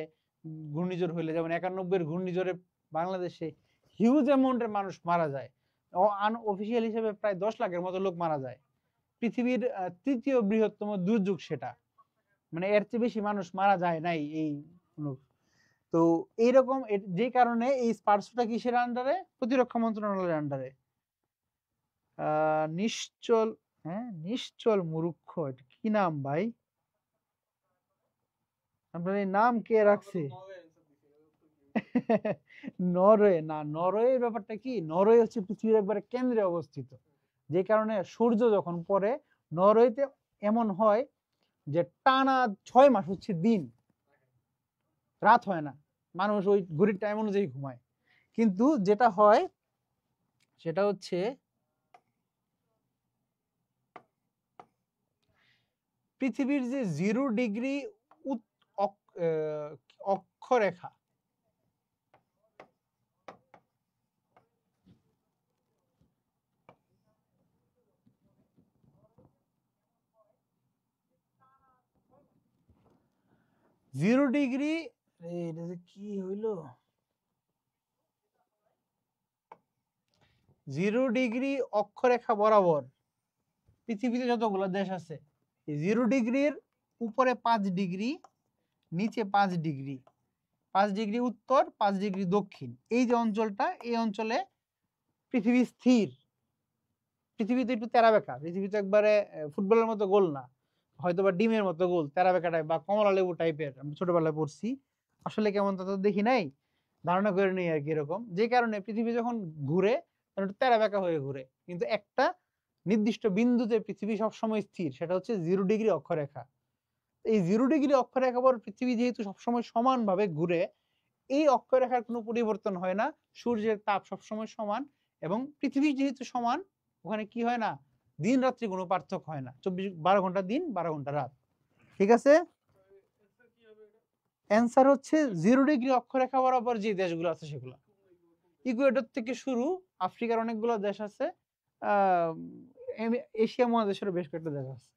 ঘূর্ণিঝড় হইলে, যেমন ৯১ ঘূর্ণিঝড়ে বাংলাদেশে হিউজ অ্যামাউন্টের মানুষ মারা যায়। অফিসিয়াল হিসেবে প্রায় ১০ লাখের মতো লোক মারা যায়। পৃথিবীর ৩য় বৃহত্তম দুর্যোগ সেটা, মানে এর চেয়ে বেশি মানুষ মারা যায় নাই এই। তো এইরকম যে কারণে এই স্পার্সোটা কিসের আন্ডারে, প্রতিরক্ষা মন্ত্রণালয়ের আন্ডারে। নিশ্চল, হ্যাঁ নিশ্চল মুরুক্ষ, এটা কি নাম ভাই, আপনার এই নাম কে রাখছে? নরওয়ে না, নরওয়ে ব্যাপারটা কি, নরওয়ে হচ্ছে পৃথিবীর একবারে কেন্দ্রে অবস্থিত। যে কারণে সূর্য যখন পড়ে নরওয়েতে এমন হয় যে টানা ৬ মাস হচ্ছে দিন, রাত হয় না, মানুষ ওই ঘড়ির টাইম অনুযায়ী ঘুমায়। কিন্তু যেটা হয় সেটা হচ্ছে পৃথিবীর যে 0 ডিগ্রি অক্ষরেখা, জিরো ডিগ্রি, এটা যে কি হইল, 0 ডিগ্রি অক্ষরেখা বরাবর পৃথিবীতে যতগুলো দেশ আছে, 0 ডিগ্রির উপরে 5 ডিগ্রি, নিচে 5 ডিগ্রি, 5 ডিগ্রি উত্তর, 5 ডিগ্রি দক্ষিণ, এই যে অঞ্চলটা, এই অঞ্চলে পৃথিবী স্থির। পৃথিবীতে একটু তেরা বেঁকা, পৃথিবীতে একবারে ফুটবলের মতো গোল না, হয়তো বা ডিমের মতো গোল, তেরা বেঁকা টাইপ বা কমলা লেবু টাইপের। আমি ছোটবেলায় পড়ছি, আসলে কেমন তা তো দেখি নাই, ধারণা করে নেই আর কি এরকম। যে কারণে পৃথিবী যখন ঘুরে তখন একটু তেরা বেঁকা হয়ে ঘুরে, কিন্তু একটা নির্দিষ্ট বিন্দুতে পৃথিবী সবসময় স্থির, সেটা হচ্ছে 0 ডিগ্রি অক্ষরেখা। এই 0 ডিগ্রি অক্ষরেখা পর পৃথিবী যেহেতু সবসময় সমানভাবে ঘুরে, এই অক্ষরেখার কোনো পরিবর্তন হয় না, সূর্যের তাপ সবসময় সমান, এবং পৃথিবী যেহেতু সমান, ওখানে কি হয় না, দিন রাত্রি কোনো পার্থক্য হয় না, 12 ঘন্টা দিন 12 ঘন্টা রাত। ঠিক আছে, অ্যান্সার হচ্ছে 0 ডিগ্রি অক্ষরেখা বরাবর যে দেশগুলো আছে সেগুলো, ইকুয়েটর থেকে শুরু, আফ্রিকার অনেকগুলো দেশ আছে, এশিয়া মহাদেশের বেশ কয়েকটা দেশ আছে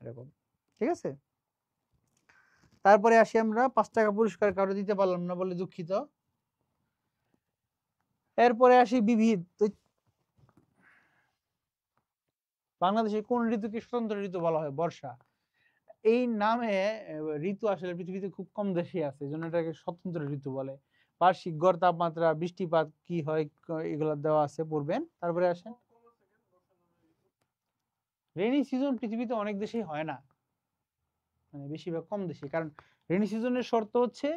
এরকম। ঠিক আছে, তারপরে আসি আমরা ৫ টাকা পুরস্কার কারো দিতে পারলাম না বলে দুঃখিত। এরপরে আসি বিবিধ। বাংলাদেশে কোন ঋতুকে স্বতন্ত্র ঋতু বলা হয়? বর্ষা। এই নামে ঋতু আসলে পৃথিবীতে খুব কম দেশে আছে, এই জন্য এটাকে স্বতন্ত্র ঋতু বলে। বার্ষিক গড় তাপমাত্রা, বৃষ্টিপাত কি হয়, এগুলো দেওয়া আছে, পড়বেন। তারপরে আসেন রেনি সিজন, পৃথিবীতে অনেক দেশেই হয় না, মানে বেশিরভাগ কম দেশে। কারণ রেনি সিজনের শর্ত হচ্ছে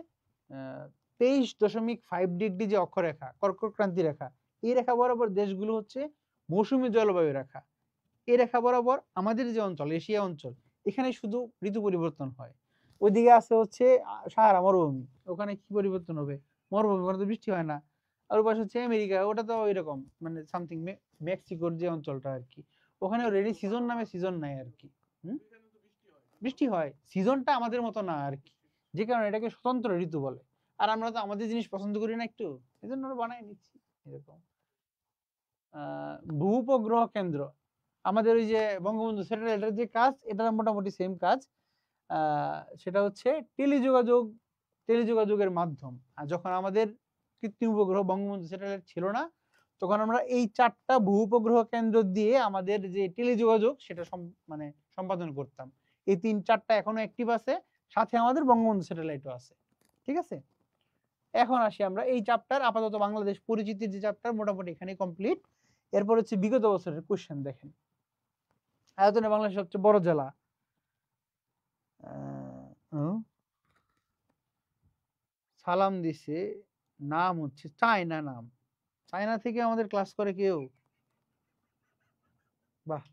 23.5 ডিগ্রি যে অক্ষরেখা, কর্কট ক্রান্তি রেখা, এই রেখা বরাবর দেশগুলো হচ্ছে মৌসুমী জলবায়ু রেখা। এই রেখা বরাবর আমাদের যে অঞ্চল, এশিয়া অঞ্চল, এখানে শুধু ঋতু পরিবর্তন হয়। ওইদিকে আছে হচ্ছে সাহারা মরুভূমি, ওখানে কি পরিবর্তন হবে, মরুভূমি, ওখানে তো বৃষ্টি হয় না। আর ওই পাশে হচ্ছে আমেরিকা, ওটা তো ওইরকম মানে সামথিং মেক্সিকোর যে অঞ্চলটা আর কি, ওখানে রেডি সিজন নামে সিজন নাই আর কি। হুম? বৃষ্টি হয়, সিজনটা আমাদের মতো না আর কি, যে কারণে এটাকে স্বতন্ত্র ঋতু বলে। আর আমরা তো আমাদের জিনিস পছন্দ করি না একটু, এই জন্য আমরা বানাই নিচ্ছি এরকম। ভূ-উপগ্রহ কেন্দ্র, আমাদের ওই যে বঙ্গবন্ধু স্যাটেলাইটের যে কাজ, এটা মোটামুটি সেম কাজ। সেটা হচ্ছে টেলিযোগাযোগ, টেলিযোগাযোগের মাধ্যম। আর যখন আমাদের কৃত্রিম উপগ্রহ বঙ্গবন্ধু স্যাটেলাইট ছিল না, তখন আমরা এই 4টা ভূ উপগ্রহ কেন্দ্র দিয়ে আমাদের যে টেলিযোগাযোগ সেটা মানে সম্পাদন করতাম। এই 3-4টা এখনো অ্যাক্টিভ আছে, সাথে আমাদের বঙ্গবন্ধু স্যাটেলাইটও আছে। ঠিক আছে, এখন আসি আমরা এই চ্যাপ্টার, আপাতত বাংলাদেশ পরিচিতির যে চ্যাপ্টার মোটামুটি এখানে কমপ্লিট। এরপর হচ্ছে বিগত বছরের কোশ্চেন দেখেন। আয়তনে বাংলাদেশের সবচেয়ে বড় জেলা, সালাম দিছে, নাম হচ্ছে চায়না নাম। চায়না থেকে আমাদের ক্লাস করে কেউ? বাহ,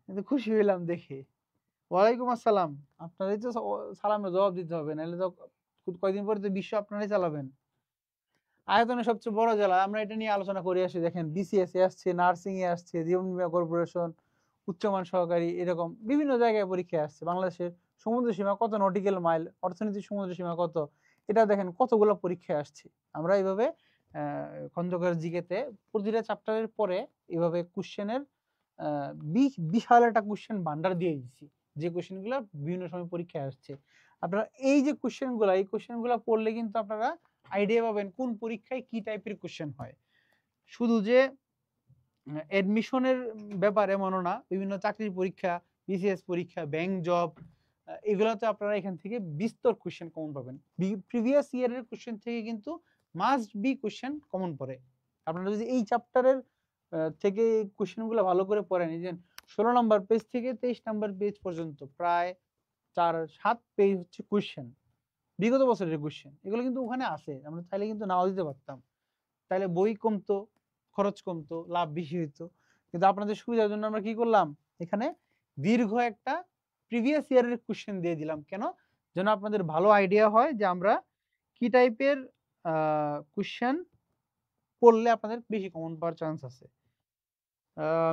কিন্তু খুশি হইলাম দেখে। ওয়ালাইকুম আসসালাম। আপনারই তো সালামের জবাব দিতে হবে, নাহলে তো কয়দিন পরে তো বিশ্ব আপনারাই চালাবেন। আয়তনে সবচেয়ে বড় জেলা, আমরা এটা নিয়ে আলোচনা করে আসি। দেখেন বিসিএস এ আসছে, নার্সিং এ আসছে, জীবন বীমা কর্পোরেশন, উচ্চমান সহকারী, এরকম বিভিন্ন জায়গায় পরীক্ষায় আসছে। বাংলাদেশের সমুদ্র সীমা কত নটিক্যাল মাইল, অর্থনীতির সমুদ্র সীমা কত, এটা দেখেন কতগুলো পরীক্ষায় আসছে। আমরা এইভাবে খন্দকার জিকেতে প্রতিটা চ্যাপ্টারের পরে এইভাবে কোশ্চেনের বিশাল একটা কোশ্চেন ভান্ডার দিয়ে দিচ্ছি, যে কোশ্চেনগুলো বিভিন্ন সময় পরীক্ষায় আসছে। আপনারা এই যে কোশ্চেনগুলো, এই কোশ্চেনগুলো পড়লে কিন্তু আপনারা আইডিয়া পাবেন কোন পরীক্ষায় কি টাইপের কোশ্চেন হয়। শুধু যে এডমিশনের ব্যাপারে এমনও না, বিভিন্ন চাকরির পরীক্ষা, বিসিএস পরীক্ষা, ব্যাংক জব, এগুলোতে আপনারা এখান থেকে বিস্তর কোশ্চেন কমন পাবেন। প্রিভিয়াস ইয়ারের কোশ্চেন থেকে কিন্তু মাস্ট বি কোশ্চেন কমন পড়ে। আপনারা যদি এই চ্যাপ্টারের থেকে কোশ্চেনগুলো ভালো করে পড়েন, এই যে 16 নম্বর পেজ থেকে 23 নম্বর পেজ পর্যন্ত প্রায় 4-7 পেজ হচ্ছে কোশ্চেন, বিগত বছরের কোশ্চেন। এগুলো কিন্তু ওখানে আছে, আমরা চাইলে কিন্তু নাও দিতে পারতাম, তাহলে বই কমতো, খরচ কমতো, লাভ বেশি হইতো। কিন্তু আপনাদের সুবিধার জন্য আমরা কি করলাম, এখানে দীর্ঘ একটা প্রিভিয়াস ইয়ারের কোশ্চেন দিয়ে দিলাম। কেন? যেন আপনাদের ভালো আইডিয়া হয় যে আমরা কি টাইপের কোশ্চেন পড়লে আপনাদের বেশি কমন পাওয়ার চান্স আছে।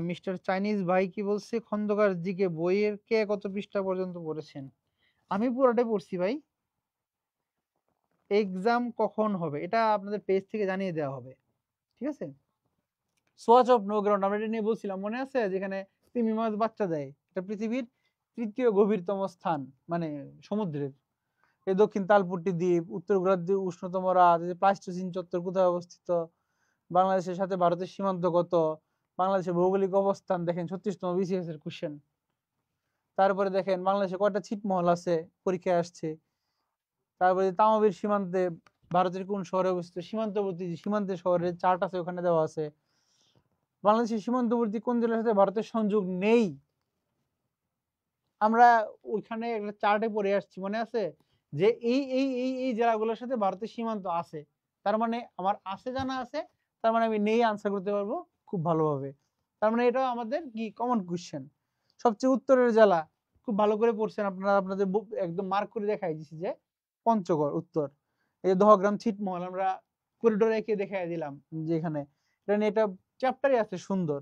মিস্টার চাইনিজ ভাই কি বলছে, খন্দকার জিকে বইয়ের কে কত পৃষ্ঠা পর্যন্ত পড়েছেন? আমি পুরোটাই পড়ছি ভাই। এক্সাম কখন হবে এটা আপনাদের পেজ থেকে জানিয়ে দেওয়া হবে, ঠিক আছে? সোয়াচ অফ নো গ্রাউন্ড, আমরা এটা নিয়ে বলছিলাম, মনে আছে? যেখানে তিমি মাছ বাচ্চা দেয়, এটা পৃথিবীর 3য় গভীরতম স্থান, মানে সমুদ্রের। এই দক্ষিণ তালপট্টি দ্বীপ, উত্তর গোলার্ধের উষ্ণতম রাত, প্লাইস্টোসিন চত্বর কোথায় অবস্থিত, বাংলাদেশের সাথে ভারতের সীমান্ত কত, বাংলাদেশের ভৌগোলিক অবস্থান দেখেন 36তম বিসিএস এর কোশ্চেন। তারপরে দেখেন বাংলাদেশে কয়টা ছিটমহল আছে, পরীক্ষায় আসছে। তারপরে তামাবির সীমান্তে ভারতের কোন শহরে অবস্থিত, সীমান্তবর্তী সীমান্তের শহরের চার্ট আছে, ওখানে দেওয়া আছে। বাংলাদেশের সীমান্তবর্তী কোন জেলার সাথে ভারতের সংযোগ নেই, আমরা ওইখানে একটা চার্টে পড়ে আসছি, মনে আছে? যে এই এই এই এই জেলাগুলোর সাথে ভারতের সীমান্ত আছে, তার মানে আমার আছে জানা আছে, তার মানে আমি নেই আনসার করতে পারবো খুব ভালোভাবে। তার মানে এটাও আমাদের কি কমন কোশ্চেন। সবচেয়ে উত্তরের জেলা, খুব ভালো করে পড়ছেন আপনারা, আপনাদের একদম মার্ক করে দেখাই দিছি যে পঞ্চগড় উত্তর। এই যে দহগ্রাম ছিটমহল আমরা করিডোরে এঁকে দেখাই দিলাম, যে এখানে এটা নিয়ে এটা চ্যাপ্টারই আছে সুন্দর।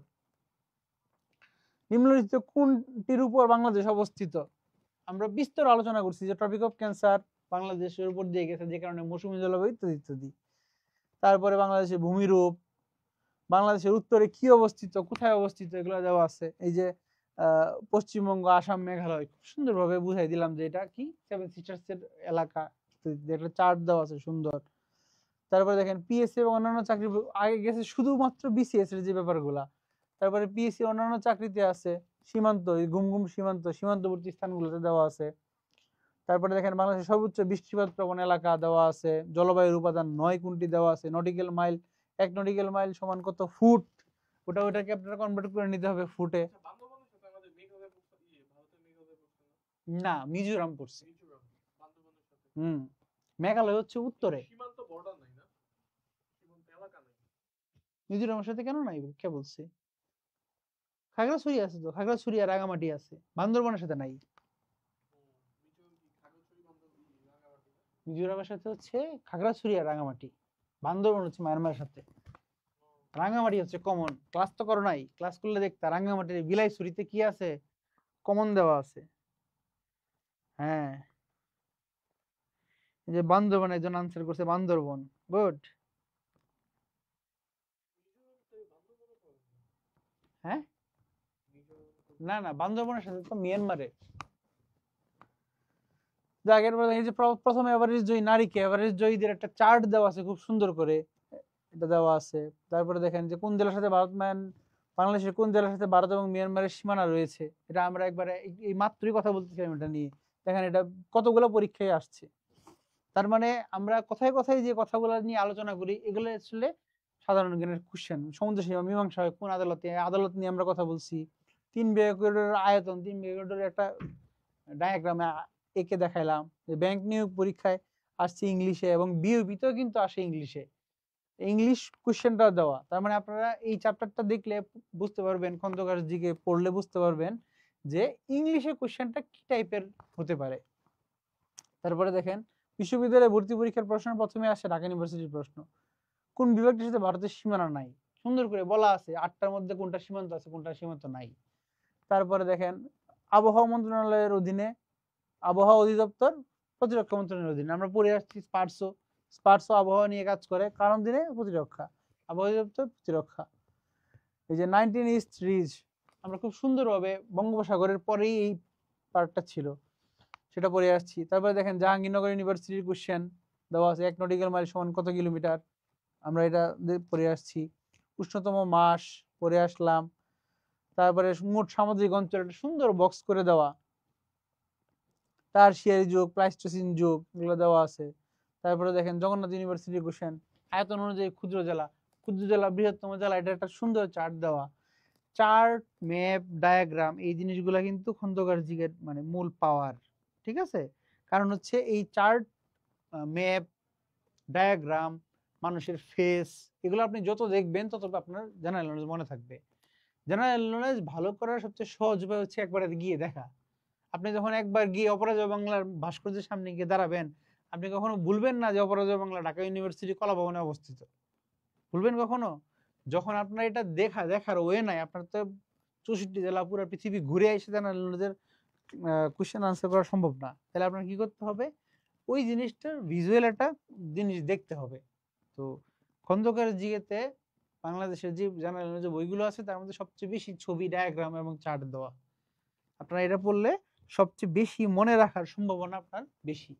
নিম্নলিখিত কোনটির উপর বাংলাদেশ অবস্থিত? আমরা বিস্তর আলোচনা করছি যে ট্রপিক অফ ক্যান্সার বাংলাদেশের উপর দিয়ে গেছে, যে কারণে মৌসুমী জলবায়ু ইত্যাদি ইত্যাদি। তারপরে বাংলাদেশের ভূমিরূপ, বাংলাদেশের উত্তরে কি অবস্থিত, কোথায় অবস্থিত, এগুলো দেওয়া আছে। এই যে পশ্চিমবঙ্গ, আসাম, মেঘালয়, খুব সুন্দরভাবে বুঝাই দিলাম যে এটা কি সেভেন সিস্টার্স এর এলাকা, একটা চার্ট দেওয়া আছে সুন্দর। তারপরে দেখেন পিএসসি এবং অন্যান্য চাকরি, আগে গেছে শুধুমাত্র বিসিএস এর যে ব্যাপারগুলা। তারপরে পিএসসি অন্যান্য চাকরিতে আছে সীমান্ত, গুম গুম সীমান্ত, সীমান্তবর্তী স্থানগুলোতে দেওয়া আছে। তারপরে দেখেন বাংলাদেশের সর্বোচ্চ বৃষ্টিপাত প্রবণ এলাকা দেওয়া আছে, জলবায়ুর উপাদান 9 কোনটি দেওয়া আছে, নটিক্যাল মাইল, 1 নটিক্যাল মাইল সমান কত ফুট, ওটাকে আপনারা কনভার্ট করে নিতে হবে ফুটে। না, মিজোরাম পড়ছে। হুম, মেঘালয় হচ্ছে উত্তরে। মিজোরামের সাথে কেন নাই, কে বলছে? খাগড়াছড়ি আছে তো, খাগড়াছড়ি আর রাঙামাটি আছে, বান্দরবানের সাথে নাই। মিজোরামের সাথে হচ্ছে খাগড়াছড়ি আর রাঙামাটি। বান্দরবন হচ্ছে মায়ানমারের সাথে। রাঙামাটি হচ্ছে কমন। ক্লাস তো করো নাই, ক্লাস করলে দেখতা রাঙামাটির বিলাইছড়িতে কি আছে, কমন দেওয়া আছে। হ্যাঁ, এই যে বান্দরবন একজন আনসার করছে, বান্দরবন। গুড। হ্যাঁ, না না, বান্দরবনের সাথে তো মিয়ানমারে। আগের বার এই যে প্রথম এভারেজ জয়ী নারীকে এভারেজ জয়ীদের একটা চার্ট দেওয়া আছে খুব সুন্দর করে, এটা দেওয়া আছে। তারপরে দেখেন যে কোন জেলার সাথে বাংলাদেশের কোন জেলার সাথে ভারত এবং মিয়ানমারের সীমানা রয়েছে। এটা আমরা একবারে এই মাত্রই কথা বলতেছিলাম এটা নিয়ে। দেখেন এটা কতগুলো পরীক্ষায় আসছে। তার মানে আমরা কথায় কথায় যে কথাগুলো নিয়ে আলোচনা করি এগুলো আসলে সাধারণ জ্ঞানের কোশ্চেন। সমুদ্র সীমা মীমাংসা হয় কোন আদালতে, আদালত নিয়ে আমরা কথা বলছি। 3 বিঘা আয়তন, 3 বিঘা একটা ডায়াগ্রামে এঁকে দেখাইলাম। ব্যাংক নিয়োগ পরীক্ষায় আসছে ইংলিশে এবং বিওপিতেও কিন্তু আসে ইংলিশে। ইংলিশ কোশ্চেনটা দেওয়া। তার মানে আপনারা এই চ্যাপ্টারটা দেখলে বুঝতে পারবেন, খন্দকার জিকে পড়লে বুঝতে পারবেন যে ইংলিশে কোশ্চেনটা কি টাইপের হতে পারে। তারপরে দেখেন বিশ্ববিদ্যালয়ে ভর্তি পরীক্ষার প্রশ্ন প্রথমে আসে ঢাকা ইউনিভার্সিটির প্রশ্ন। কোন বিভাগটির সাথে ভারতের সীমানা নাই? সুন্দর করে বলা আছে 8টার মধ্যে কোনটা সীমান্ত আছে কোনটা সীমান্ত নাই। তারপরে দেখেন আবহাওয়া মন্ত্রণালয়ের অধীনে আবহাওয়া অধিদপ্তর প্রতিরক্ষা মন্ত্রণালয়ের অধীনে। আমরা পড়ে আসছি স্পারসো। স্পারসো আবহাওয়া নিয়ে কাজ করে, কারণ দিনে প্রতিরক্ষা, আবহাওয়া অধিদপ্তর প্রতিরক্ষা। এই যে 19 ইস্ট রিজ, আমরা খুব সুন্দরভাবে বঙ্গোপসাগরের পরেই এই পার্টটা ছিল, সেটা পড়ে আসছি। তারপরে দেখেন জাহাঙ্গীরনগর ইউনিভার্সিটির কোশ্চেন দেওয়া আছে 1 নটিক্যাল মাইল সমান কত কিলোমিটার, আমরা এটা পড়ে আসছি। উষ্ণতম মাস পড়ে আসলাম। তারপরে মোট সামুদ্রিক অঞ্চল একটা সুন্দর বক্স করে দেওয়া। টারশিয়ারি যুগ, প্লাইস্টোসিন যুগ, এগুলো দেওয়া আছে। তারপরে দেখেন জগন্নাথ ইউনিভার্সিটির কোশ্চেন আয়তন অনুযায়ী ক্ষুদ্র জেলা, ক্ষুদ্র জেলা বৃহত্তম জেলা, এটা একটা সুন্দর চার্ট দেওয়া। চার্ট, ম্যাপ, ডায়াগ্রাম, এই জিনিসগুলো কিন্তু খন্দকার জিগের মানে মূল পাওয়ার। ঠিক আছে, কারণ হচ্ছে এই চার্ট, ম্যাপ, ডায়াগ্রাম, মানুষের ফেস, এগুলো আপনি যত দেখবেন তত আপনার জেনারেল নলেজ মনে থাকবে। জেনারেল নলেজ ভালো করার সবচেয়ে সহজ উপায় হচ্ছে একবার গিয়ে দেখা। আপনি যখন একবার গিয়ে অপরাজয় বাংলার ভাস্কর্যের সামনে গিয়ে দাঁড়াবেন, আপনি কখনো ভুলবেন না যে অপরাজয় বাংলা ঢাকা ইউনিভার্সিটি কলাভবনে অবস্থিত। ভুলবেন কখনো? যখন আপনার এটা দেখার ওয়ে নাই, আপনার তো 64 জেলা পুরো পৃথিবী ঘুরে এসে জেনারেল নলেজের কোশ্চেন আনসার করা সম্ভব না। তাহলে আপনার কি করতে হবে? ওই জিনিসটার ভিজুয়াল একটা জিনিস দেখতে হবে। তো খন্দকার জিকেতে বাংলাদেশের যে জেনারেল নলেজের বইগুলো আছে তার মধ্যে সবচেয়ে বেশি ছবি, ডায়াগ্রাম এবং চার্ট দেওয়া। আপনারা এটা পড়লে সবচেয়ে বেশি মনে রাখার সম্ভাবনা আপনার বেশি,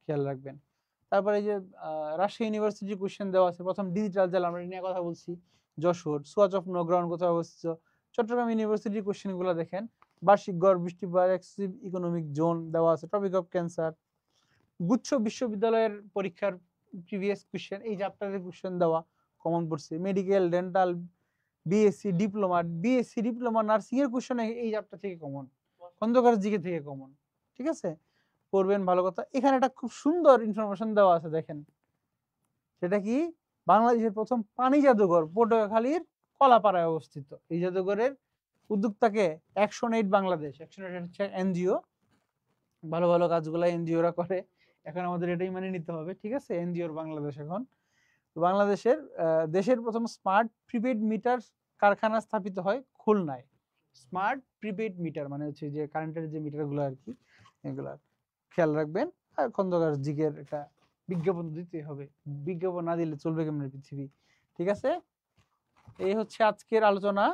খেয়াল রাখবেন। তারপরে এই যে রাজশাহী ইউনিভার্সিটির কোশ্চেন দেওয়া আছে। প্রথম ডিজিটাল জেলা আমরা নিয়ে কথা বলছি, Jessore. Swatch of no ground কোথায় অবস্থিত? চট্টগ্রাম ইউনিভার্সিটির কোশ্চেনগুলো দেখেন। বার্ষিক গড় বৃষ্টিপাত, এক্সক্লুসিভ ইকোনমিক জোন দেওয়া আছে, টপিক অফ ক্যান্সার, গুচ্ছ বিশ্ববিদ্যালয়ের পরীক্ষার প্রিভিয়াস কোশ্চেন, এই চ্যাপ্টারের কোশ্চেন দেওয়া কমন পড়ছে। Medical, dental, BSc diploma nursing এর কোশ্চেন এই চ্যাপ্টার থেকে কমন, খন্দকার জিকে থেকে কমন। ঠিক আছে, পড়বেন, ভালো কথা। এখানে একটা খুব সুন্দর ইনফরমেশন দেওয়া আছে, দেখেন সেটা কি? বাংলাদেশের প্রথম পানি জাদুঘর পটুয়াখালীর কলাপাড়ায় অবস্থিত। এই জাদুঘরের উদ্যোক্তাকে action aid Bangladesh. Action aid হচ্ছে এনজিও, ভালো ভালো কাজগুলো এনজিওরা করে। এখন আমাদের এটাই মানে নিতে হবে। ঠিক আছে, এনজিওর বাংলাদেশ এখন। বাংলাদেশের দেশের প্রথম স্মার্ট প্রিপেড মিটার কারখানা স্থাপিত হয় খুলনায়। স্মার্ট প্রিপেড মিটার মানে হচ্ছে যে কারেন্টের যে মিটারগুলো আর কি, এগুলা খেয়াল রাখবেন। আর খন্দকার জিগের একটা বিজ্ঞাপন দিতে হবে, বিজ্ঞাপন না দিলে চলবে কেমন পৃথিবী। ঠিক আছে, এই হচ্ছে আজকের আলোচনা।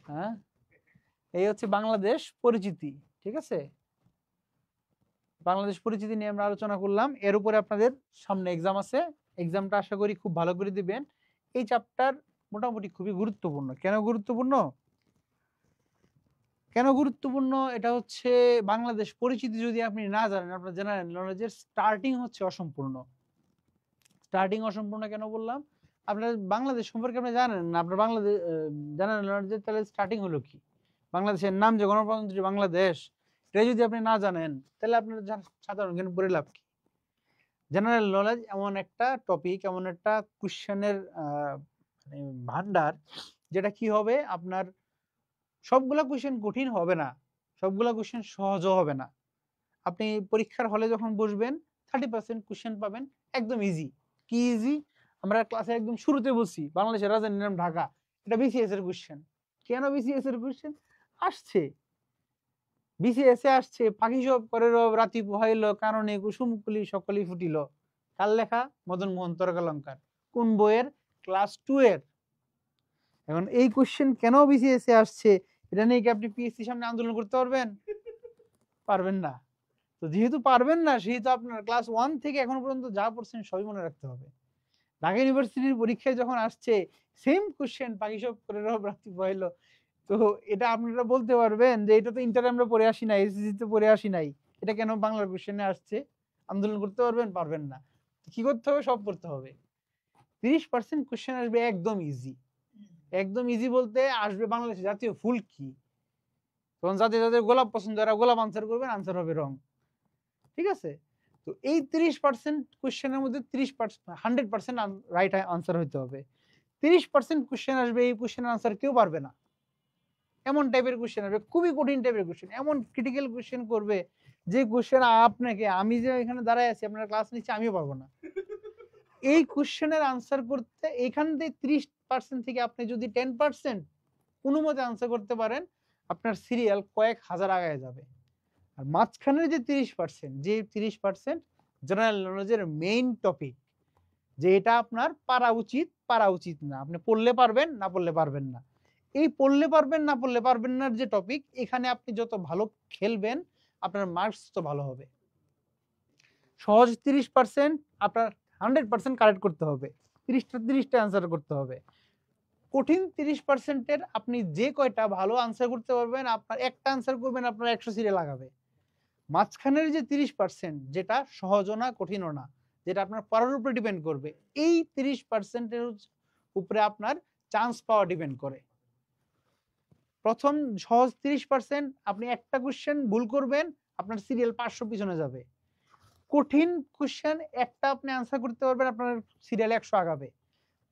হ্যাঁ, এই হচ্ছে বাংলাদেশ পরিচিতি। ঠিক আছে, বাংলাদেশ পরিচিতি নিয়ে আমরা আলোচনা করলাম। এর উপরে আপনাদের সামনে এক্সাম আছে, এক্সামটা আশা করি খুব ভালো করে দিবেন। এই চ্যাপ্টার মোটামুটি খুবই গুরুত্বপূর্ণ। কেন গুরুত্বপূর্ণ? কেন গুরুত্বপূর্ণ? এটা হচ্ছে বাংলাদেশ পরিচিতি যদি আপনি না জানেন, আপনার জেনারেল নলেজের স্টার্টিং হচ্ছে অসম্পূর্ণ। স্টার্টিং অসম্পূর্ণ কেন বললাম? আপনার বাংলাদেশ সম্পর্কে আপনি জানেন না, আপনার বাংলাদেশ জেনারেল নলেজের তাহলে স্টার্টিং হলো কি? বাংলাদেশের নাম যে গণপ্রজাতন্ত্রী বাংলাদেশ, এটা যদি আপনি না জানেন তাহলে আপনার সাধারণ জ্ঞান পড়ে লাভ কি? জেনারেল নলেজ এমন একটা টপিক, এমন একটা কোশ্চেনের ভান্ডার, যেটা কি হবে আপনার সবগুলা কোশ্চেন কঠিন হবে না, সবগুলা কোশ্চেন সহজও হবে না। আপনি পরীক্ষার হলে যখন বসবেন 30% কোশ্চেন পাবেন একদম ইজি। কি ইজি? আমরা ক্লাসে একদম শুরুতে বলছি বাংলাদেশের রাজধানীর নাম ঢাকা, এটা বিসিএস এর কোশ্চেন। কেন বিসিএস এর কোশ্চেন আসছে? বিসিএস এ আসছে, পাখি সব করে রব রাতি পোহাইল, কারণে কুসুম কুলি সকলি ফুটিল। কার লেখা? মদন মোহন তর্কালঙ্কার। কোন বইয়ের? ক্লাস 2 এর। এখন এই কোশ্চেন কেন বিসিএস এ আসছে, এটা নিয়ে কি আপনি পিএসসি সামনে আন্দোলন করতে পারবেন? পারবেন না। তো যেহেতু পারবেন না, সেহেতু আপনার ক্লাস 1 থেকে এখনো পর্যন্ত যা পড়ছেন সবই মনে রাখতে হবে। ঢাকা ইউনিভার্সিটির পরীক্ষায় যখন আসছে সেম কোশ্চেন, পাখি সব করে রব রাতি পোহাইল, তো এটা আপনারা বলতে পারবেন যে এটা তো ইন্টারে আমরা পড়ে আসি নাই, এসএসসি তে পড়ে আসি নাই, এটা কেন বাংলার কোশ্চেনে আসছে? আন্দোলন করতে পারবেন? পারবেন না। কি করতে হবে? সব করতে হবে। 30% কোশ্চেন আসবে একদম ইজি। একদম ইজি বলতে আসবে বাংলাদেশের জাতীয় ফুল কি, তখন যাদের যাদের গোলাপ পছন্দ এরা গোলাপ আনসার করবেন, আনসার হবে রং। ঠিক আছে? তো এই 30% কোশ্চেনের মধ্যে 100% রাইট আনসার হইতে হবে। 30% কোশ্চেন আসবে, এই কোশ্চেনের আনসার কেউ পারবে না। এমন টাইপের কোশ্চেন আসবে, খুবই কঠিন টাইপের কোশ্চেন, এমন ক্রিটিক্যাল কোশ্চেন করবে যে কোশ্চেন আপনাকে, আমি যে এখানে দাঁড়ায় আছি আপনার ক্লাস নিচ্ছে, আমিও পারবো না। এই কোশ্চেনের আনসার করতে এখান থেকে 30% থেকে আপনি যদি 10% কোনো মতে আনসার করতে পারেন, আপনার সিরিয়াল কয়েক হাজার আগায় যাবে। আর মাঝখানের যে 30% জেনারেল নলেজের মেইন টপিক, যে এটা আপনার পারা উচিত না, আপনি পড়লে পারবেন, না পড়লে পারবেন না। এই পড়লে পারবেন, না পড়লে পারবেন না যে টপিক, এখানে আপনি যত ভালো খেলবেন আপনার মার্কস তো ভালো হবে। সহজ 30% আপনার 100% কারেক্ট করতে হবে, 30টা অ্যান্সার করতে হবে। কঠিন 30%-এর আপনি যে কয়টা ভালো আনসার করতে পারবেন, আপনার একটা আনসার করবেন আপনার 100 সিরিয়াল লাগাবে। মাঝখানের যে 30% যেটা সহজও না কঠিনও না, যেটা আপনার পড়ার উপরে ডিপেন্ড করবে, এই 30%-এর উপরে আপনার চান্স পাওয়া ডিপেন্ড করে। প্রথম সহজ 30% আপনি একটা কোশ্চেন ভুল করবেন, আপনার সিরিয়াল 500 পিছনে যাবে। কঠিন কোশ্চেন একটা আপনি আনসার করতে পারবেন, আপনার সিরিয়াল 100 আগাবে।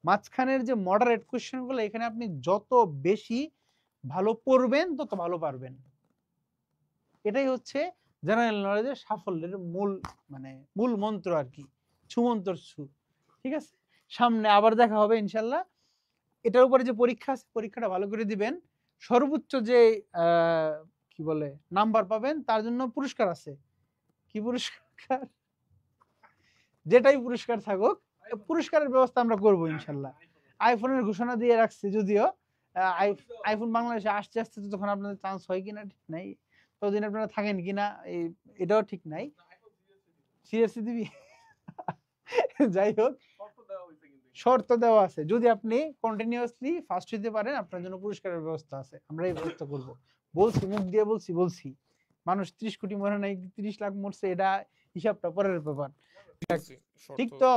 মাঝখানের যে মডারেট কোশ্চেনগুলো, এখানে আপনি যত বেশি ভালো পড়বেন তত ভালো পারবেন। এটাই হচ্ছে জেনারেল নলেজের সাফল্যের মূল মন্ত্র আর কি, ছুমন্তর ছু। ঠিক আছে, সামনে আবার দেখা হবে ইনশাল্লাহ। এটার উপরে যে পরীক্ষা আছে, পরীক্ষাটা ভালো করে দিবেন। সর্বোচ্চ যে কি বলে নাম্বার পাবেন তার জন্য পুরস্কার আছে। কি পুরস্কার? যেটাই পুরস্কার থাকুক, পুরস্কারের ব্যবস্থা আমরা করবো ইনশাল্লাহ। আইফোনের ঘোষণা দিয়ে রাখছে, যদিও আইফোন বাংলাদেশে আসতে আসতে তখন আপনাদের চান্স হয় কিনা ঠিক নাই, ততদিন আপনারা থাকেন কিনা এটাও ঠিক নাই। সিরিয়াসলি দিবি? যাই হোক, শর্ত দেওয়া আছে, যদি আপনি কন্টিনিউয়াসলি ফার্স্ট হইতে পারেন আপনার জন্য পুরস্কারের ব্যবস্থা আছে, আমরা এই ব্যবস্থা করব। বলছি, মুখ দিয়ে বলছি মানুষ 30 কোটি মরে নাই, 30 লাখ মরছে, এটা হিসাবটা পরের ব্যাপার। ঠিক তো?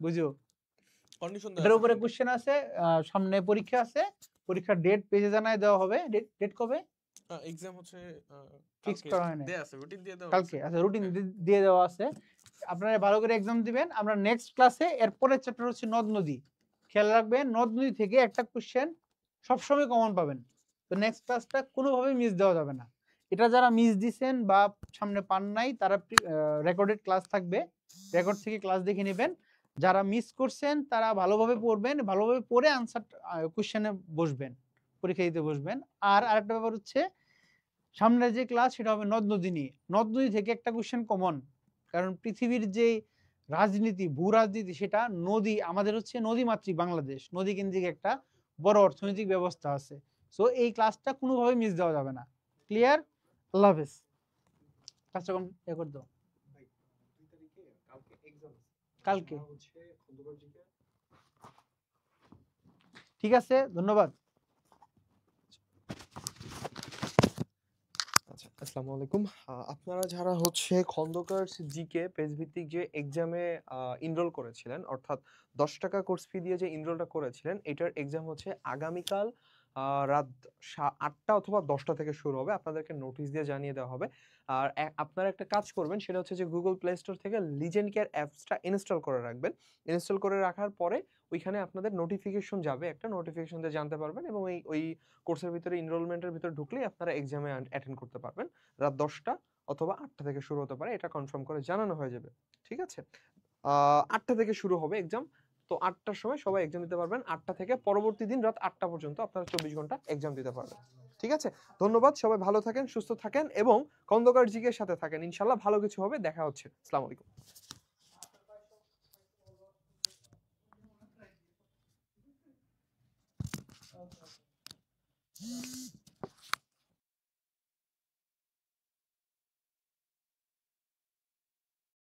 বুঝো, এটার উপরে কোশ্চেন আছে, সামনে পরীক্ষা আছে, পরীক্ষার ডেট পেজে জানায় দেওয়া হবে। ডেট কবে? এক্সাম হচ্ছে ফিক্স করা হয় না, দেয়া আছে, রুটিন দিয়ে দেওয়া কালকে। আছে। আচ্ছা, রুটিন দিয়ে দেওয়া আছে, আপনারা ভালো করে এক্সাম দিবেন। আমরা নেক্সট ক্লাসে এরপরের চ্যাপ্টার হচ্ছে নদ নদী। খেয়াল রাখবেন, নদ নদী থেকে একটা কোশ্চেন সবসময় কমন পাবেন। তো নেক্সট ক্লাসটা কোনোভাবেই মিস দেওয়া যাবে না। এটা যারা মিস দিছেন বা সামনে পান নাই, তারা রেকর্ডেড ক্লাস থাকবে, রেকর্ড থেকে ক্লাস দেখে নেবেন। যারা মিস করছেন তারা ভালোভাবে পড়বেন, ভালোভাবে পড়ে আনসার কোশ্চেনে বসবেন, পরীক্ষা দিতে বসবেন। আর আরেকটা ব্যাপার হচ্ছে, সামনের যে ক্লাস সেটা হবে নদ নদী নিয়ে। নদ নদী থেকে একটা কোশ্চেন কমন, কারণ পৃথিবীর যে রাজনীতি, ভূ রাজনীতি, সেটা নদী, আমাদের হচ্ছে নদীমাতৃক বাংলাদেশ, নদী কেন্দ্রিক একটা বড় অর্থনৈতিক ব্যবস্থা আছে। সো এই ক্লাসটা কোনোভাবে মিস দেওয়া যাবে না। ক্লিয়ার? আল্লাহ হাফেজ। ক্লাসটা করে দাও। কালকে ঠিক আছে, ধন্যবাদ। আচ্ছা, আসসালামু আলাইকুম। আপনারা যারা হচ্ছে খন্দকার জিকে পেজ ভিত্তিক যে এক্সামে এনরোল করেছিলেন, অর্থাৎ 10 টাকা কোর্স ফি দিয়ে যে এনরোলটা করেছিলেন, এটার এক্সাম হচ্ছে আগামীকাল রাত 8টা অথবা 10টা থেকে শুরু হবে। আপনাদেরকে নোটিশ দিয়ে জানিয়ে দেওয়া হবে। আর আপনারা একটা কাজ করবেন, সেটা হচ্ছে যে গুগল প্লে স্টোর থেকে লিজেন্ড কেয়ার অ্যাপসটা ইনস্টল করে রাখবেন। ইনস্টল করে রাখার পরে ওইখানে আপনাদের নোটিফিকেশন যাবে, একটা নোটিফিকেশন দিয়ে জানতে পারবেন, এবং ওই কোর্সের ভিতরে এনরোলমেন্টের ভিতরে ঢুকলেই আপনারা এক্সামে অ্যাটেন্ড করতে পারবেন রাত 10টা অথবা 8টা থেকে শুরু হতে পারে, এটা কনফার্ম করে জানানো হয়ে যাবে। ঠিক আছে? 8টা থেকে শুরু হবে এক্সাম। তো 8টার সময় সবাই এক্সাম দিতে পারবেন। 8টা থেকে পরবর্তী দিন রাত 8টা পর্যন্ত আপনারা 24 ঘন্টা এক্সাম দিতে পারবেন। ঠিক আছে? ধন্যবাদ। সবাই ভালো থাকেন, সুস্থ থাকেন এবং খন্দকার জিকের সাথে থাকেন। ইনশাআল্লাহ ভালো কিছু হবে। দেখা হচ্ছে। আসসালামু আলাইকুম।